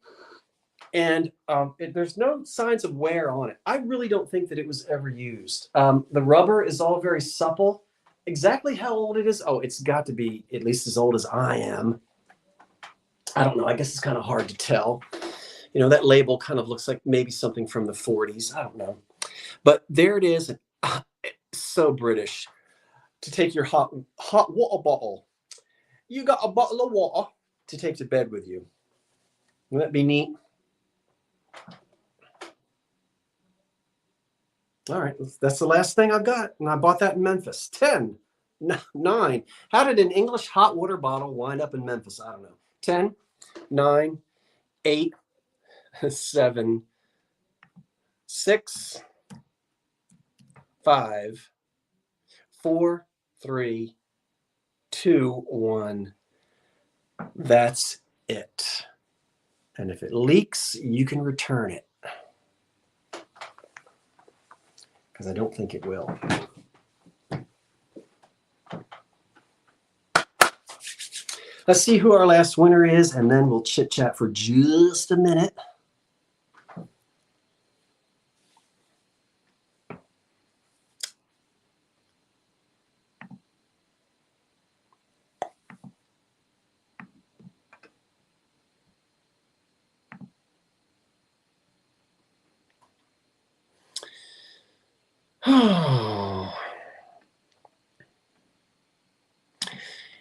and there's no signs of wear on it. I really don't think that it was ever used. The rubber is all very supple. Exactly how old it is? Oh, it's got to be at least as old as I am. I don't know. I guess it's kind of hard to tell. You know, that label kind of looks like maybe something from the 40s. I don't know. But there it is. So British. To take your hot water bottle. You got a bottle of water to take to bed with you. Wouldn't that be neat? All right, that's the last thing I've got. And I bought that in Memphis. 10, 9. How did an English hot water bottle wind up in Memphis? I don't know. 10, 9, 8, 7, 6, 5, 4, 3, 2, 1. That's it. And if it leaks, you can return it. Because I don't think it will. Let's see who our last winner is, and then we'll chit-chat for just a minute.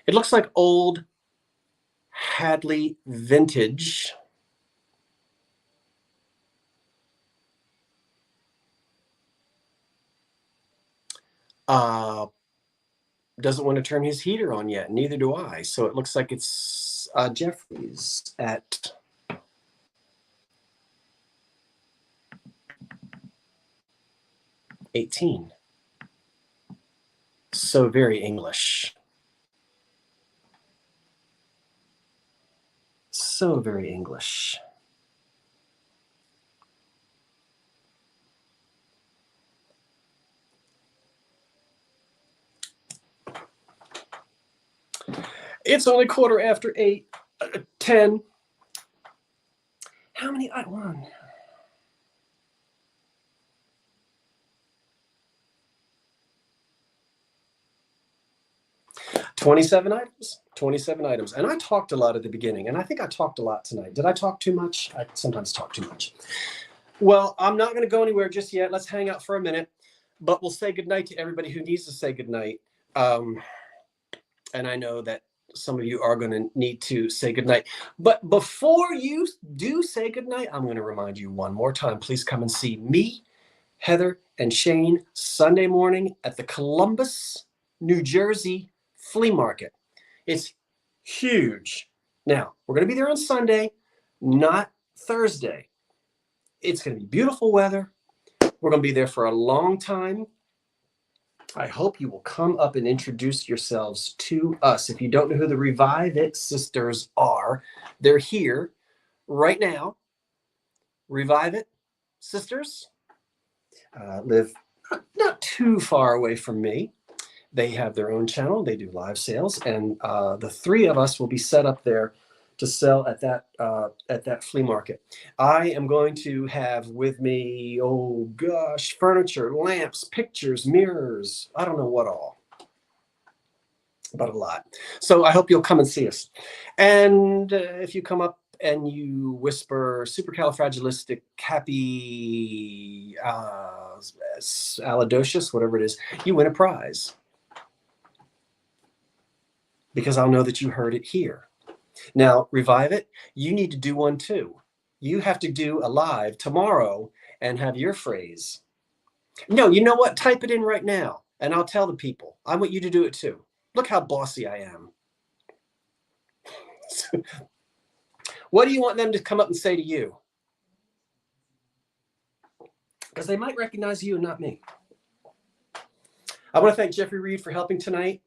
It looks like old Hadley vintage. Doesn't want to turn his heater on yet. Neither do I. So it looks like it's Jeffries at $18. So very English. So very English. It's only 8:15. 10. How many? I won. $27 items. 27 items. And I talked a lot at the beginning, and I think I talked a lot tonight. Did I talk too much? I sometimes talk too much. Well, I'm not going to go anywhere just yet. Let's hang out for a minute. But we'll say goodnight to everybody who needs to say goodnight. And I know that some of you are going to need to say goodnight. But before you do say goodnight, I'm going to remind you one more time. Please come and see me, Heather, and Shane Sunday morning at the Columbus, New Jersey flea market. It's huge. Now, we're going to be there on Sunday, not Thursday. It's going to be beautiful weather. We're going to be there for a long time. I hope you will come up and introduce yourselves to us. If you don't know who the Revive It Sisters are, they're here right now. Revive It Sisters live not too far away from me. They have their own channel. They do live sales, and the three of us will be set up there to sell at that flea market. I am going to have with me, oh gosh, furniture, lamps, pictures, mirrors. I don't know what all, but a lot. So I hope you'll come and see us. And if you come up and you whisper supercalifragilisticexpialidocious, whatever it is, you win a prize. Because I'll know that you heard it here. Now, Revive It, you need to do one too. You have to do a live tomorrow and have your phrase. No, you know what? Type it in right now and I'll tell the people. I want you to do it too. Look how bossy I am. What do you want them to come up and say to you? Because they might recognize you and not me. I want to thank Jeffrey Reed for helping tonight.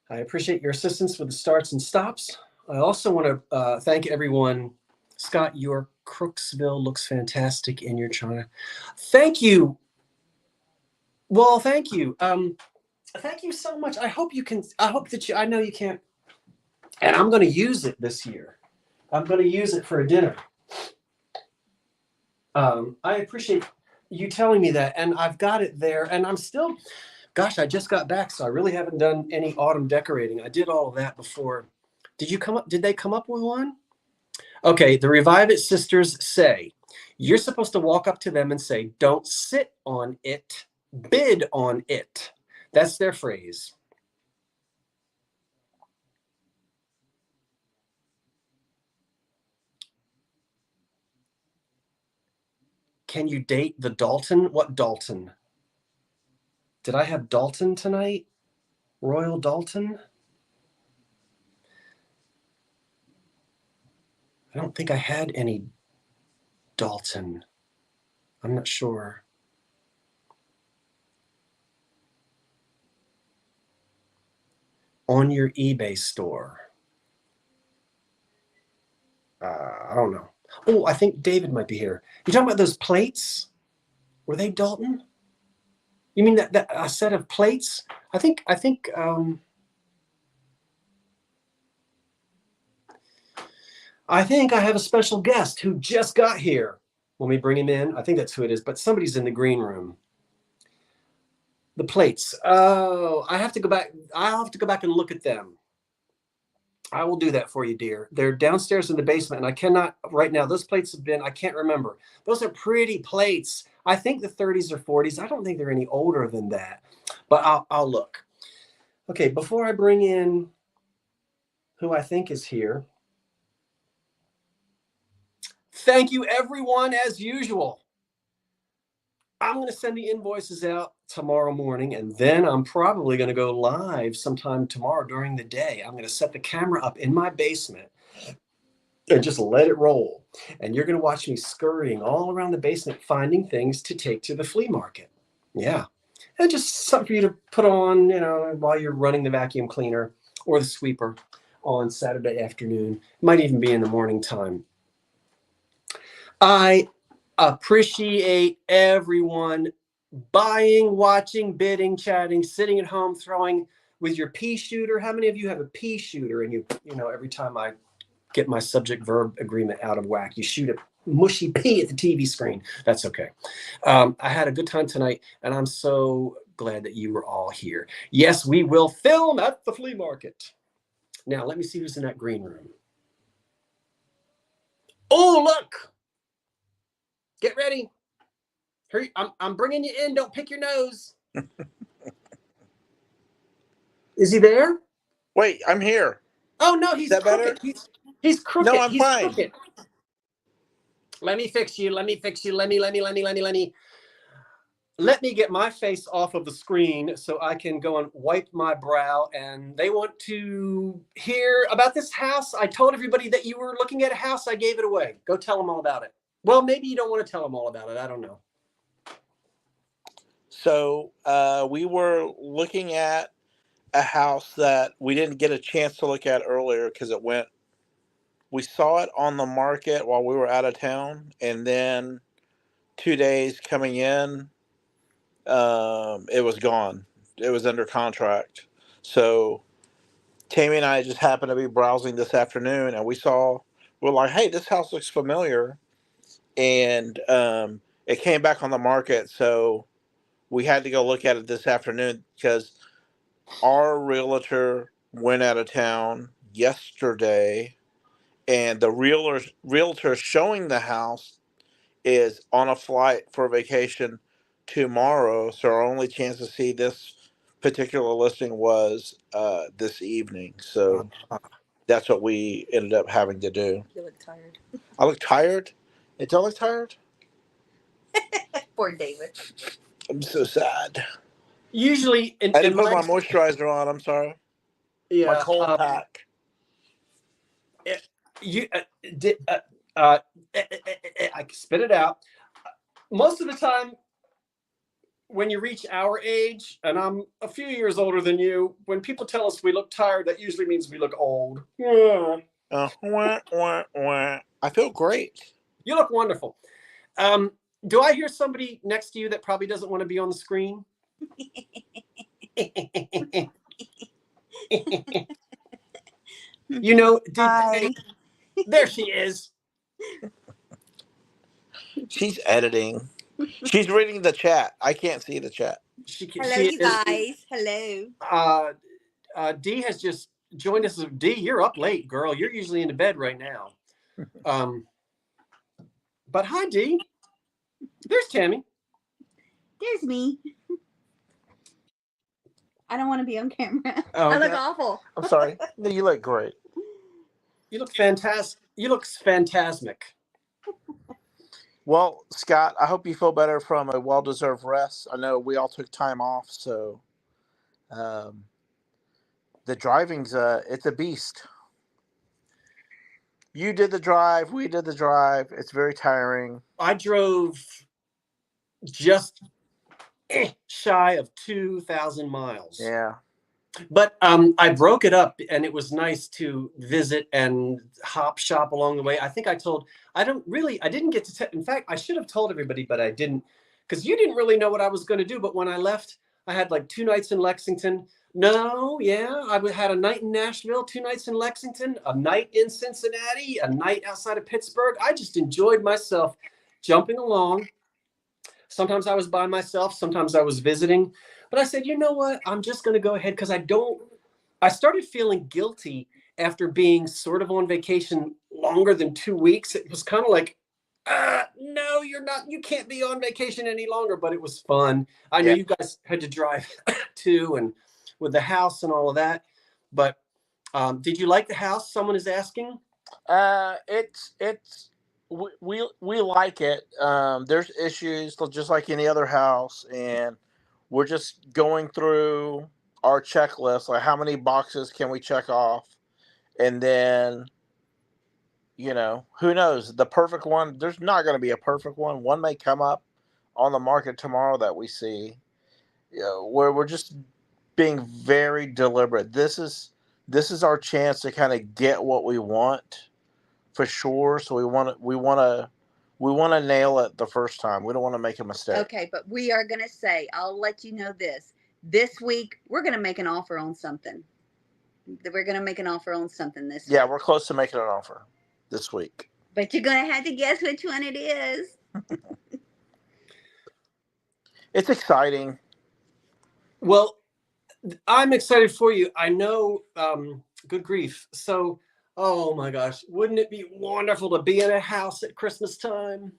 I appreciate your assistance with the starts and stops. I also want to thank everyone. Scott, your Crooksville looks fantastic in your china. Thank you. Well, thank you. Thank you so much. I hope you can. I hope that I know you can't. And I'm going to use it this year. I'm going to use it for a dinner. I appreciate you telling me that. And I've got it there. And I'm still, gosh, I just got back. So I really haven't done any autumn decorating. I did all of that before. Did they come up with one? Okay, the Revive It Sisters say, you're supposed to walk up to them and say, don't sit on it, bid on it. That's their phrase. Can you date the Dalton? What Dalton? Did I have Dalton tonight? Royal Dalton? I don't think I had any Dalton. I'm not sure. On your eBay store. I don't know. Oh, I think David might be here. You talking about those plates? Were they Dalton? You mean that a set of plates? I think I have a special guest who just got here. When we bring him in, I think that's who it is, but somebody's in the green room. The plates. Oh, I have to go back. I'll have to go back and look at them. I will do that for you, dear. They're downstairs in the basement, and I cannot right now. Those plates have been, I can't remember. Those are pretty plates. I think the 30s or 40s. I don't think they're any older than that, but I'll look. Okay, before I bring in who I think is here, thank you, everyone, as usual. I'm going to send the invoices out tomorrow morning, and then I'm probably going to go live sometime tomorrow during the day. I'm going to set the camera up in my basement and just let it roll. And you're going to watch me scurrying all around the basement, finding things to take to the flea market. Yeah. And just something for you to put on, while you're running the vacuum cleaner or the sweeper on Saturday afternoon. It might even be in the morning time. I appreciate everyone buying, watching, bidding, chatting, sitting at home, throwing with your pea shooter. How many of you have a pea shooter and you every time I get my subject verb agreement out of whack, you shoot a mushy pea at the TV screen? That's okay. I had a good time tonight, and I'm so glad that you were all here. Yes, we will film at the flea market. Now, let me see who's in that green room. Oh, look! Get ready. Hurry, I'm bringing you in. Don't pick your nose. Is he there? Wait, I'm here. Oh no, Is he's that crooked. better? He's crooked. No, I'm He's fine. crooked. Let me fix you. Let me fix you. Let me get my face off of the screen so I can go and wipe my brow. And they want to hear about this house. I told everybody that you were looking at a house. I gave it away. Go tell them all about it. Well, maybe you don't want to tell them all about it. I don't know. So we were looking at a house that we didn't get a chance to look at earlier because we saw it on the market while we were out of town, and then 2 days coming in, it was gone. It was under contract. So Tammy and I just happened to be browsing this afternoon, and we're like, hey, this house looks familiar. And it came back on the market. So we had to go look at it this afternoon because our realtor went out of town yesterday, and the realtor showing the house is on a flight for vacation tomorrow. So our only chance to see this particular listing was this evening. So that's what we ended up having to do. You look tired. I look tired. Don't look tired. Poor David. I'm so sad. Usually, I didn't put my moisturizer on. I'm sorry. Yeah, my cold pack. I spit it out. Most of the time, when you reach our age, and I'm a few years older than you, when people tell us we look tired, that usually means we look old. Wah, wah. I feel great. You look wonderful. Do I hear somebody next to you that probably doesn't want to be on the screen? You know, there she is. She's editing. She's reading the chat. I can't see the chat. Hello, you guys. Hello. Dee has just joined us. Dee, you're up late, girl. You're usually in bed right now. But hi, Dee. There's Tammy. There's me. I don't want to be on camera. Oh, I look awful. I'm sorry. No, you look great. You look fantastic. You look phantasmic. Well, Scott, I hope you feel better from a well-deserved rest. I know we all took time off, so the driving's it's a beast. You did the drive. We did the drive. It's very tiring. I drove just shy of 2,000 miles. Yeah. But I broke it up, and it was nice to visit and hop shop along the way. I think I didn't get to, in fact, I should have told everybody, but I didn't, because you didn't really know what I was going to do. But when I left, I had like 2 nights in Lexington. I had a night in Nashville, 2 nights in Lexington, a night in Cincinnati, a night outside of Pittsburgh. I just enjoyed myself jumping along. Sometimes I was by myself. Sometimes I was visiting. But I said, you know what? I'm just going to go ahead because I started feeling guilty after being sort of on vacation longer than 2 weeks. It was kind of like, no, you're not. You can't be on vacation any longer. But it was fun. I know you guys had to drive too, and with the house and all of that. But did you like the house? Someone is asking. We like it. There's issues just like any other house, and we're just going through our checklist, like how many boxes can we check off, and then who knows, the perfect one. There's not going to be a perfect one. One may come up on the market tomorrow that we see. Where we're just being very deliberate. This is our chance to kind of get what we want. For sure. So we want to nail it the first time. We don't want to make a mistake. Okay, but we are going to say, I'll let you know this week, we're going to make an offer on something. We're going to make an offer on something this week. Yeah, we're close to making an offer this week. But you're going to have to guess which one it is. It's exciting. Well, I'm excited for you. I know, good grief. So, oh my gosh, wouldn't it be wonderful to be in a house at Christmas time?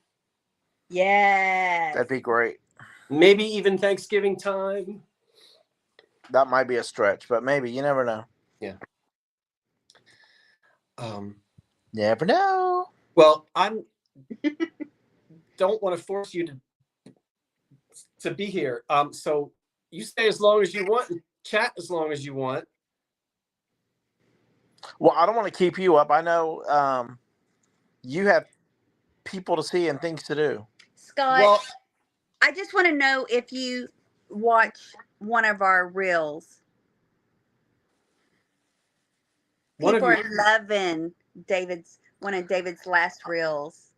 Yes. That'd be great. Maybe even Thanksgiving time. That might be a stretch, but maybe. You never know. Um, Never know. well, don't want to force you to be here. So you stay as long as you want and chat as long as you want. Well, I don't want to keep you up. I know you have people to see and things to do. Scott, Well, I just want to know if you watch one of our reels. one of People your are loving one of David's last reels.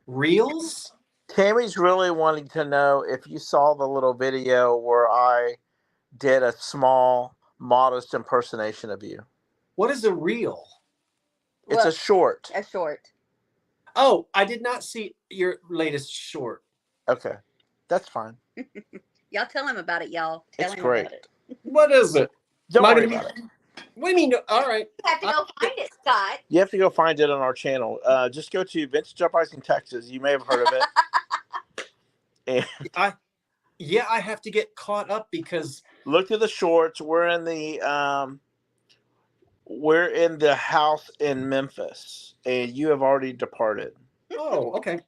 reels. Tammy's really wanting to know if you saw the little video where I did a small, modest impersonation of you. What is a reel? It's Well, a short. a short. Oh, I did not see your latest short. Okay. That's fine. Y'all tell him about it, y'all. Tell It's him great. about it. What is it? Don't Am I worry gonna about it. What do you mean? All right. You have to go find it, Scott. You have to go find it on our channel. Just go to Vintage Uprising Texas. You may have heard of it. And I have to get caught up because look through the shorts. We're in the house in Memphis, and you have already departed. oh, okay.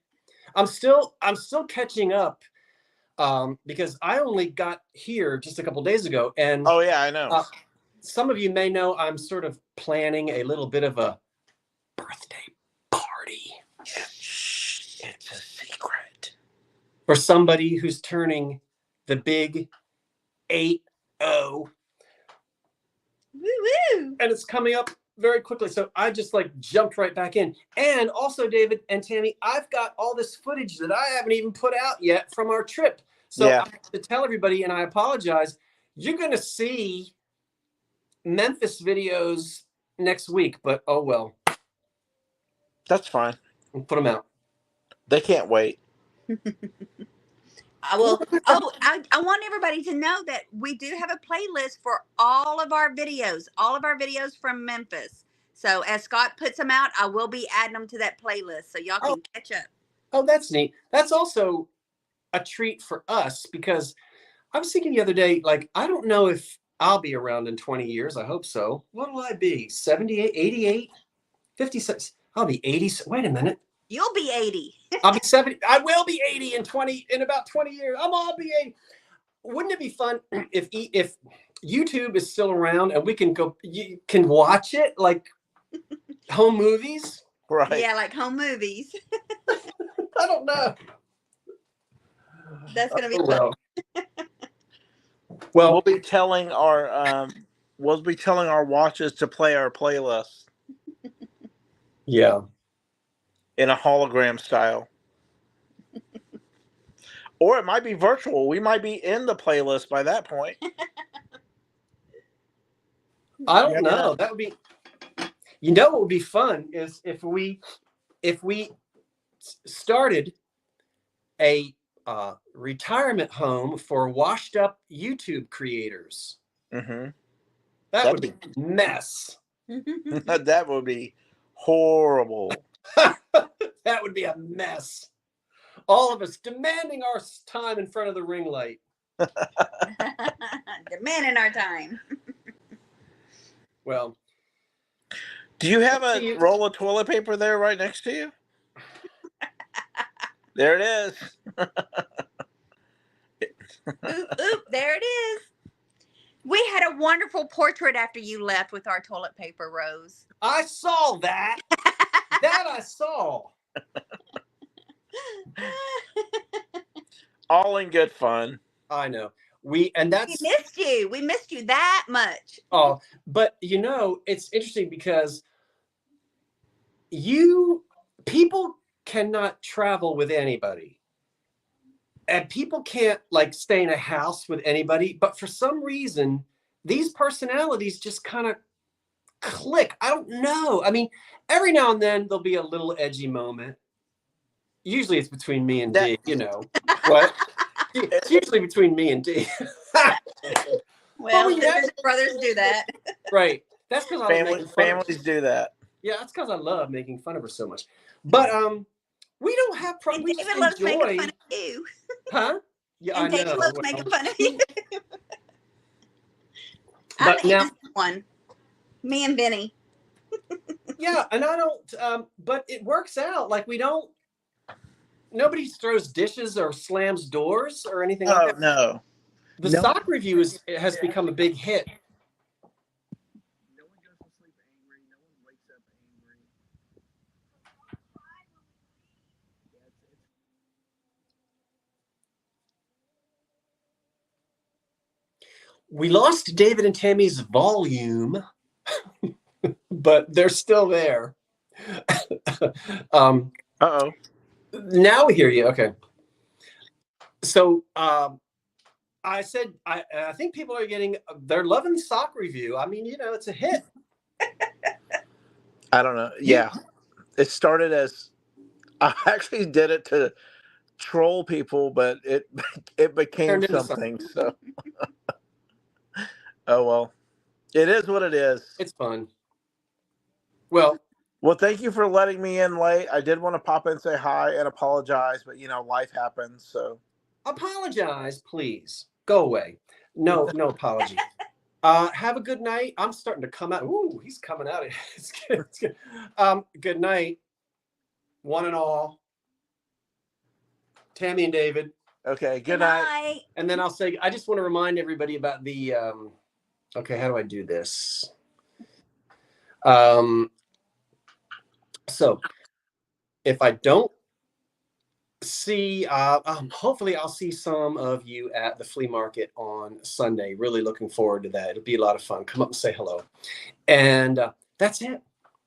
I'm still catching up because I only got here just a couple days ago, and Oh yeah, I know. some of you may know I'm sort of planning a little bit of a birthday party Shh, it's a secret. for somebody who's turning the big 8-0, Woo-woo. and it's coming up very quickly. So I just jumped right back in. And also, David and Tammy, I've got all this footage that I haven't even put out yet from our trip. So Yeah. I have to tell everybody, and I apologize, you're going to see Memphis videos next week, but oh well. That's fine. We'll put them out. They can't wait. I will. Oh, I want everybody to know that we do have a playlist for all of our videos from Memphis. So as Scott puts them out, I will be adding them to that playlist so y'all can catch up. Oh, that's neat. That's also a treat for us because I was thinking the other day, I don't know if I'll be around in 20 years. I hope so. What will I be? 78, 88, 56? I'll be 80. Wait a minute. You'll be 80. I'll be 70. I will be 80 in about 20 years. I'll be 80. Wouldn't it be fun if YouTube is still around and you can watch it like home movies? Right. Yeah, like home movies. I don't know. That's gonna be Oh, fun. well, We'll be telling our watches to play our playlist yeah. in a hologram style. Or it might be virtual. We might be in the playlist by that point. I don't Never know. know. That would be. You know what would be fun is if we started a retirement home for washed up YouTube creators. Mm-hmm. That would be a mess. That would be horrible. That would be a mess. All of us demanding our time in front of the ring light. Demanding our time. Well, do you have a roll of toilet paper there right next to you? There it is. Oop, there it is. We had a wonderful portrait after you left with our toilet paper, Rose. I saw that. That I saw. All in good fun. I know. We missed you. We missed you that much. Oh, but it's interesting because people cannot travel with anybody. And people can't stay in a house with anybody, but for some reason, these personalities just kind of click. I don't know. I mean, every now and then there'll be a little edgy moment. Usually it's between me and D, What? It's usually between me and D. Well, sisters and brothers do that. Right. That's because families do that. Yeah, that's because I love making fun of her so much. But We don't have And problems. We David just loves making enjoy, fun of you. huh? Yeah, I And David know. loves Well, making fun of you. I'm but the now, innocent one. Me and Vinny. yeah, and I don't. But it works out. Like we don't. Nobody throws dishes or slams doors or anything like Oh that. no. The No. sock review has become a big hit. No one goes to sleep angry. No one wakes up angry. We lost David and Tammy's volume, but they're still there. Uh-oh. Now we hear you. Okay. So I said I think people are they're loving the sock review. I mean, it's a hit. I don't know. Yeah. It started as I actually did it to troll people, but it became Turned into something. So oh well. It is what it is. It's fun. Well, Thank you for letting me in late. I did want to pop in and say hi and apologize, but life happens. So apologize, please. Go away. No apology. Have a good night. I'm starting to come out. Ooh, he's coming out. It's good. It's good. Good night, one and all. Tammy and David. okay, good night. And then I'll say, I just want to remind everybody about the. Okay, how do I do this? So if I don't see, hopefully I'll see some of you at the flea market on Sunday. Really looking forward to that. It'll be a lot of fun. Come up and say hello. And that's it.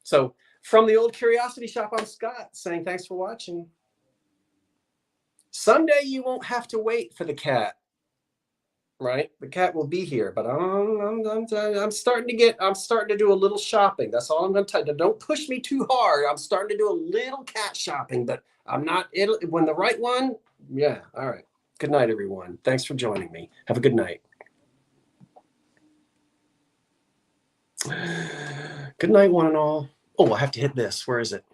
So from the old Curiosity Shop, I'm Scott saying thanks for watching. Sunday, you won't have to wait for the cat. Right, the cat will be here, but I'm starting to do a little shopping. That's all I'm going to tell you. Don't push me too hard. I'm starting to do a little cat shopping, but I'm not. When the right one, yeah. All right. Good night, everyone. Thanks for joining me. Have a good night. Good night, one and all. Oh, I have to hit this. Where is it?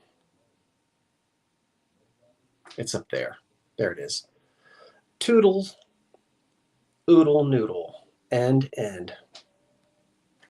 It's up there. There it is. Toodles. Oodle noodle. End.